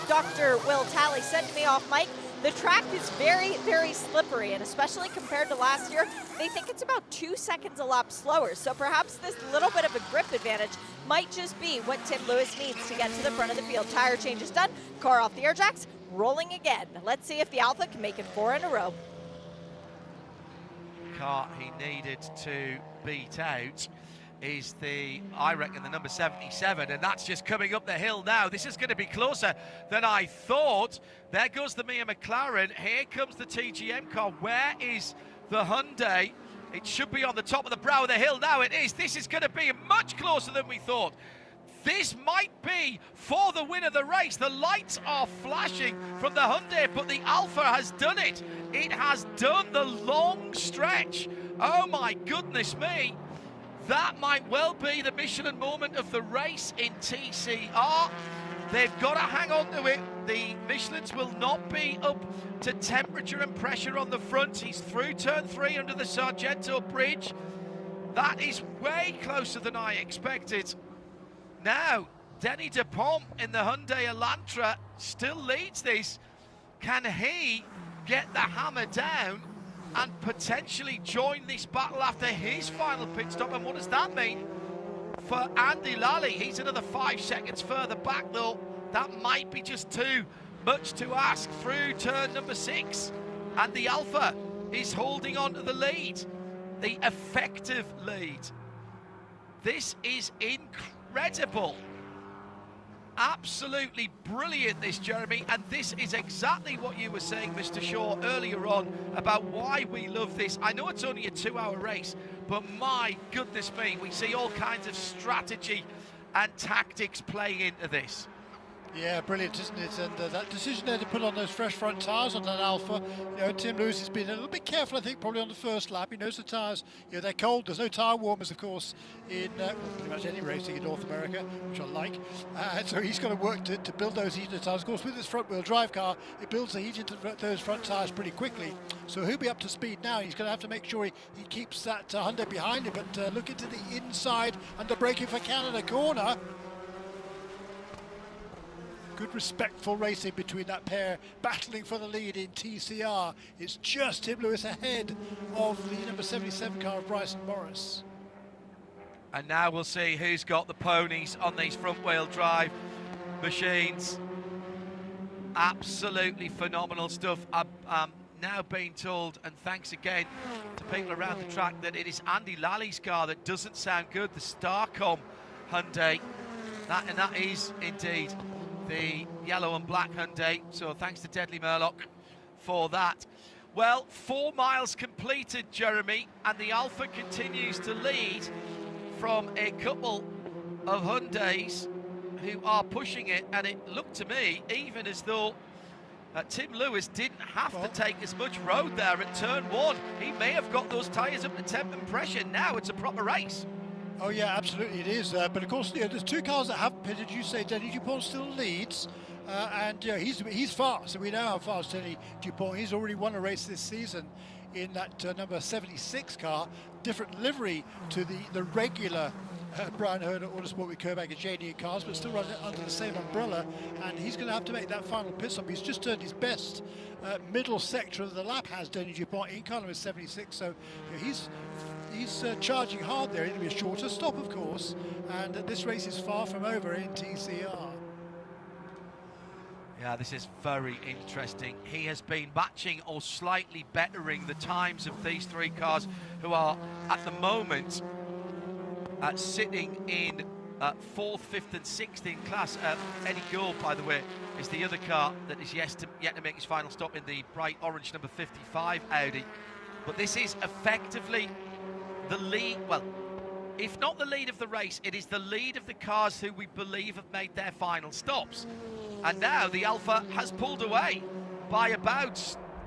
Dr. Will Talley said to me off mic, the track is very, very slippery, and especially compared to last year, they think it's about 2 seconds a lap slower. So perhaps this little bit of a grip advantage might just be what Tim Lewis needs to get to the front of the field. Tire change is done, car off the air jacks, rolling again. Let's see if the Alpha can make it 4 in a row. Car he needed to beat out is I reckon, the number 77, and that's just coming up the hill now. This is going to be closer than I thought. There goes the Mia McLaren. Here comes the TGM car. Where is the Hyundai? It should be on the top of the brow of the hill. Now it is. This is going to be much closer than we thought. This might be for the win of the race. The lights are flashing from the Hyundai, but the Alpha has done it. It has done the long stretch. Oh my goodness me. That might well be the Michelin moment of the race in TCR. They've got to hang on to it. The Michelins will not be up to temperature and pressure on the front. He's through turn 3 under the Sargento Bridge. That is way closer than I expected. Now, Denny DePomp in the Hyundai Elantra still leads this. Can he get the hammer down and potentially join this battle after his final pit stop? And what does that mean for Andy Lally? He's another 5 seconds further back, though. That might be just too much to ask through turn number 6. And the Alpha is holding on to the lead, the effective lead. This is incredible. Absolutely brilliant, this, Jeremy, and this is exactly what you were saying, Mr. Shaw, earlier on about why we love this. I know it's only a 2-hour race, but my goodness me, we see all kinds of strategy and tactics playing into this. Yeah, brilliant, isn't it? And that decision there to put on those fresh front tyres on that Alpha, Tim Lewis has been a little bit careful, I think, probably on the first lap. He knows the tyres, they're cold. There's no tyre warmers, of course, in pretty much any racing in North America, which I like. So he's got to work to build those heated tyres. Of course, with this front-wheel drive car, it builds the heat into those front tyres pretty quickly. So he'll be up to speed now. He's going to have to make sure he keeps that Hyundai behind him. But look into the inside under braking for Canada corner. Good respectful racing between that pair, battling for the lead in TCR. It's just Tim Lewis ahead of the number 77 car of Bryson Morris. And now we'll see who's got the ponies on these front-wheel drive machines. Absolutely phenomenal stuff. I'm now being told, and thanks again to people around the track, that it is Andy Lally's car that doesn't sound good, the Starcom Hyundai. That is indeed the yellow and black Hyundai, so thanks to Deadly Murloc for that. Well, 4 miles completed, Jeremy, and the Alpha continues to lead from a couple of Hyundais who are pushing it, and it looked to me even as though Tim Lewis didn't have to take as much road there at turn 1. He may have got those tyres up to temp and pressure. Now it's a proper race. Oh yeah, absolutely it is. But of course, there's two cars that haven't pitted. You say Denny Dupont still leads, and he's fast. So we know how fast Denny Dupont. He's already won a race this season in that number 76 car, different livery to the regular Brian Herder Autosport with Kerbag and JD cars, but still running under the same umbrella. And he's going to have to make that final pit stop. He's just turned his best middle sector of the lap, has Denny Dupont in car number 76. So he's charging hard there. It'll be a shorter stop, of course, and this race is far from over in TCR. Yeah, this is very interesting. He has been matching or slightly bettering the times of these three cars, who are at the moment sitting in 4th, 5th and 6th in class. Eddie Gould, by the way, is the other car that is yet to make his final stop in the bright orange number 55 Audi. But this is effectively the lead, well, if not the lead of the race, it is the lead of the cars who we believe have made their final stops. And now the Alpha has pulled away by about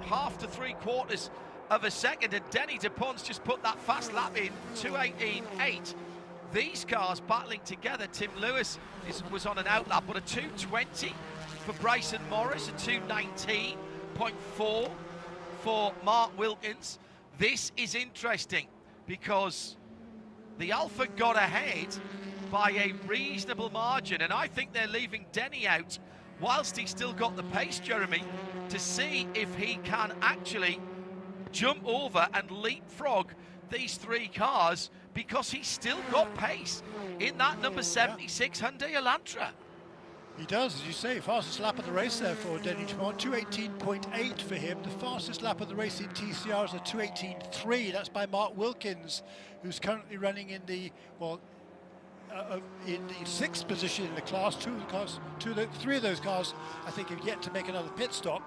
half to 3/4 of a second, and Denny Dupont's just put that fast lap in, 2:18.8. These cars battling together. Tim Lewis was on an outlap, but a 2:20 for Bryson Morris, a 2:19.4 for Mark Wilkins. This is interesting because the Alpha got ahead by a reasonable margin, and I think they're leaving Denny out whilst he's still got the pace, Jeremy, to see if he can actually jump over and leapfrog these three cars, because he's still got pace in that number 76 Hyundai Elantra. He does, as you say, fastest lap of the race there for Denny Dupont, 2:18.8 for him. The fastest lap of the race in TCR is a 2:18.3. That's by Mark Wilkins, who's currently running in the, in the 6th position in the class. Three of those cars, I think, have yet to make another pit stop.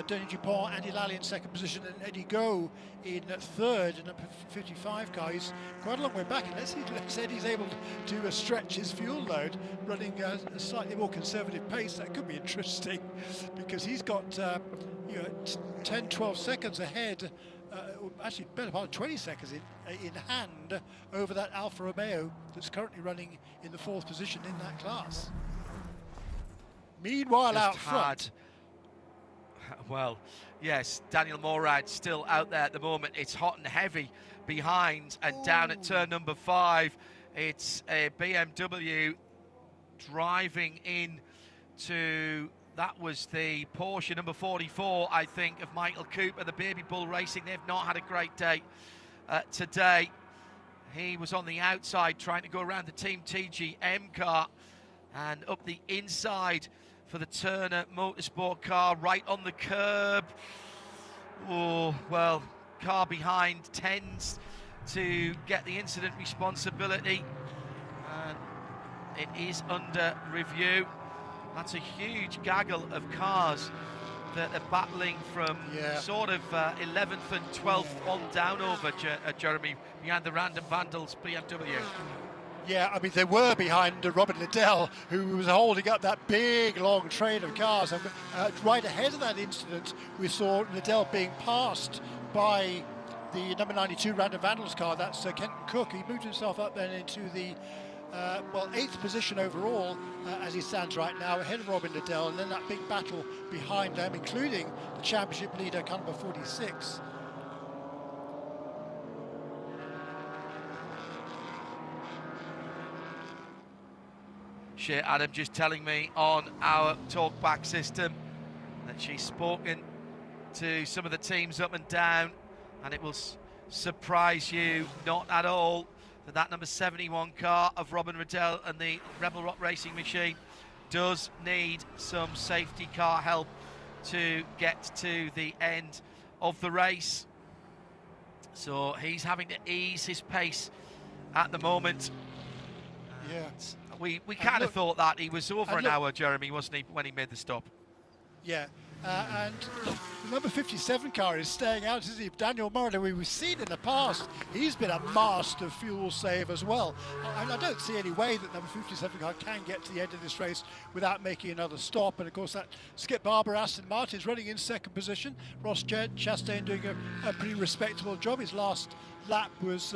Denny Dupont, Andy Lally in 2nd position, and Eddie Go in 3rd, and number 55 car. He's quite a long way back, and let's see Eddie's able to stretch his fuel load, running a slightly more conservative pace. That could be interesting, because he's got 10-12 seconds ahead, actually better part of 20 seconds in hand over that Alfa Romeo that's currently running in the 4th position in that class. Meanwhile, out front, well, yes, Daniel Morad still out there at the moment. It's hot and heavy behind, and down at turn number 5, it's a BMW driving in to, that was the Porsche number 44, I think, of Michael Cooper, the Baby Bull Racing. They've not had a great day today. He was on the outside trying to go around the Team TGM car, and up the inside for the Turner Motorsport car, right on the curb. Oh, well, car behind tends to get the incident responsibility, and it is under review. That's a huge gaggle of cars that are battling from sort of 11th and 12th on down over, Jeremy, behind the Random Vandals BMW. Yeah, I mean, they were behind Robin Liddell, who was holding up that big, long train of cars. And right ahead of that incident, we saw Liddell being passed by the number 92 Random Vandals car. That's Kenton Cook. He moved himself up then into the 8th position overall as he stands right now, ahead of Robin Liddell, and then that big battle behind them, including the championship leader, car number 46. Shea Adam just telling me on our talkback system that she's spoken to some of the teams up and down, and it will surprise you not at all that that number 71 car of Robin Riddell and the Rebel Rock Racing machine does need some safety car help to get to the end of the race. So he's having to ease his pace at the moment. Yeah. We kind of thought that he was over an hour, Jeremy, wasn't he, when he made the stop? Yeah, and the number 57 car is staying out, isn't he? Daniel Morad, we've seen in the past, he's been a master fuel save as well. I don't see any way that number 57 car can get to the end of this race without making another stop. And of course, that Skip Barber, Aston Martin, is running in 2nd position. Ross Chastain doing a pretty respectable job. His last lap was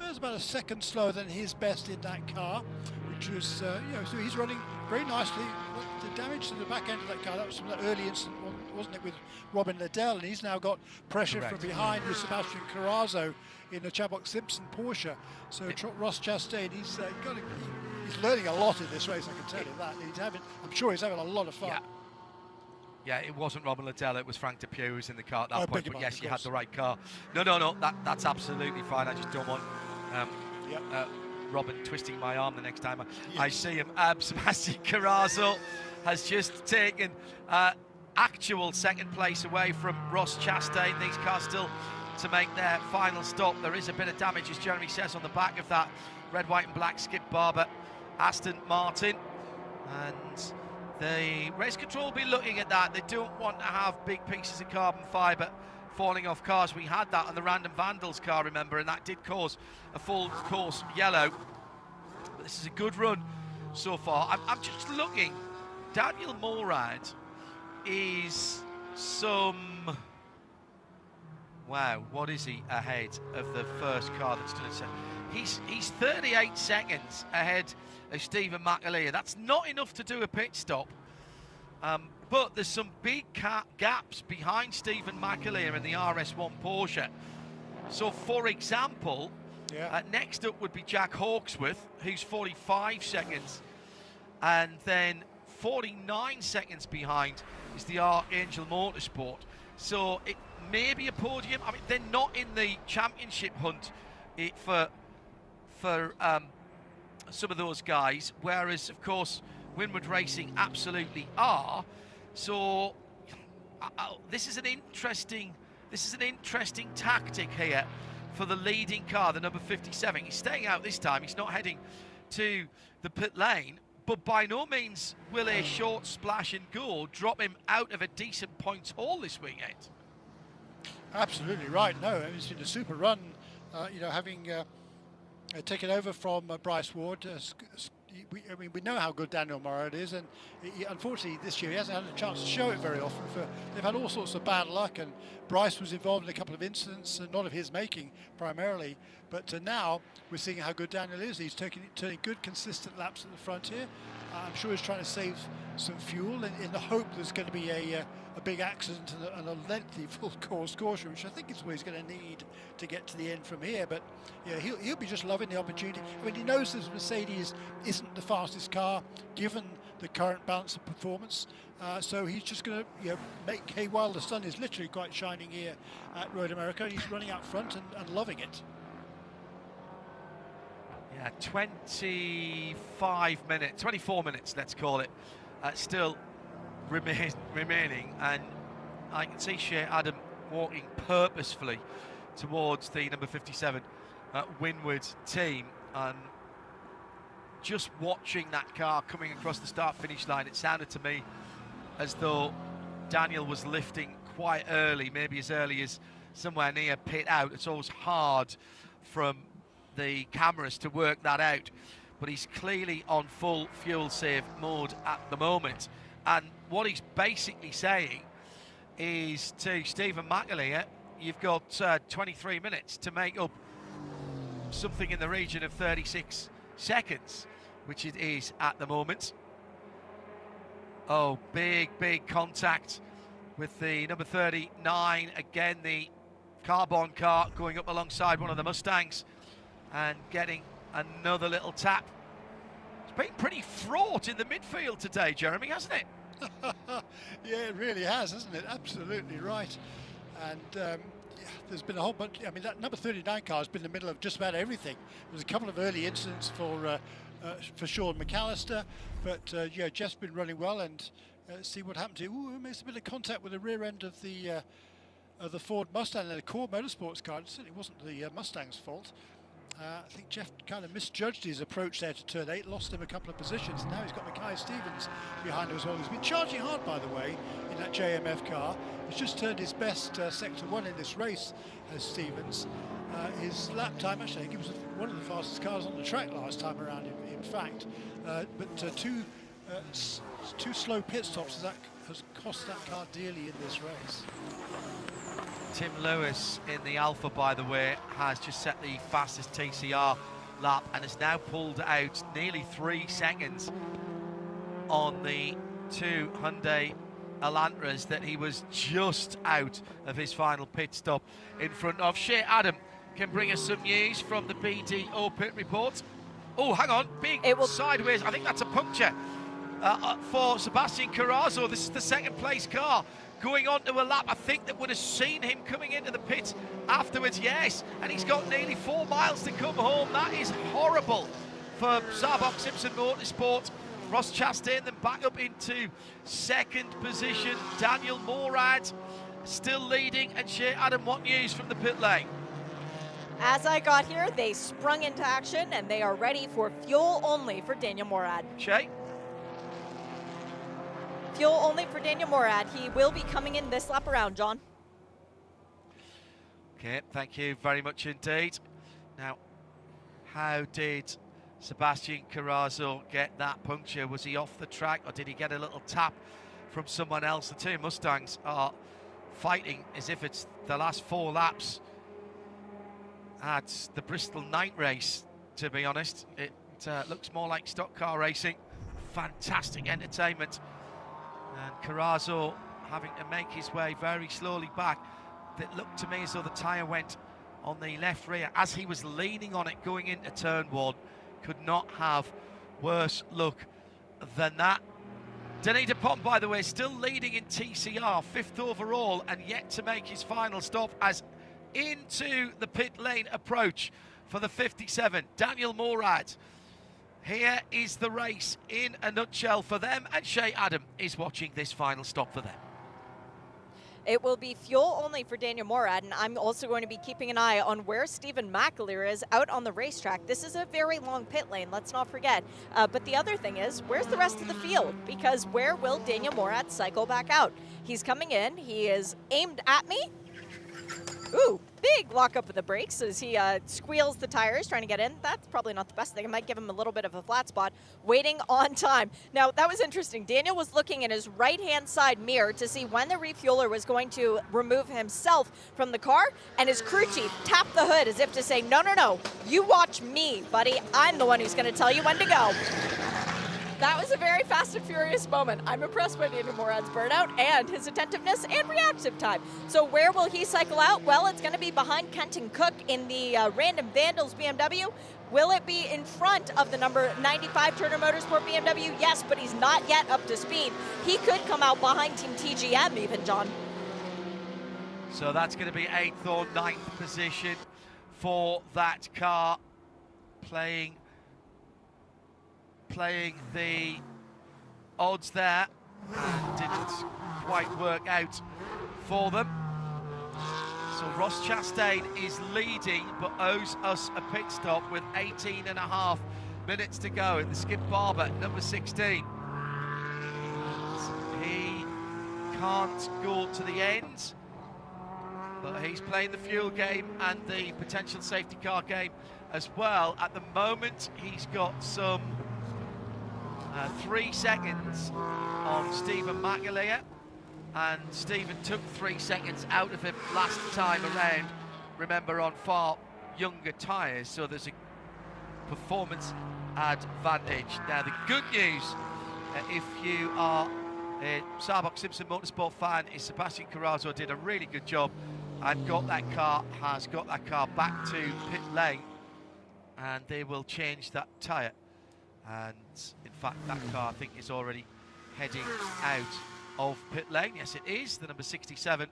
was about a second slower than his best in that car, which was, you know, so he's running very nicely. The damage to the back end of that car, that was from that early incident, wasn't it, with Robin Liddell, and he's now got pressure Correct. from behind with Sebastian Carrazzo in the Chabok Simpson Porsche. So Ross Chastain, he's learning a lot in this race, I can tell you that. I'm sure he's having a lot of fun. Yeah, it wasn't Robin Liddell, it was Frank DePue who was in the car at that point, but yes, you had course. the right car. No, that's absolutely fine. I just don't want Robin twisting my arm the next time I see him. Sebastian Carrazzo has just taken actual second place away from Ross Chastain. These cars still to make their final stop. There is a bit of damage, as Jeremy says, on the back of that red, white and black Skip Barber Aston Martin, and the race control will be looking at that. They don't want to have big pieces of carbon fibre falling off cars. We had that on the Random Vandals car, remember, and that did cause a full course yellow. But this is a good run so far. I'm just looking. Daniel Morad is some... Wow, what is he ahead of the first car that's done it? He's 38 seconds ahead of Stephen McAleer. That's not enough to do a pit stop, but there's some big gaps behind Stephen McAleer in the RS1 Porsche. So, for example, next up would be Jack Hawksworth, who's 45 seconds, and then 49 seconds behind is the Archangel Motorsport. So it may be a podium. I mean, they're not in the championship hunt for some of those guys, whereas of course Winward Racing absolutely are. So this is an interesting tactic here for the leading car, the number 57. He's staying out this time. He's not heading to the pit lane, but by no means will a short splash and go drop him out of a decent points haul this weekend. Absolutely right. No, it's been a super run. You know, having taken over from Bryce Ward. We know how good Daniel Morad is, and unfortunately this year he hasn't had a chance to show it very often. They've had all sorts of bad luck, and Bryce was involved in a couple of incidents, not of his making primarily, but now we're seeing how good Daniel is. He's turning good, consistent laps at the front here. I'm sure he's trying to save some fuel in the hope there's going to be a big accident and a lengthy full course caution, which I think is what he's going to need to get to the end from here. But yeah, he'll be just loving the opportunity. I mean, he knows this Mercedes isn't the fastest car given the current balance of performance, so he's just going to make hay while the sun is literally quite shining here at Road America. He's running out front and loving it. Yeah, 24 minutes, let's call it, still remaining, and I can see Shea Adam walking purposefully towards the number 57 Winward team, and just watching that car coming across the start-finish line, it sounded to me as though Daniel was lifting quite early, maybe as early as somewhere near pit out. It's always hard from the cameras to work that out, but he's clearly on full fuel save mode at the moment, and what he's basically saying is to Stephen McAleer, you've got 23 minutes to make up something in the region of 36 seconds, which it is at the moment. Oh, big contact with the number 39, again the carbon car going up alongside one of the Mustangs and getting another little tap. It's been pretty fraught in the midfield today, Jeremy, hasn't it? Yeah, it really has, hasn't it? Absolutely right. And there's been a whole bunch. I mean, that number 39 car has been in the middle of just about everything. There's a couple of early incidents for Sean McAllister, but Jeff's been running well, and see what happened to him. Ooh, makes a bit of contact with the rear end of the Ford Mustang and the core motorsports car. It certainly wasn't the Mustang's fault. I think Jeff kind of misjudged his approach there to turn 8, lost him a couple of positions, and now he's got Mackay Stevens behind him as well. He's been charging hard, by the way, in that JMF car. He's just turned his best Sector 1 in this race as Stevens. His lap time, actually, I think he was one of the fastest cars on the track last time around, in fact. But two slow pit stops has cost that car dearly in this race. Tim Lewis in the Alpha, by the way, has just set the fastest TCR lap and has now pulled out nearly 3 seconds on the 2 Hyundai Elantras that he was just out of his final pit stop in front of. Shea Adam can bring us some news from the BDO pit report. Oh, hang on, big sideways. I think that's a puncture for Sebastian Carrazzo. This is the second place car going on to a lap, I think, that would have seen him coming into the pit afterwards. Yes, and he's got nearly 4 miles to come home. That is horrible for Sarbok Simpson Motorsport. Ross Chastain then back up into second position. Daniel Morad still leading. And Shea Adam, what news from the pit lane? As I got here, they sprung into action and they are ready for fuel only for Daniel Morad. Shea? Fuel only for Daniel Morad. He will be coming in this lap around, John. Okay, thank you very much indeed. Now, how did Sebastian Carrazzo get that puncture? Was he off the track or did he get a little tap from someone else? The two Mustangs are fighting as if it's the last 4 laps at the Bristol night race, to be honest. It looks more like stock car racing. Fantastic entertainment. And Carrazzo having to make his way very slowly back. That looked to me as though the tyre went on the left rear as he was leaning on it going into turn 1. Could not have worse luck than that. Denis Dupont, by the way, still leading in TCR, 5th overall, and yet to make his final stop as into the pit lane approach for the 57. Daniel Morad. Here is the race in a nutshell for them, and Shea Adam is watching this final stop for them. It will be fuel only for Daniel Morad, and I'm also going to be keeping an eye on where Stephen McAleer is out on the racetrack. This is a very long pit lane, let's not forget. But the other thing is, where's the rest of the field? Because where will Daniel Morad cycle back out? He's coming in, he is aimed at me. Ooh, big lock up of the brakes as he squeals the tires trying to get in. That's probably not the best thing. It might give him a little bit of a flat spot. Waiting on time. Now, that was interesting. Daniel was looking in his right-hand side mirror to see when the refueler was going to remove himself from the car, and his crew chief tapped the hood as if to say, no, no, no, you watch me, buddy. I'm the one who's going to tell you when to go. That was a very fast and furious moment. I'm impressed by Daniel Morad's burnout and his attentiveness and reactive time. So where will he cycle out? Well, it's going to be behind Kenton Cook in the Random Vandals BMW. Will it be in front of the number 95 Turner Motorsport BMW? Yes, but he's not yet up to speed. He could come out behind Team TGM even, John. So that's going to be 8th or 9th position for that car, playing the odds there, and didn't quite work out for them. So Ross Chastain is leading but owes us a pit stop with 18.5 minutes to go in the Skip Barber, number 16. He can't go to the end, but he's playing the fuel game and the potential safety car game as well. At the moment, he's got some 3 seconds on Stephen McAleer, and Stephen took 3 seconds out of him last time around, remember, on far younger tyres, so there's a performance advantage. Now, the good news, if you are a Sarbok Simpson Motorsport fan, is Sebastian Carrazzo did a really good job and has got that car back to pit lane, and they will change that tyre. And in fact, that car, I think, is already heading out of pit lane. Yes, it is. The number 67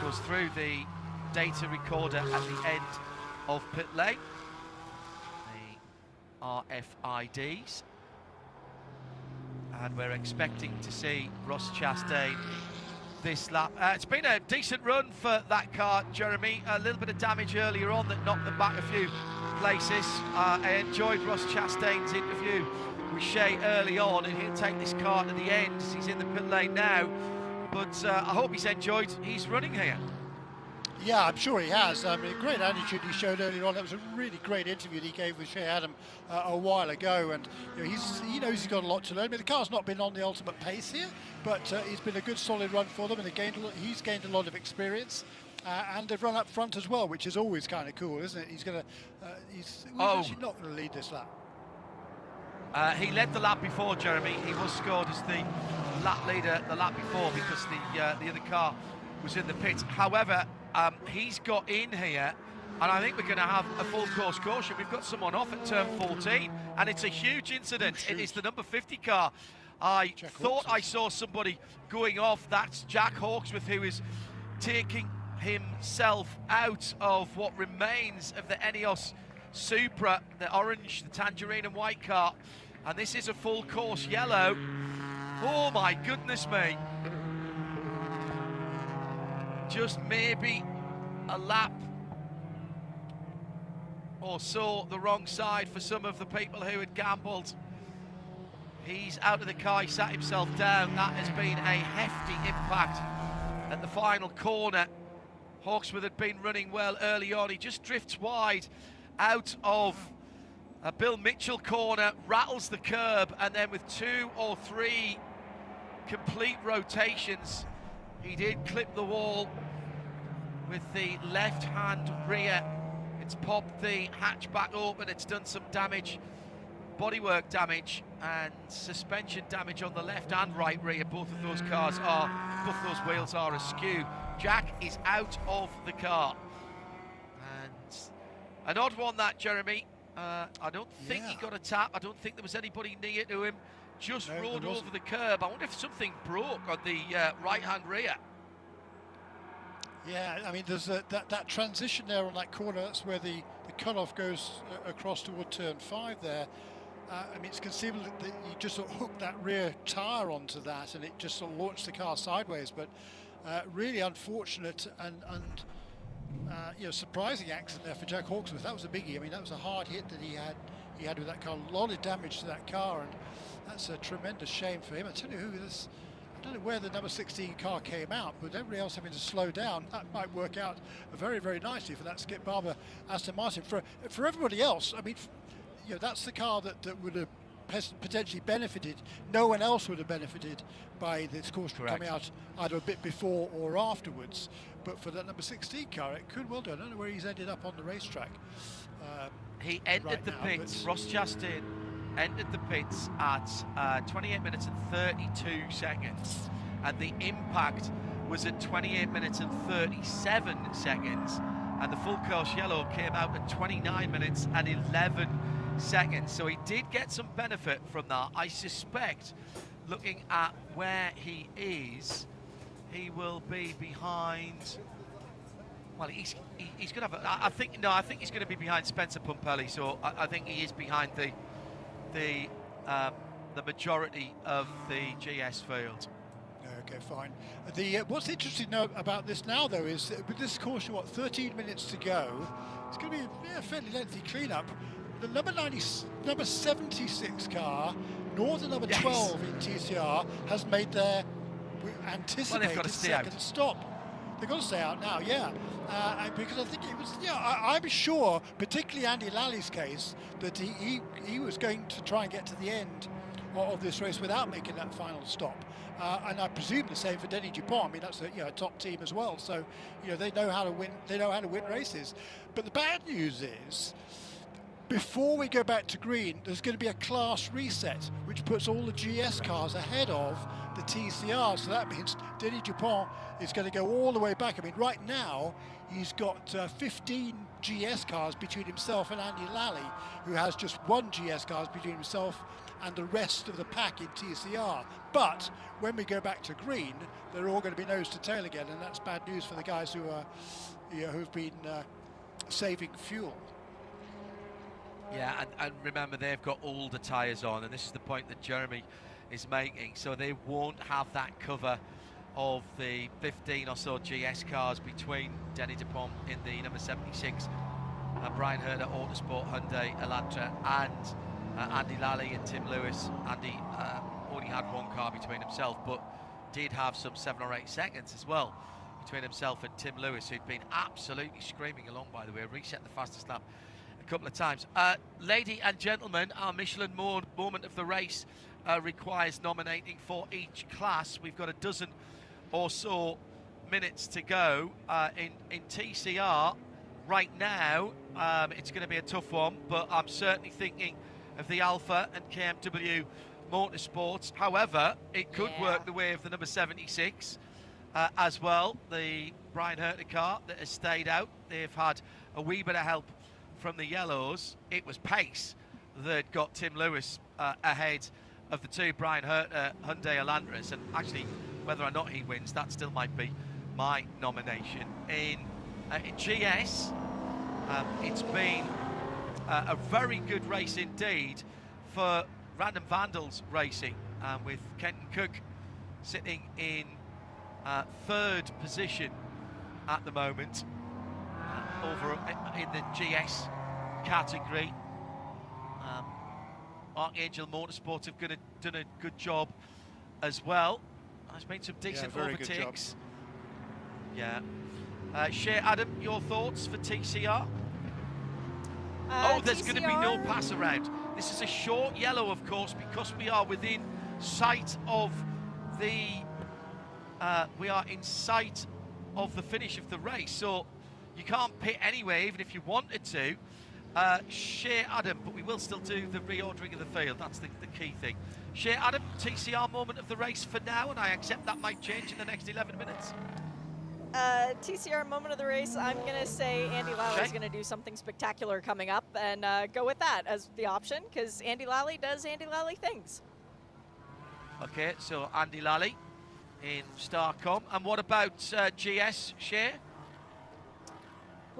goes through the data recorder at the end of pit lane. The RFIDs. And we're expecting to see Ross Chastain this lap. It's been a decent run for that car, Jeremy. A little bit of damage earlier on that knocked them back a few places. I enjoyed Ross Chastain's interview with Shea early on, and he'll take this car to the end as he's in the pit lane now. But I hope he's enjoyed his running here. Yeah, I'm sure he has. I mean, great attitude he showed earlier on. That was a really great interview that he gave with Shea Adam a while ago, and he knows he's got a lot to learn. I mean, the car's not been on the ultimate pace here, but it's been a good solid run for them, and he's gained a lot of experience. And they've run up front as well, which is always kind of cool, isn't it? He's actually not going to lead this lap. He led the lap before, Jeremy. He was scored as the lap leader the lap before because the other car was in the pits. However, he's got in here, and I think we're going to have a full course caution. We've got someone off at turn 14, and it's a huge incident. It is the number 50 car. I thought I saw somebody going off. That's Jack Hawksworth, who is taking himself out of what remains of the Ineos Supra, the orange, the tangerine and white car, and this is a full course yellow. Oh my goodness me. Just maybe a lap or so the wrong side for some of the people who had gambled. He's out of the car, he sat himself down. That has been a hefty impact at the final corner. Hawksworth had been running well early on. He just drifts wide out of a Bill Mitchell corner, rattles the curb, and then with 2 or 3 complete rotations, he did clip the wall with the left-hand rear. It's popped the hatchback open, it's done some damage, bodywork damage and suspension damage on the left and right rear. Both of those wheels are askew. Jack is out of the car. And an odd one that, Jeremy. I don't think he got a tap. I don't think there was anybody near to him. Just rode over the curb. I wonder if something broke on the right-hand rear. Yeah, I mean, there's that transition there on that corner. That's where the cutoff goes across toward turn 5 there. I mean, it's conceivable that you just sort of hooked that rear tyre onto that and it just sort of launched the car sideways. But really unfortunate and surprising accident there for Jack Hawksworth. That was a biggie. I mean, that was a hard hit that he had with that car. A lot of damage to that car, and that's a tremendous shame for him. I tell you who this. I don't know where the number 16 car came out, but everybody else having to slow down, that might work out very, very nicely for that Skip Barber Aston Martin. For everybody else, I mean, that's the car that would have potentially benefited. No one else would have benefited by this caution coming out either a bit before or afterwards. But for that number 16 car, it could well do. I don't know where he's ended up on the racetrack. He entered the pits. Ross Chastain entered the pits at 28 minutes and 32 seconds, and the impact was at 28 minutes and 37 seconds, and the full course yellow came out at 29 minutes and 11 seconds. So he did get some benefit from that. I suspect, looking at where he is, he will be behind. Well, he's going to have. I think he's going to be behind Spencer Pumpelly. So I think he is behind the majority of the GS field. Okay, fine. What's interesting about this now, though, is with this caution, 13 minutes to go, it's going to be a fairly lengthy cleanup. The number 76 car, nor the number 12 in TCR, has made their anticipated second stop. They've got to stay out now, because I think it was, I'm sure, particularly Andy Lally's case, that he was going to try and get to the end of this race without making that final stop. And I presume the same for Denny Dupont. I mean, that's a top team as well. So, they know how to win. They know how to win races. But the bad news is, before we go back to green, there's going to be a class reset, which puts all the GS cars ahead of the TCR. So that means Denny Dupont is going to go all the way back. I mean, right now, he's got 15 GS cars between himself and Andy Lally, who has just one GS cars between himself and the rest of the pack in TCR. But when we go back to green, they're all going to be nose to tail again, and that's bad news for the guys who are, who've been saving fuel. Yeah, and remember, they've got older tyres on, and this is the point that Jeremy is making. So they won't have that cover of the 15 or so GS cars between Denny Dupont in the number 76, Brian Herder Autosport Hyundai Elantra, and Andy Lally and Tim Lewis. Andy only had one car between himself, but did have some 7 or 8 seconds as well between himself and Tim Lewis, who'd been absolutely screaming along, by the way, reset the fastest lap a couple of times. Ladies and gentlemen, our Michelin moment of the race requires nominating for each class. We've got a dozen or so minutes to go in TCR. Right now, it's going to be a tough one, but I'm certainly thinking of the Alpha and KMW Motorsports. However, it could work the way of the number 76 as well, the Brian Herter car that has stayed out. They've had a wee bit of help from the yellows. It was pace that got Tim Lewis ahead of the two Brian Herter Hyundai Elantras, and actually whether or not he wins, that still might be my nomination. In GS, it's been a very good race indeed for Random Vandals Racing, with Kenton Cook sitting in third position at the moment over in the GS category. Archangel Motorsport have done a good job as well. Has made some decent overtakes. Yeah. Shea, Adam, your thoughts for TCR? There's going to be no pass around. This is a short yellow, of course, because we are within sight of the finish of the race. So you can't pit anyway, even if you wanted to. Shea, Adam, but we will still do the reordering of the field. That's the key thing. Shea, Adam, TCR moment of the race for now, and I accept that might change in the next 11 minutes. TCR moment of the race, I'm going to say Andy Lally's going to do something spectacular coming up, and go with that as the option, because Andy Lally does Andy Lally things. Okay, so Andy Lally in Starcom. And what about GS, Shea?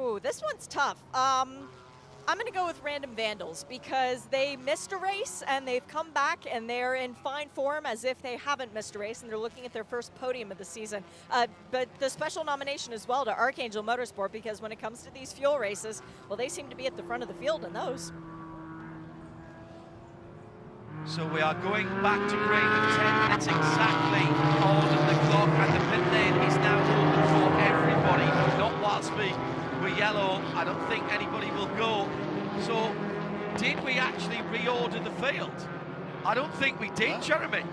Ooh, this one's tough. I'm going to go with Random Vandals because they missed a race and they've come back and they're in fine form as if they haven't missed a race, and they're looking at their first podium of the season. But the special nomination as well to Archangel Motorsport, because when it comes to these fuel races, well, they seem to be at the front of the field in those. So we are going back to green with 10 minutes exactly on the clock, and the pit lane is now open for everybody, not whilst we're yellow. I don't think anybody will go. So did we actually reorder the field? I don't think we did, Jeremy.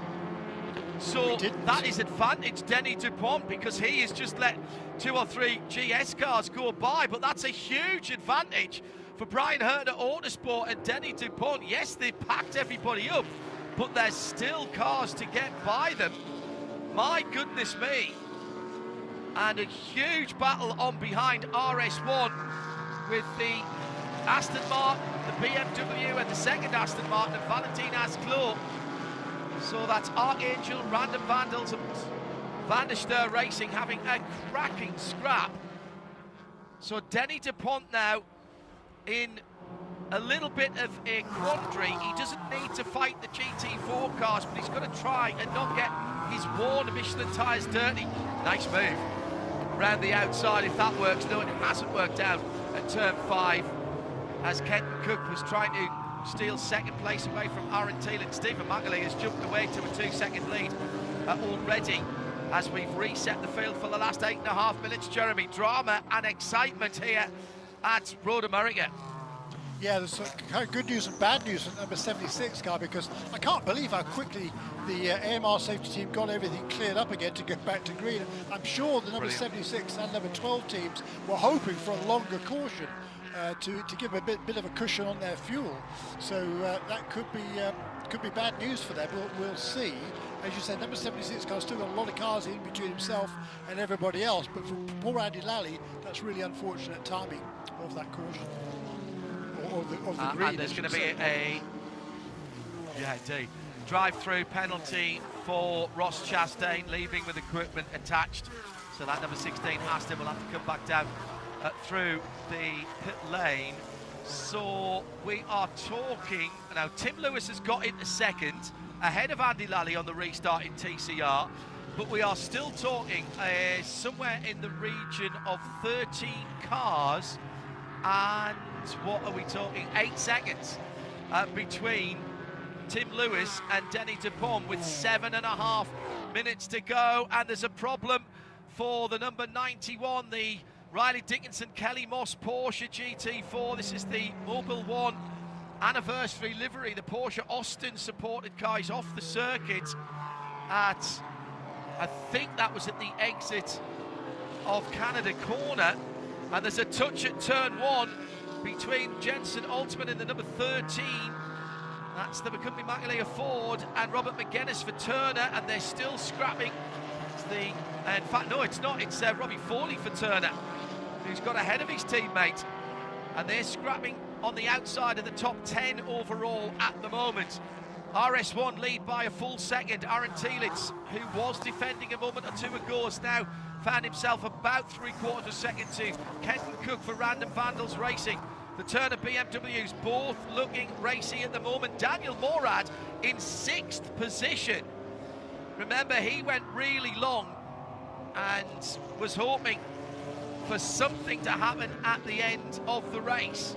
So that is advantage Denny Dupont, because he has just let 2 or 3 GS cars go by, but that's a huge advantage for Brian Herter Autosport and Denny Dupont. Yes, they packed everybody up, but there's still cars to get by them. My goodness me. And a huge battle on behind RS1 with the Aston Martin, the BMW, and the second Aston Martin of Valentin Asclot. So that's Archangel, Random Vandals, and Van der Steur Racing having a cracking scrap. So Denny Dupont now in a little bit of a quandary. He doesn't need to fight the GT4 cars, but he's got to try and not get his worn Michelin tyres dirty. Nice move round the outside, if that works. No, it hasn't worked out at turn 5, as Kenton Cook was trying to steal second place away from Aaron Thiel, and Stephen McAlee has jumped away to a 2-second lead already as we've reset the field for the last 8.5 minutes. Jeremy, drama and excitement here at Road America. Yeah, there's kind of good news and bad news at number 76 car, because I can't believe how quickly the AMR safety team got everything cleared up again to get back to green. I'm sure the number 76 and number 12 teams were hoping for a longer caution to give a bit of a cushion on their fuel. So that could be bad news for them. We'll see. As you said, number 76 car still got a lot of cars in between himself and everybody else, but for poor Andy Lally, that's really unfortunate timing of that caution. Of the green, and there's going to be a drive-through penalty for Ross Chastain, leaving with equipment attached. So that number 16 Aston will have to come back down through the pit lane. So we are talking now. Tim Lewis has got into second, ahead of Andy Lally on the restart in TCR, but we are still talking somewhere in the region of 13 cars, and what are we talking? 8 seconds between Tim Lewis and Denny Dupont, with 7.5 minutes to go, and there's a problem for the number 91, the Riley Dickinson Kelly Moss Porsche GT4. This is the Mobile One anniversary livery. The Porsche Austin supported car is off the circuit at, I think that was at the exit of Canada Corner, and there's a touch at turn 1 between Jensen Altman in the number 13. That's the McCumbee McAleer Ford and Robert McGuinness for Turner, and they're still scrapping. In fact, no, it's not. It's Robbie Forley for Turner, who's got ahead of his teammate, and they're scrapping on the outside of the top 10 overall at the moment. RS1 lead by a full second. Aaron Tielitz, who was defending a moment or two ago, has now found himself about 3/4 second to Kenton Cook for Random Vandals Racing. The Turner BMWs both looking racy at the moment. Daniel Morad in 6th position. Remember, he went really long and was hoping for something to happen at the end of the race.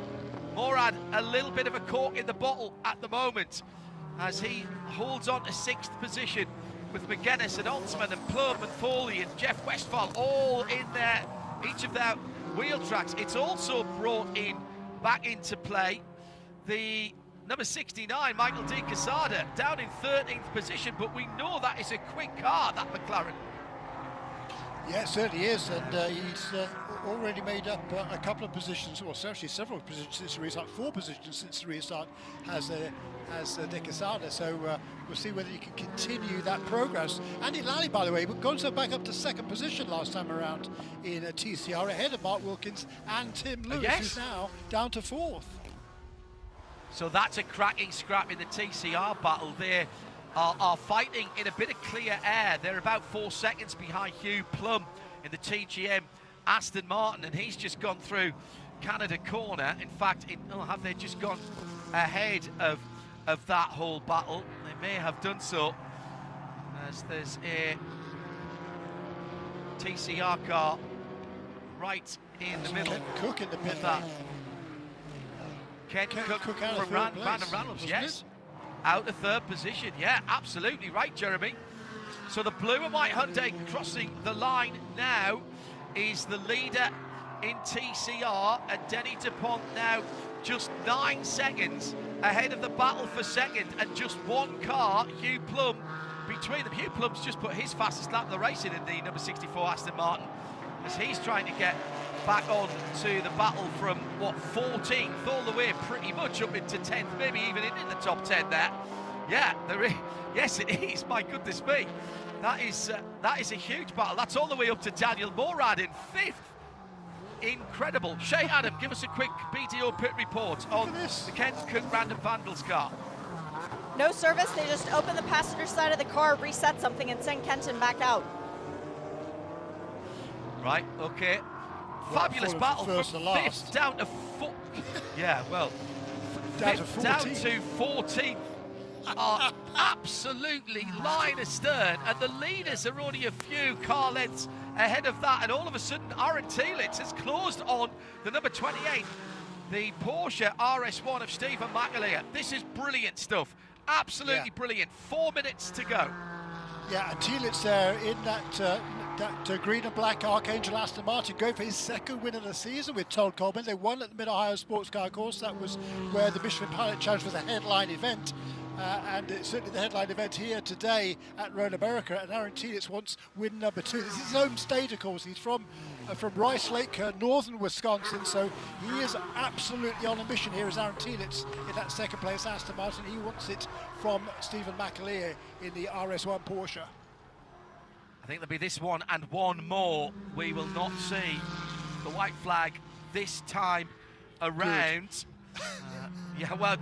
Morad, a little bit of a cork in the bottle at the moment as he holds on to 6th position with McGuinness and Altman and Plum and Foley and Jeff Westphal all in there, each of their wheel tracks. It's also brought in back into play the number 69, Michael De Quesada, down in 13th position, but we know that is a quick car, that McLaren. Yeah, it certainly is, and he's already made up a couple of positions, well, actually several positions since the restart, 4 positions since the restart has De Quesada, so we'll see whether he can continue that progress. Andy Lally, by the way, got himself back up to 2nd position last time around in a TCR, ahead of Mark Wilkins and Tim Lewis, who's now down to 4th. So that's a cracking scrap in the TCR battle. They are fighting in a bit of clear air. They're about 4 seconds behind Hugh Plum in the TGM Aston Martin, and he's just gone through Canada Corner. In fact, have they just gone ahead of that whole battle? They may have done so, as there's a TCR car right in the middle. Cook in the pit of that. Ken Cook out from of Van and Reynolds, yes. Out of 3rd position, yeah, absolutely right, Jeremy. So the blue and white Hyundai crossing the line now is the leader in TCR, and Denny DuPont now just 9 seconds ahead of the battle for second, and just one car, Hugh Plum, between them. Hugh Plum's just put his fastest lap of the race in the number 64 Aston Martin, as he's trying to get back on to the battle from, what, 14th all the way pretty much up into 10th, maybe even in the top 10 there. Yeah, yes it is, my goodness me. That is a huge battle. That's all the way up to Daniel Morad in 5th. Incredible. Shay Adam, give us a quick BDO pit report on the Kenton Cook Random Vandals car. No service, they just open the passenger side of the car, reset something, and send Kenton back out. Right, okay. Fabulous battle from 5th down to 4th. Yeah, well, down to 14th are absolutely line astern, and the leaders are only a few car lengths ahead of that, and all of a sudden Aaron Tielitz has closed on the number 28, the Porsche RS1 of Stephen McAleer. This is brilliant stuff, absolutely brilliant. 4 minutes to go. Yeah, and Tielitz there in that green and black Archangel Aston Martin, going for his 2nd win of the season with Todd Coleman. They won at the Mid-Ohio Sports Car Course. That was where the Michelin Pilot Challenge was a headline event. And it's certainly the headline event here today at Road America, and Aaron Tielitz wants win number 2. This is his home state, of course. He's from Rice Lake, northern Wisconsin, so he is absolutely on a mission here as Aaron Tielitz in that 2nd place Aston Martin. He wants it from Stephen McAleer in the RS1 Porsche. I think there'll be this one and one more. We will not see the white flag this time around. Yeah, well,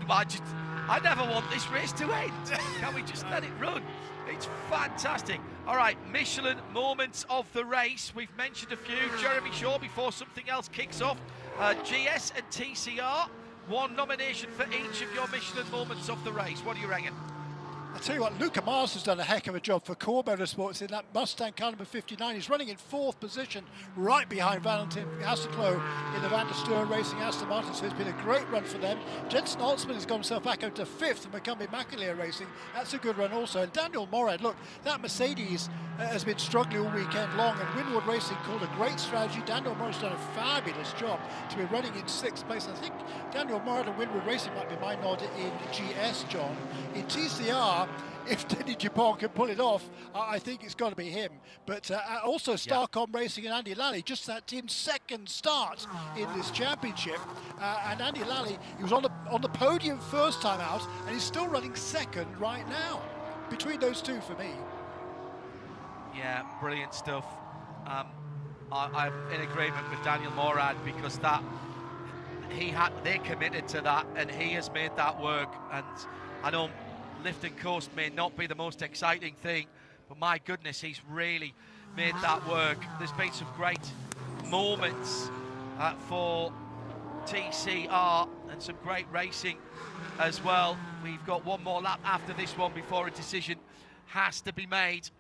I never want this race to end. Can we just let it run? It's fantastic. All right, Michelin moments of the race. We've mentioned a few. Jeremy Shaw before something else kicks off. GS and TCR, 1 nomination for each of your Michelin moments of the race. What do you reckon? I tell you what, Luca Mars has done a heck of a job for Core Motorsports in that Mustang car number 59. He's running in 4th position, right behind Valentin Hasselklo in the Van der Steur Racing Aston Martin. So it's been a great run for them. Jensen Altsman has got himself back up to 5th and McCumbee McAleer Racing. That's a good run also. And Daniel Morad, look, that Mercedes has been struggling all weekend long, and Winward Racing called a great strategy. Daniel Morrad's done a fabulous job to be running in 6th place. I think Daniel Morad and Winward Racing might be my nod in GS, John. In TCR, if Denny Dupont can pull it off, I think it's got to be him. But also Starcom Racing and Andy Lally, just that team's 2nd start in this championship. And Andy Lally, he was on the podium first time out, and he's still running 2nd right now. Between those two for me. Yeah, brilliant stuff. I'm in agreement with Daniel Morad, because that they committed to that, and he has made that work. And I know lift and coast may not be the most exciting thing, but my goodness, he's really made that work. There's been some great moments for TCR and some great racing as well. We've got one more lap after this one before a decision has to be made.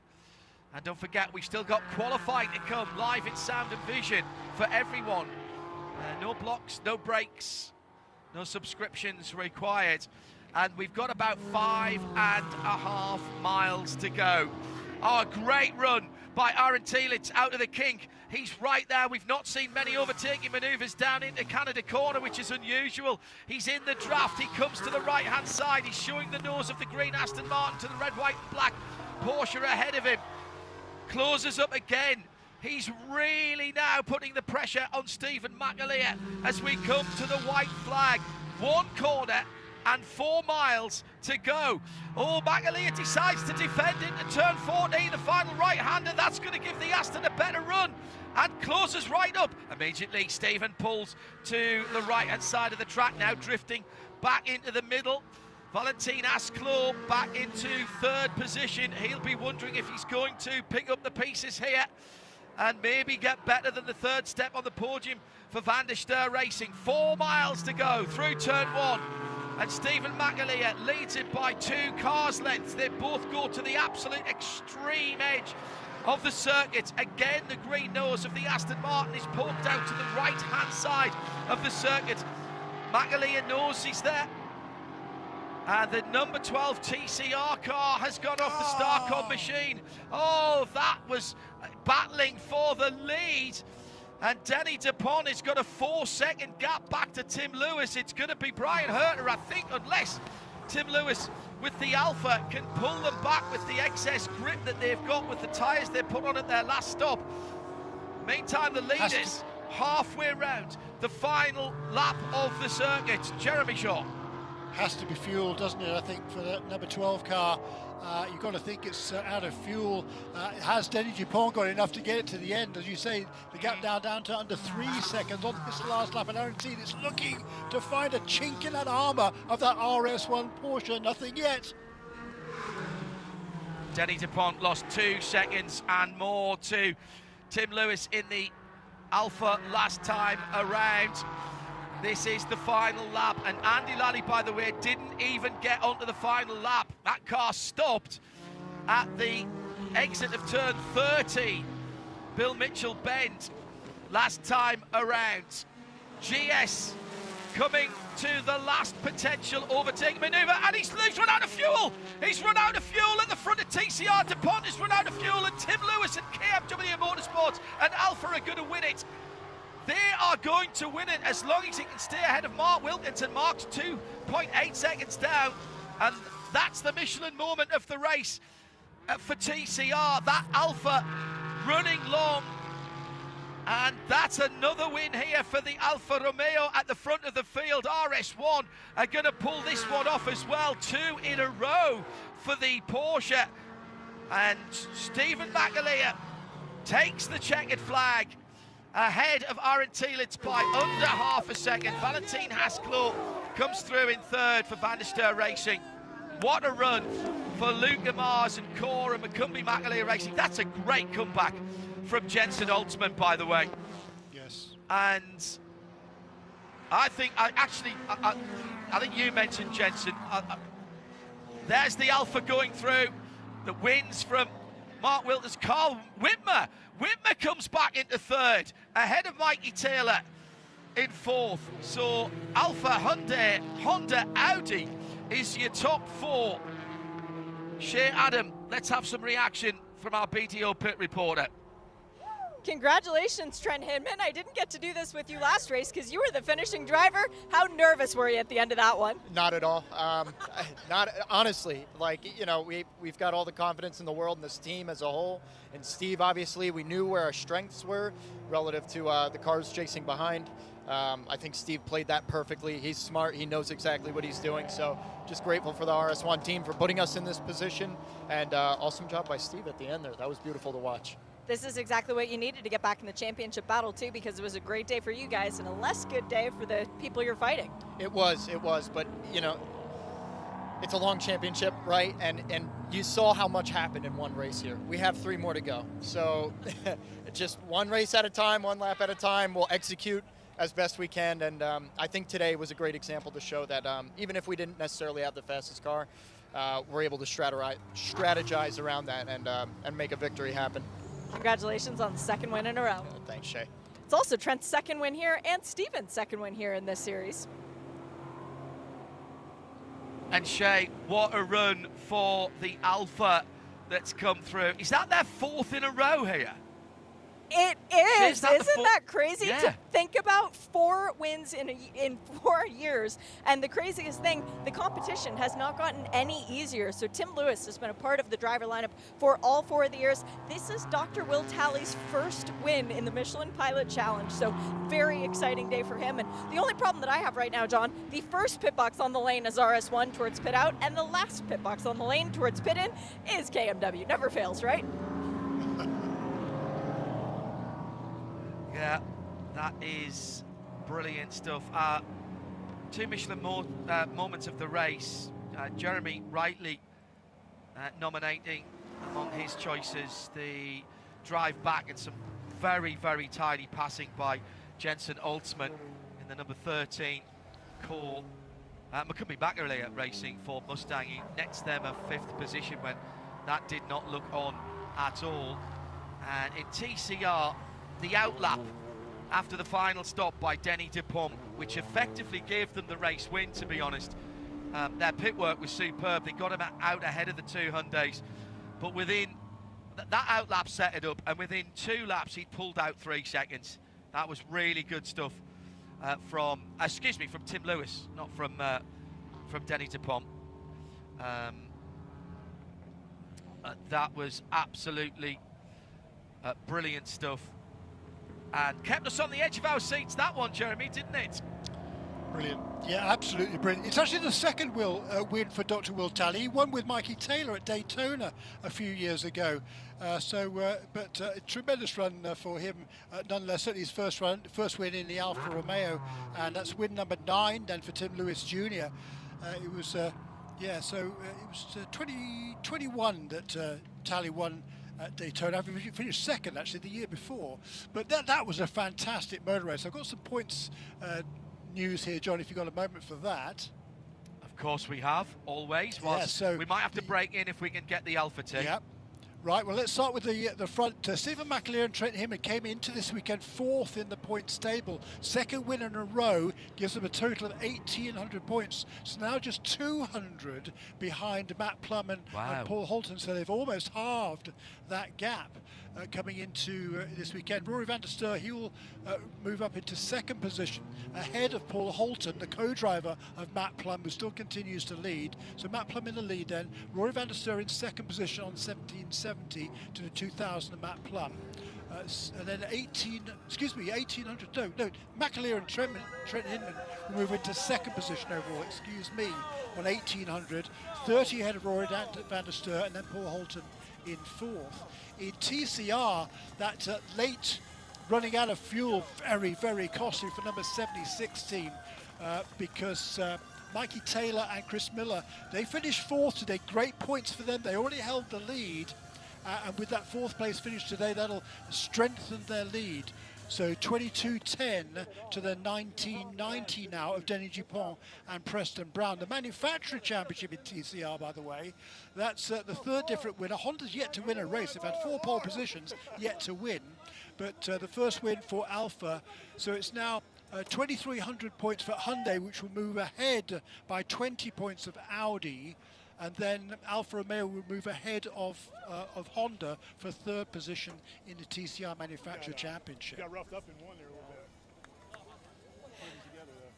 And don't forget, we've still got qualifying to come, live in sound and vision for everyone. No blocks, no breaks, no subscriptions required. And we've got about 5.5 miles to go. Oh, a great run by Aaron Thielitz out of the kink. He's right there. We've not seen many overtaking manoeuvres down into Canada corner, which is unusual. He's in the draft. He comes to the right-hand side. He's showing the nose of the green Aston Martin to the red, white, and black Porsche ahead of him. Closes up again. He's really now putting the pressure on Stephen McAleer as we come to the white flag. 1 corner and 4 miles to go. Oh, McAleer decides to defend into turn 14, the final right-hander. That's going to give the Aston a better run, and closes right up. Immediately, Stephen pulls to the right-hand side of the track, now drifting back into the middle. Valentin Asclo back into 3rd position. He'll be wondering if he's going to pick up the pieces here and maybe get better than the 3rd step on the podium for Van der Steur Racing. 4 miles to go through turn 1. And Stephen McAleer leads it by 2 cars lengths. They both go to the absolute extreme edge of the circuit. Again, the green nose of the Aston Martin is poked out to the right-hand side of the circuit. McAleer knows he's there. And the number 12 TCR car has gone off the Starcom machine. Oh, that was battling for the lead. And Denny Dupont has got a 4-second gap back to Tim Lewis. It's going to be Brian Herter, I think, unless Tim Lewis with the Alpha can pull them back with the excess grip that they've got with the tyres they put on at their last stop. Meantime, the leaders halfway round the final lap of the circuit. Jeremy Shaw. Has to be fuel, doesn't it? I think for the number 12 car, you've got to think it's out of fuel. Has Denny Dupont got enough to get it to the end? As you say, the gap down to under 3 seconds on this last lap, and Aaron Thielitz looking to find a chink in that armour of that RS1 Porsche. Nothing yet. Denny Dupont lost 2 seconds and more to Tim Lewis in the Alpha last time around. This is the final lap, and Andy Lally, by the way, didn't even get onto the final lap. That car stopped at the exit of turn 30. Bill Mitchell bend last time around. GS coming to the last potential overtaking manoeuvre, and he's run out of fuel. He's run out of fuel at the front of TCR. Dupont has run out of fuel, and Tim Lewis and KMW Motorsports and Alpha are going to win it. They are going to win it as long as he can stay ahead of Mark Wilkinson. Mark's 2.8 seconds down, and that's the Michelin moment of the race for TCR. That Alpha running long, and that's another win here for the Alfa Romeo at the front of the field. RS1 are going to pull this one off as well. 2 in a row for the Porsche, and Stephen McAleer takes the checkered flag ahead of Aaron Thielitz by under half a second. Valentin Haskell comes through in 3rd for Van der Steur Racing. What a run for Luca Mars and Cora McCumbee McAleer Racing. That's a great comeback from Jensen Holtzman, by the way. Yes. And I think, I think you mentioned Jensen. There's the Alpha going through. The wins from Mark Wilters. Carl Whitmer. Whitmer comes back into 3rd, ahead of Mikey Taylor in 4th. So Alpha, Hyundai, Honda, Audi is your top 4. Shea Adam, let's have some reaction from our BDO pit reporter. Congratulations, Trent Hinman. I didn't get to do this with you last race because you were the finishing driver. How nervous were you at the end of that one? Not at all. Not honestly. Like, you know, we've got all the confidence in the world in this team as a whole. And Steve, obviously, we knew where our strengths were relative to the cars chasing behind. I think Steve played that perfectly. He's smart. He knows exactly what he's doing. So just grateful for the RS1 team for putting us in this position. And awesome job by Steve at the end there. That was beautiful to watch. This is exactly what you needed to get back in the championship battle, too, because it was a great day for you guys and a less good day for the people you're fighting. It was. But, you know, it's a long championship, right? And you saw how much happened in one race here. We have 3 more to go. So just one race at a time, one lap at a time. We'll execute as best we can. And I think today was a great example to show that even if we didn't necessarily have the fastest car, we're able to strategize around that and make a victory happen. Congratulations on the 2nd win in a row. Thanks, Shay. It's also Trent's 2nd win here and Steven's 2nd win here in this series. And Shay, what a run for the Alpha that's come through. Is that their 4th in a row here? It is. Isn't that crazy Yeah. to think about? 4 wins in 4 years. And the craziest thing, the competition has not gotten any easier. So Tim Lewis has been a part of the driver lineup for all 4 of the years. This is Dr. Will Talley's first win in the Michelin Pilot Challenge. So very exciting day for him. And the only problem that I have right now, John, the first pit box on the lane is RS1 towards pit out, and the last pit box on the lane towards pit in is KMW. Never fails, right? Yeah, that is brilliant stuff. 2 Michelin moments of the race. Jeremy rightly nominating among his choices the drive back and some very, very tidy passing by Jensen Oldsman in the number 13 call. McCumbee back earlier racing for Mustang. He nets them a 5th position when that did not look on at all. And in TCR, the outlap after the final stop by Denny Dupont, which effectively gave them the race win, to be honest. Their pit work was superb. They got him out ahead of the 2 Hyundais, but within that outlap set it up, and within 2 laps he'd pulled out 3 seconds. That was really good stuff from Tim Lewis, not from Denny Dupont. That was absolutely brilliant stuff. And kept us on the edge of our seats, that one, Jeremy, didn't it? Brilliant. Yeah, absolutely brilliant. It's actually the 2nd win for Dr. Will Talley. He won with Mikey Taylor at Daytona a few years ago. But a tremendous run for him, nonetheless. Certainly his first win in the Alfa Romeo, and that's win number 9 then for Tim Lewis Jr. It was 2021 that Talley won at Daytona. I finished 2nd actually the year before, but that was a fantastic motor race. I've got some points news here, John, if you've got a moment for that. Of course we have, always. Yeah, so we might have to break in if we can get the Alpha team. Yeah. Right, well, let's start with the front. Stephen McAleer and Trent Hinman came into this weekend 4th in the points table. 2nd win in a row gives them a total of 1,800 points. So now just 200 behind Matt Plum and Paul Holton. So they've almost halved that gap coming into this weekend. Rory van der Steur, he will move up into 2nd position ahead of Paul Holton, the co-driver of Matt Plum, who still continues to lead. So Matt Plum in the lead then. Rory van der Steur in 2nd position on 1770 to the 2000 of Matt Plum. And then 1,800, no, McAleer and Trent Hinman will move into 2nd position overall, on 1,800. 30 ahead of Rory van der Steur, and then Paul Holton in 4th. In TCR, that late running out of fuel, very, very costly for number 76 team, because Mikey Taylor and Chris Miller, they finished 4th today. Great points for them. They already held the lead. And with that 4th place finish today, that'll strengthen their lead. So 22.10 to the 19.90 now of Denny Dupont and Preston Brown. The manufacturer championship in TCR, by the way, that's the 3rd different winner. Honda's yet to win a race. They've had 4 pole positions, yet to win. But the first win for Alfa. So it's now 2,300 points for Hyundai, which will move ahead by 20 points of Audi. and then Alfa Romeo will move ahead of Honda for third position in the TCR Manufacturer Championship. Got roughed up in one there a little bit.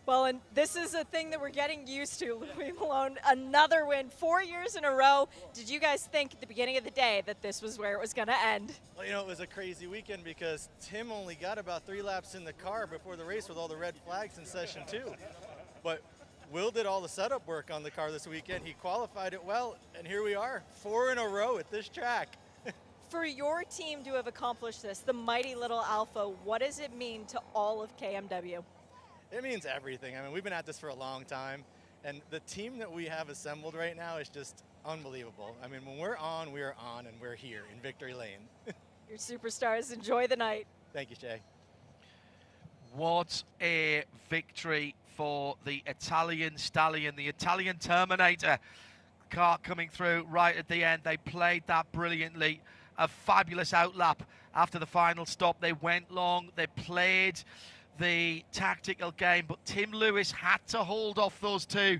Well, and this is a thing that we're getting used to. Louis Malone, another win, 4 years in a row. Did you guys think at the beginning of the day that this was where it was going to end? Well, you know, it was a crazy weekend because Tim only got about 3 laps in the car before the race with all the red flags in session 2. But Will did all the setup work on the car this weekend. He qualified it well, and here we are, 4 in a row at this track. For your team to have accomplished this, the mighty little Alpha, what does it mean to all of KMW? It means everything. I mean, we've been at this for a long time, and the team that we have assembled right now is just unbelievable. I mean, when we're on, and we're here in victory lane. Your superstars, enjoy the night. Thank you, Shay. What a victory for the Italian stallion, the Italian Terminator. Car coming through right at the end. They played that brilliantly. A fabulous outlap after the final stop. They went long, they played the tactical game, but Tim Lewis had to hold off those two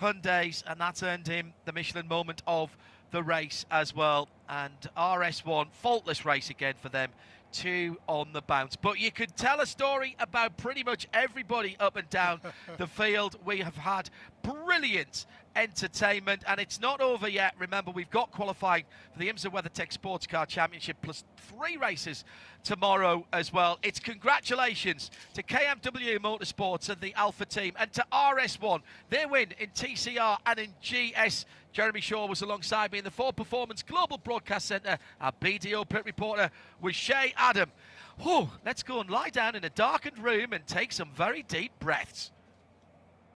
Hyundais, and that's earned him the Michelin moment of the race as well. And RS1, faultless race again for them, 2 on the bounce. But you could tell a story about pretty much everybody up and down the field. We have had brilliant entertainment, and it's not over yet. Remember, we've got qualifying for the IMSA WeatherTech SportsCar Championship, plus 3 races tomorrow as well. It's congratulations to KMW Motorsports and the Alpha team, and to RS1, their win in TCR and in GS. Jeremy Shaw was alongside me in the Ford Performance Global Broadcast Centre. Our BDO pit reporter was Shay Adam. Whew, let's go and lie down in a darkened room and take some very deep breaths.